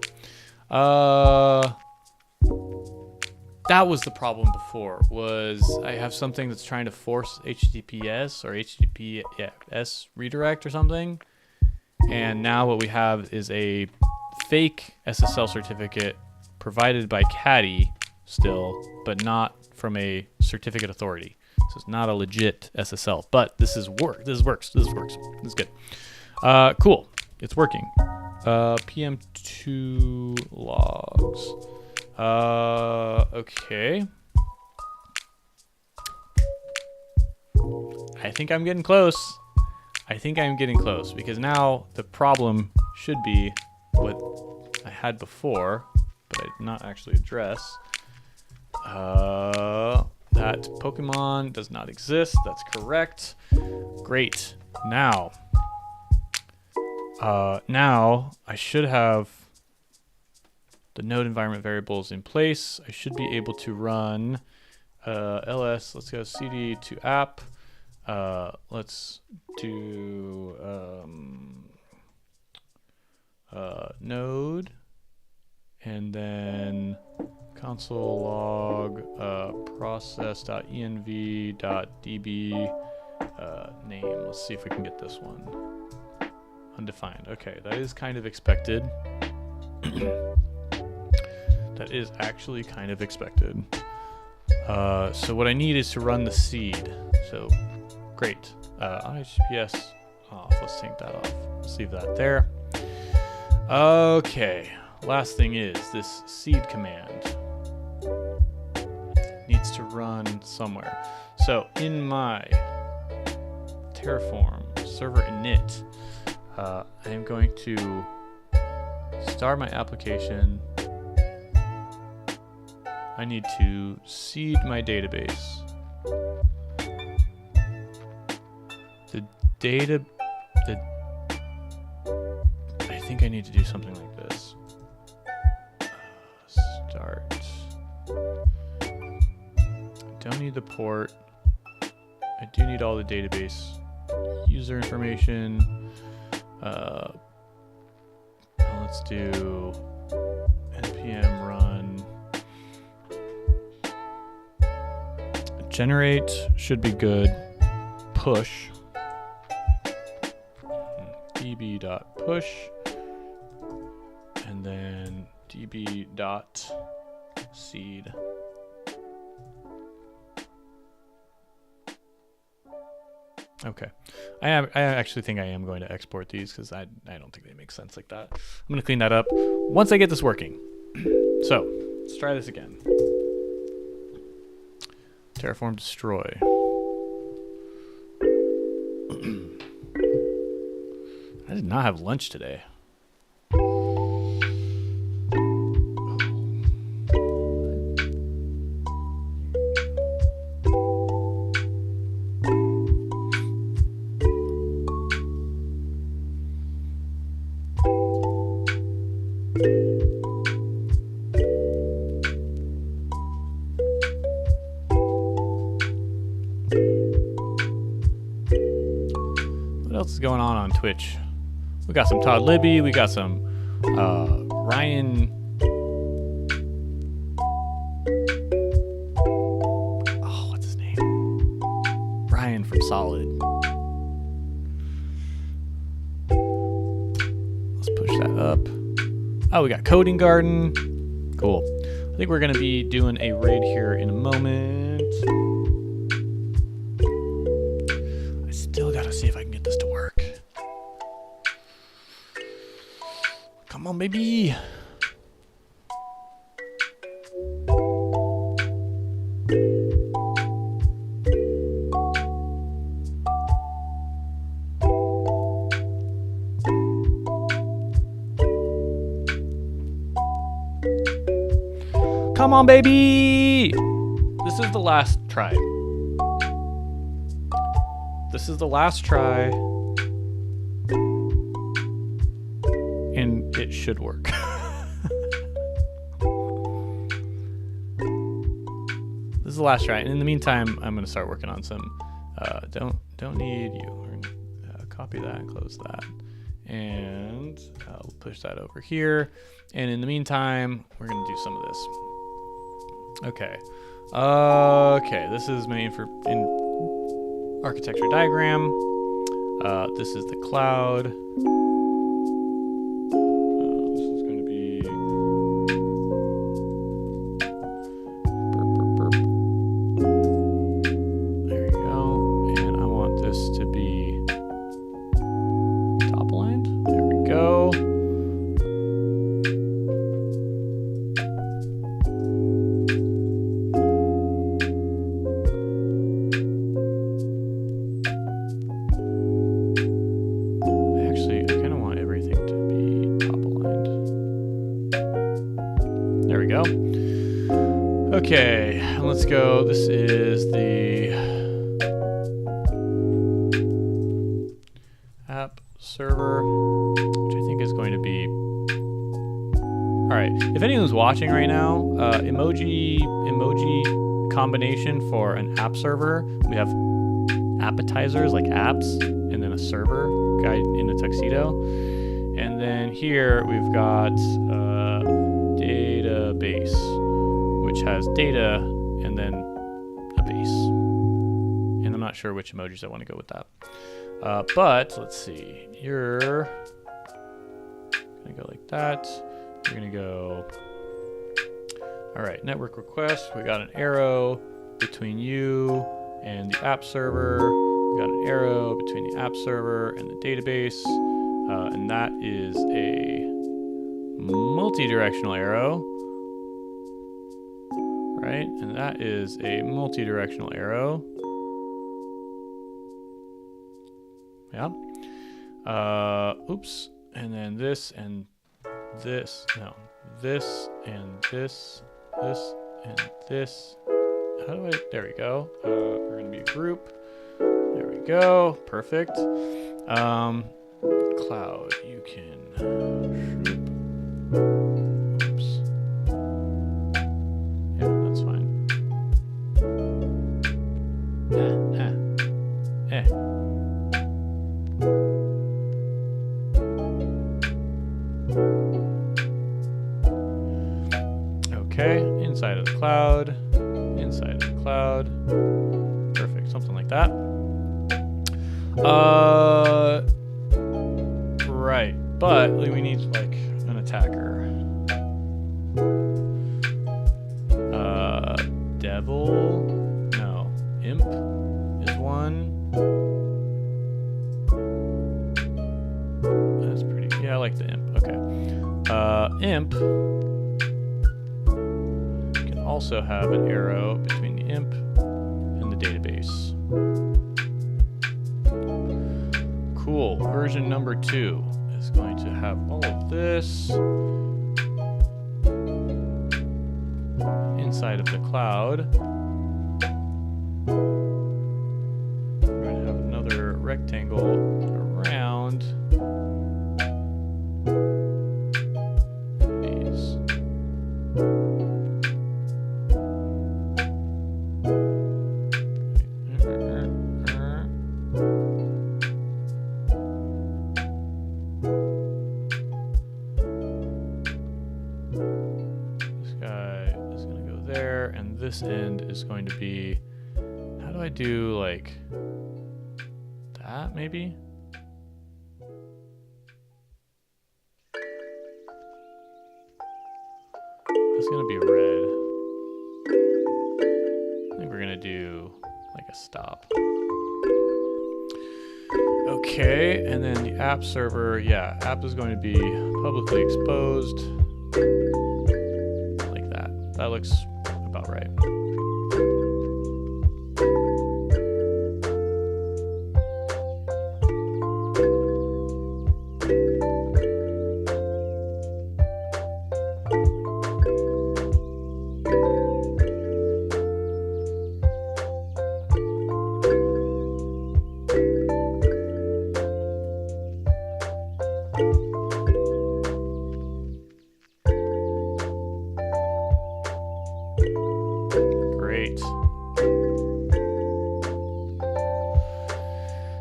That was the problem before, was I have something that's trying to force HTTPS or HTTPS redirect or something. And now what we have is a fake SSL certificate provided by Caddy still, but not from a certificate authority. So it's not a legit SSL, but this is This works. This is good. Cool. It's working. PM2 logs. Okay. I think I'm getting close. I think I'm getting close because now the problem should be what I had before, but I did not actually address. That Pokemon does not exist. That's correct. Great. Now I should have the node environment variables in place. I should be able to run ls. Let's go cd to app. Let's do node, and then console log process.env.db name. Let's see if we can get this one. Undefined. Okay, that is kind of expected. That is actually kind of expected. So what I need is to run the seed. So great. IHPS off. Let's take that off. Let's leave that there. Okay. Last thing is this seed command needs to run somewhere. So in my Terraform server init, I am going to start my application. I need to seed my database. I think I need to do something like this. Start. I don't need the port. I do need all the database user information. Let's do npm run. Generate should be good. Push. db.push. And then db.seed. Okay, I actually think I am going to export these because I don't think they make sense like that. I'm going to clean that up once I get this working. So let's try this again. Terraform destroy. I did not have lunch today. What else is going on Twitch? We got some Todd Libby. We got some Ryan. Oh, what's his name? Ryan from Solid. Let's push that up. Oh, we got Coding Garden. Cool. I think we're going to be doing a raid here in a moment. I still got to see if I can get this to work. Come on, baby. Come on, baby. This is the last try. This is the last try. And it should work. This is the last try. And in the meantime, I'm going to start working on some. Don't need you. We're gonna, copy that and close that. And I'll push that over here. And in the meantime, we're going to do some of this. Okay. Okay. This is my in architecture diagram. This is the cloud. Okay, let's go. This is the app server, which I think is going to be. All right. If anyone's watching right now, emoji combination for an app server. We have appetizers like apps, and then a server guy in a tuxedo, and then here we've got database, which has data and then a base. And I'm not sure which emojis I want to go with that. But let's see. You're gonna go like that. You're gonna go. All right, network request. We got an arrow between you and the app server. We got an arrow between the app server and the database, and that is a multi-directional arrow, right? And that is a multi-directional arrow. Yeah. Oops. And then this and this. No. This and this. This and this. How do I? There we go. We're going to be a group. There we go. Perfect. Cloud. You can. Oops. Yeah, that's fine. Okay, inside of the cloud, inside of the cloud. Perfect, something like that. Right, but we need like an attacker. Devil, no, imp is one. That's pretty, yeah, I like the imp, okay. Imp also have an arrow between the imp and the database. Cool. Version number 2 is going to have all of this inside of the cloud. We're going to have another rectangle around these. This end is going to be, how do I do like that maybe? It's gonna be red. I think we're gonna do like a stop. Okay, and then the app server, yeah, app is going to be publicly exposed like that. That looks about right.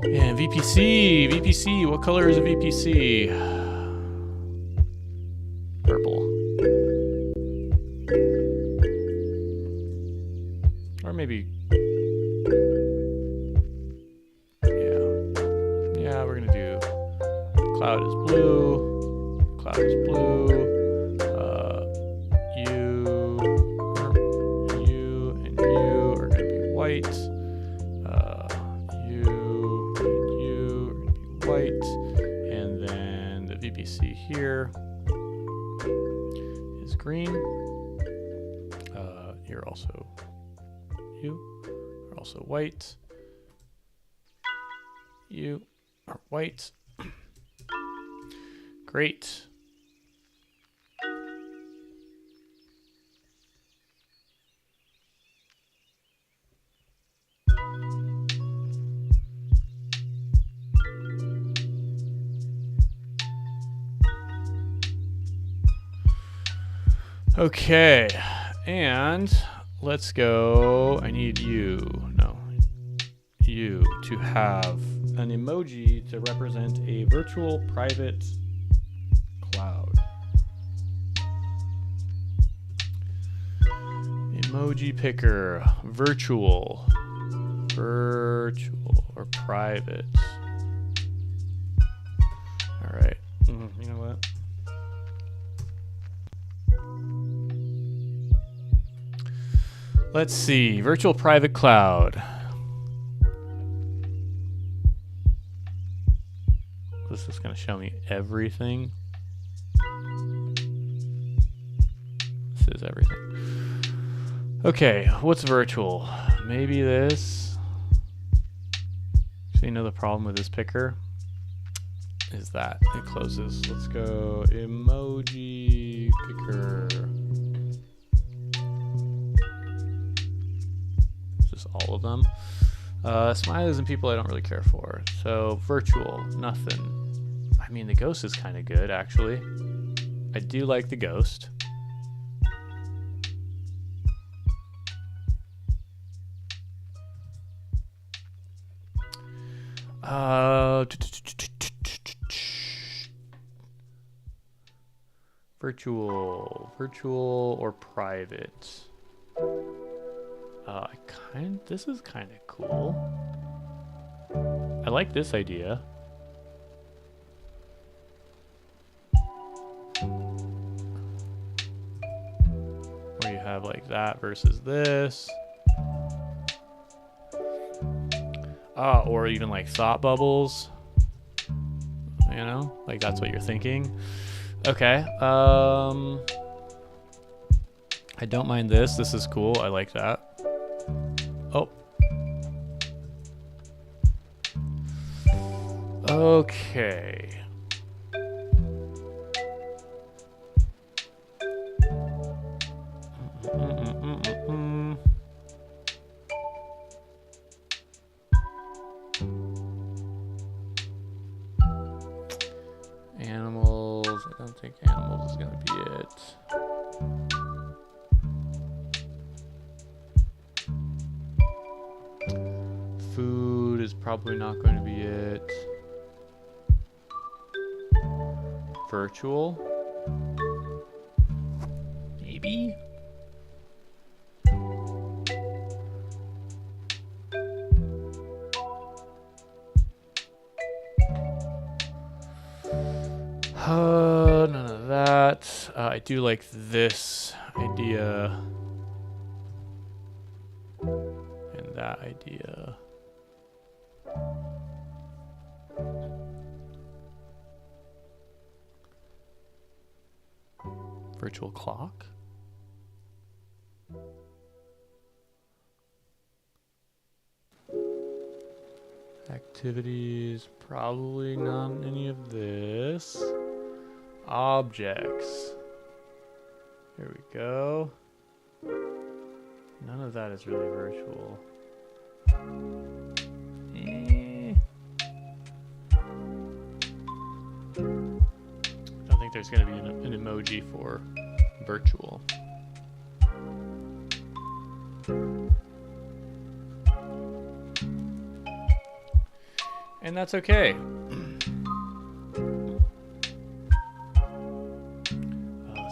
And VPC, what color is a VPC? Purple. Or maybe, yeah, we're gonna do cloud is blue, cloud is blue, you and you are gonna be white. White, and then the VPC here is green. You're also, you are also white. You are white. Great. Okay, and let's go. I need you to have an emoji to represent a virtual private cloud. Emoji picker, virtual or private. All right, you know what? Let's see, virtual private cloud. This is going to show me everything. This is everything. Okay, what's virtual? Maybe this. So you know the problem with this picker is that it closes. Let's go emoji picker. Just all of them. Smileys and people I don't really care for. So virtual, nothing. I mean, the ghost is kind of good, actually. I do like the ghost. Virtual or private. This is kind of cool. I like this idea. Where you have like that versus this. Or even like thought bubbles. You know, like that's what you're thinking. Okay. I don't mind this. This is cool. I like that. Oh. Okay. Animals. I don't think animals is gonna be it. Food is probably not going to be it. Virtual? Maybe? None of that. I do like this idea. And that idea. Virtual clock? Activities, probably not any of this. Objects. Here we go. None of that is really virtual. I don't think there's going to be an emoji for virtual. And that's okay.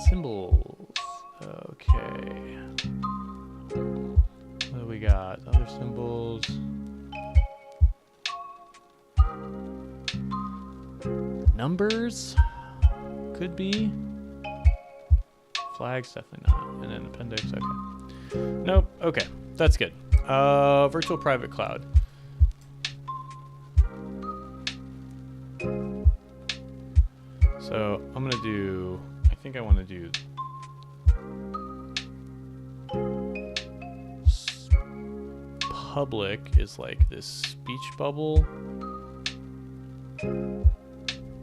Symbols. Okay. What do we got? Other symbols. Numbers? Could be. Flags, definitely not. And then appendix, okay. Nope, okay. That's good. Virtual private cloud. So I'm gonna do, I think I want to do public is like this speech bubble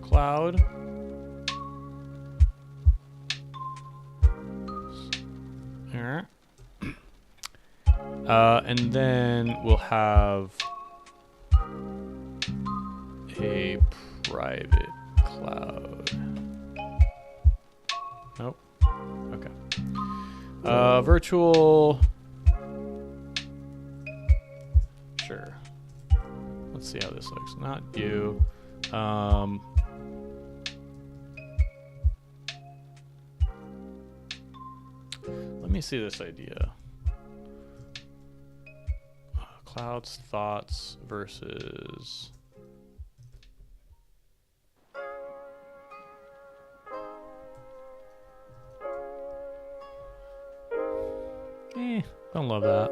cloud. And then we'll have a private cloud. Nope. Okay. Virtual. Sure. Let's see how this looks. Not view. Let me see this idea. Clouds, thoughts versus. Don't love that.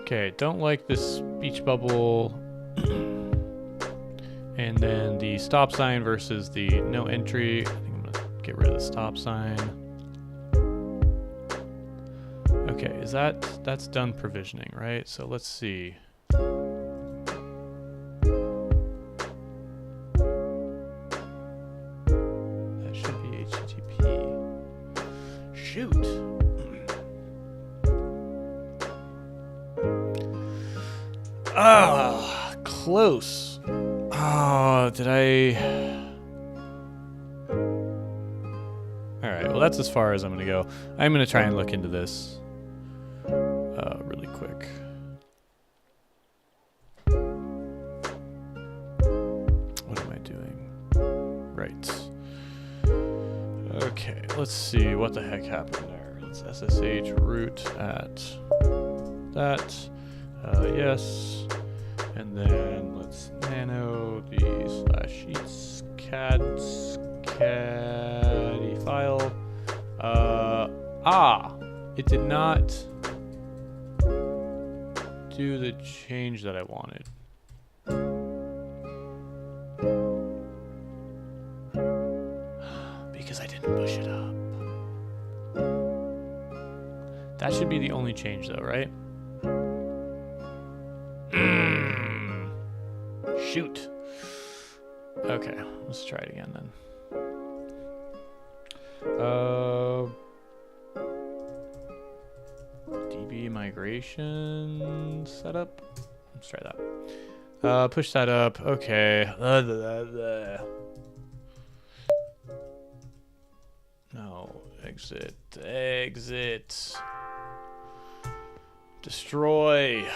Okay, don't like this speech bubble. And then the stop sign versus the no entry. I think I'm gonna get rid of the stop sign. Okay, that's done provisioning, right? So let's see. That should be HTTP. Shoot. Ah, close. Oh, did I? All right, well, that's as far as I'm going to go. I'm going to try and look into this really quick. What am I doing? Right. Okay, let's see what the heck happened there. Let's SSH root at that. Yes. And then let's nano the /sheets caddy file. It did not do the change that I wanted. Because I didn't push it up. That should be the only change though, right? Shoot. Okay, let's try it again then. DB migration setup. Let's try that. Push that up. Okay. No. Exit. Exit. Destroy.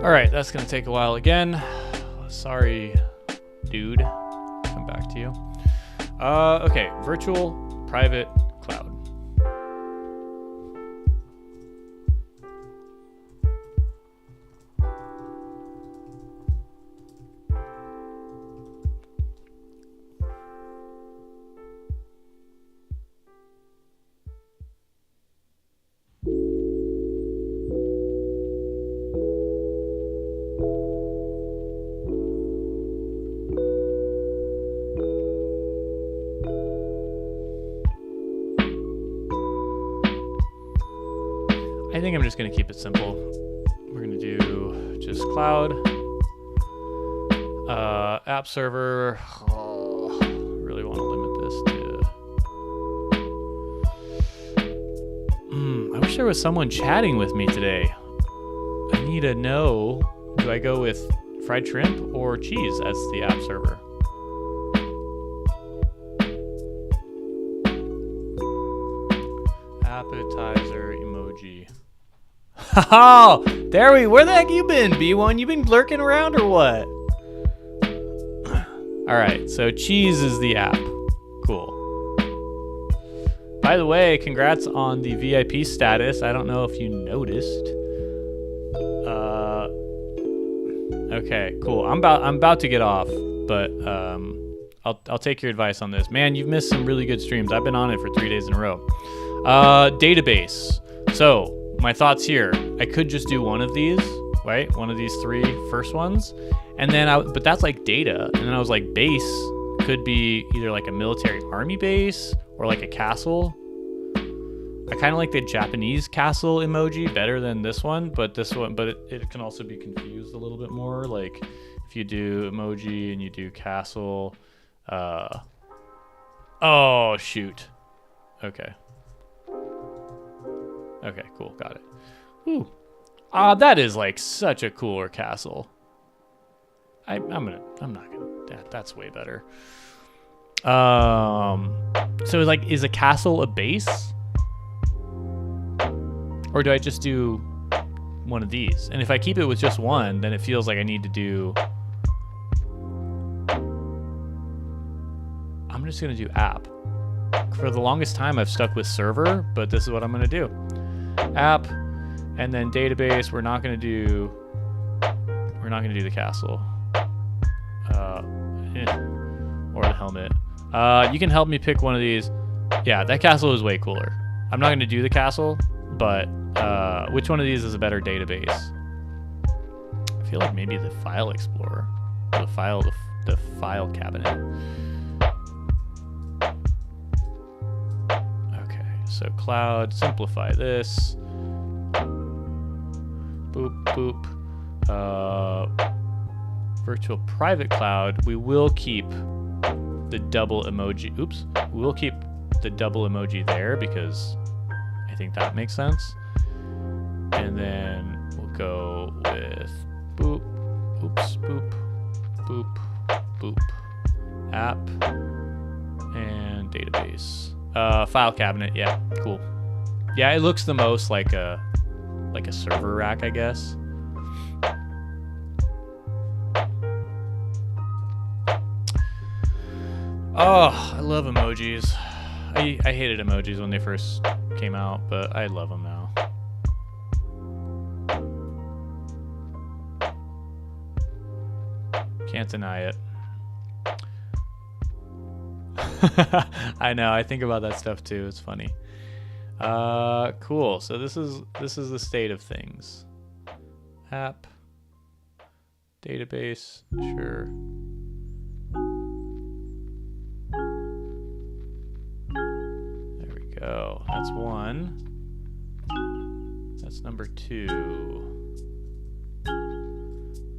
All right, that's gonna take a while again. Sorry, dude. Come back to you. Okay, virtual private cloud. I think I'm just going to keep it simple. We're going to do just cloud, app server. Oh, really want to limit this to. I wish there was someone chatting with me today. I need to know, do I go with fried shrimp or cheese as the app server? Appetizer emoji. Oh, where the heck you been, B1? You been lurking around or what? All right, so cheese is the app. Cool. By the way, congrats on the VIP status. I don't know if you noticed. Okay, cool. I'm about to get off, but I'll take your advice on this. Man, you've missed some really good streams. I've been on it for 3 days in a row. Database. So my thoughts here. I could just do one of these, right? One of these 3 first ones, and then but that's like data. And then I was like, base could be either like a military army base or like a castle. I kind of like the Japanese castle emoji better than this one, but it can also be confused a little bit more. Like if you do emoji and you do castle, oh shoot. Okay, cool, got it. Ooh, that is like such a cooler castle. I'm not gonna. That's way better. So like, is a castle a base? Or do I just do one of these? And if I keep it with just one, then it feels like I need to do... I'm just going to do app. For the longest time, I've stuck with server, but this is what I'm going to do. App, and then database. We're not going to do the castle. Or the helmet. You can help me pick one of these. Yeah, that castle is way cooler. I'm not going to do the castle, but which one of these is a better database? I feel like maybe the file explorer, or the file cabinet. Okay, so cloud, simplify this. Boop, boop. Virtual private cloud, we will keep the double emoji. Oops, we'll keep the double emoji there because I think that makes sense. And then we'll go with boop, oops, boop, boop, boop, app, and database. File cabinet, yeah, cool. Yeah, it looks the most like a server rack, I guess. Oh, I love emojis. I hated emojis when they first came out, but I love them now. Can't deny it. I know, I think about that stuff too. It's funny. Cool. So this is the state of things. App, database, sure. There we go. That's one. That's number 2.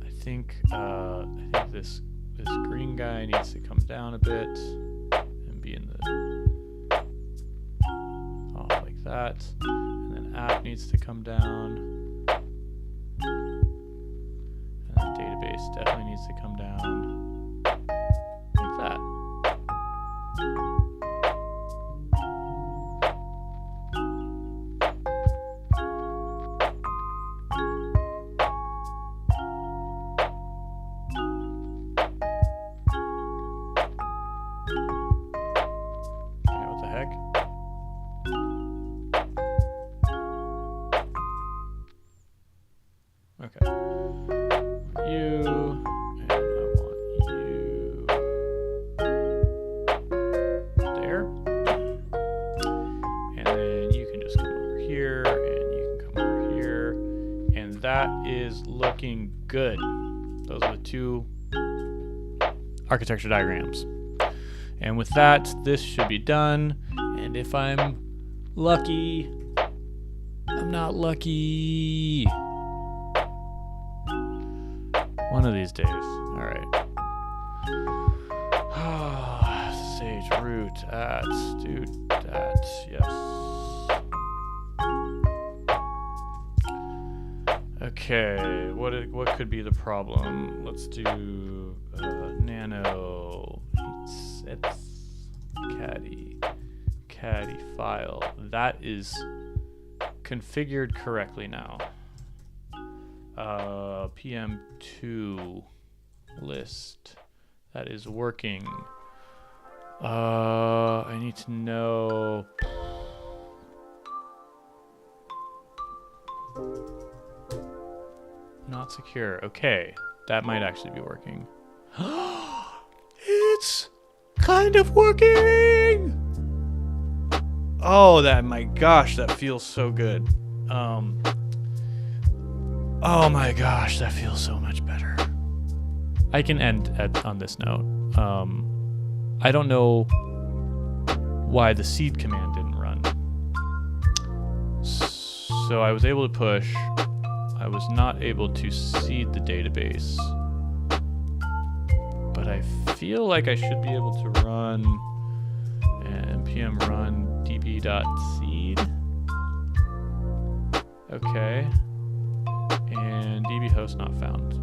I think this green guy needs to come down a bit and be in the off like that, and then app needs to come down, and then database definitely needs to come down like that. Good. Those are the 2 architecture diagrams. And with that, this should be done. And if I'm lucky, I'm not lucky. One of these days. All right. Sage root at dude at yes. Okay, what could be the problem? Let's do nano it's caddy file. That is configured correctly now. PM2 list. that is working. I need to know. Not secure. Okay, that might actually be working. It's kind of working. Oh, my gosh, that feels so good. Oh my gosh, that feels so much better. I can end on this note. I don't know why the seed command didn't run. So I was able to push. I was not able to seed the database. But I feel like I should be able to run npm run db.seed. Okay. And db host not found.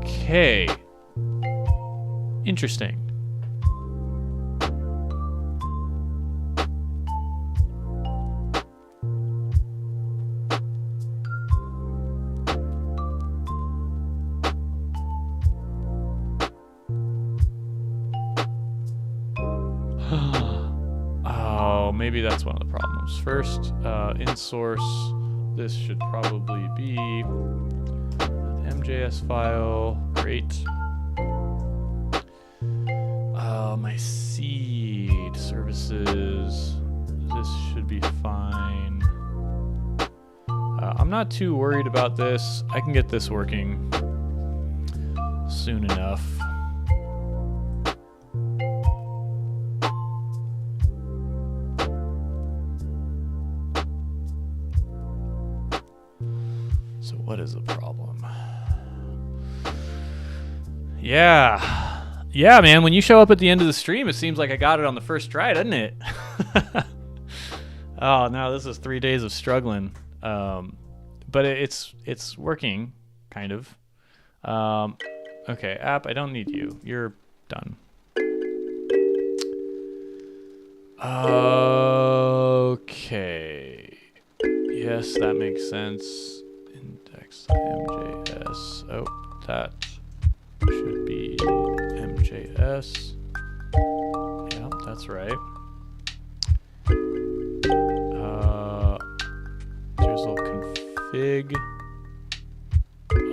Okay. Interesting. Oh, maybe that's one of the problems. First, in source, this should probably be an MJS file. Great. My seed services. This should be fine. I'm not too worried about this. I can get this working soon enough. So what is the problem? Yeah, man, when you show up at the end of the stream, it seems like I got it on the first try, doesn't it? Oh, no, this is 3 days of struggling. But it's working, kind of. Okay, app, I don't need you. You're done. Okay. Yes, that makes sense. Index.mjs. Oh, that should be MJS. Yeah, that's right. Drizzle config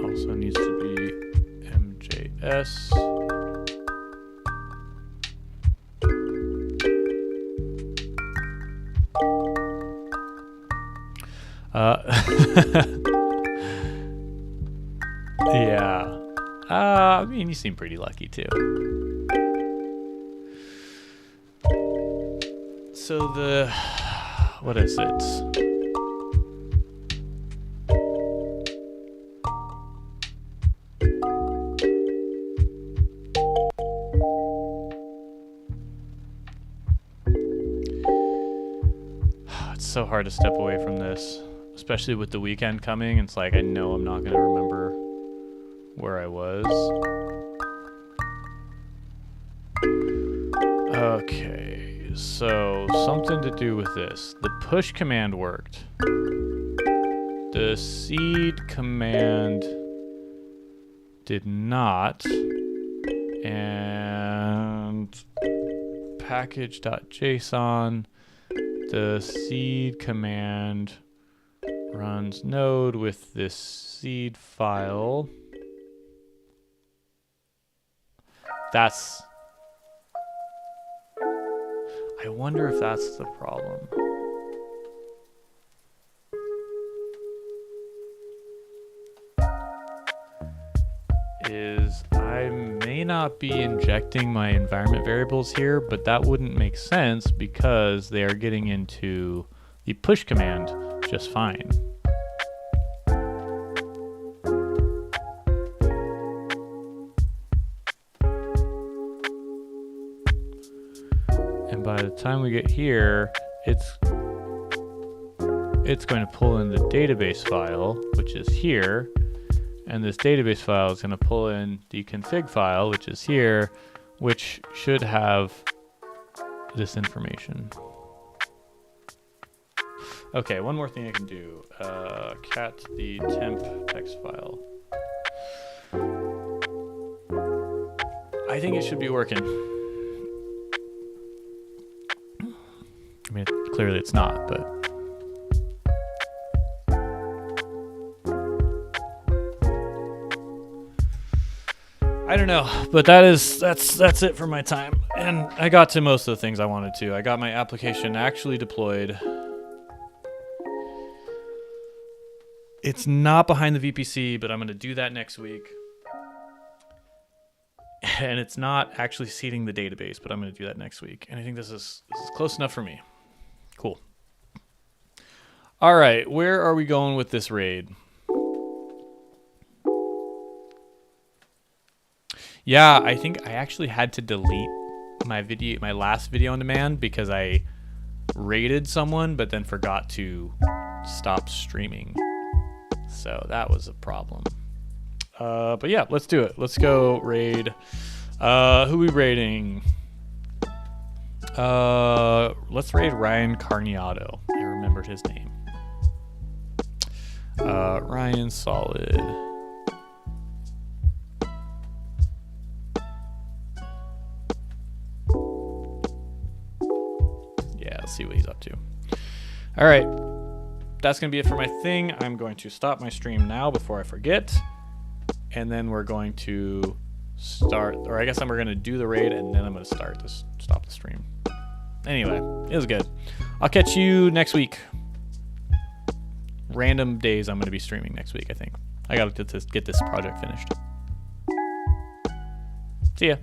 also needs to be MJS. Yeah. I mean, you seem pretty lucky too. So what is it? It's so hard to step away from this, especially with the weekend coming. It's like I know I'm not going to remember where I was. Okay, so something to do with this. The push command worked. The seed command did not. And package.json, the seed command runs Node with this seed file. I wonder if that's the problem. I may not be injecting my environment variables here, but that wouldn't make sense because they are getting into the push command just fine. And by the time we get here, it's going to pull in the database file, which is here. And this database file is going to pull in the config file, which is here, which should have this information. Okay, one more thing I can do. Cat the temp text file. I think it should be working. I mean, clearly it's not, but. I don't know, but that's it for my time. And I got to most of the things I wanted to. I got my application actually deployed. It's not behind the VPC, but I'm going to do that next week. And it's not actually seeding the database, but I'm going to do that next week. And I think this is close enough for me. Cool. All right, where are we going with this raid? Yeah, I think I actually had to delete my last video on demand because I raided someone but then forgot to stop streaming. So that was a problem. But yeah, let's do it. Let's go raid. Who we raiding? Let's raid Ryan Carniato. I remembered his name. Ryan Solid. Yeah, let's see what he's up to. All right. That's going to be it for my thing. I'm going to stop my stream now before I forget. And then we're going to start, or I guess we're going to do the raid and then I'm going to stop the stream. Anyway, it was good. I'll catch you next week. Random days I'm going to be streaming next week, I think. I got to get this project finished. See ya.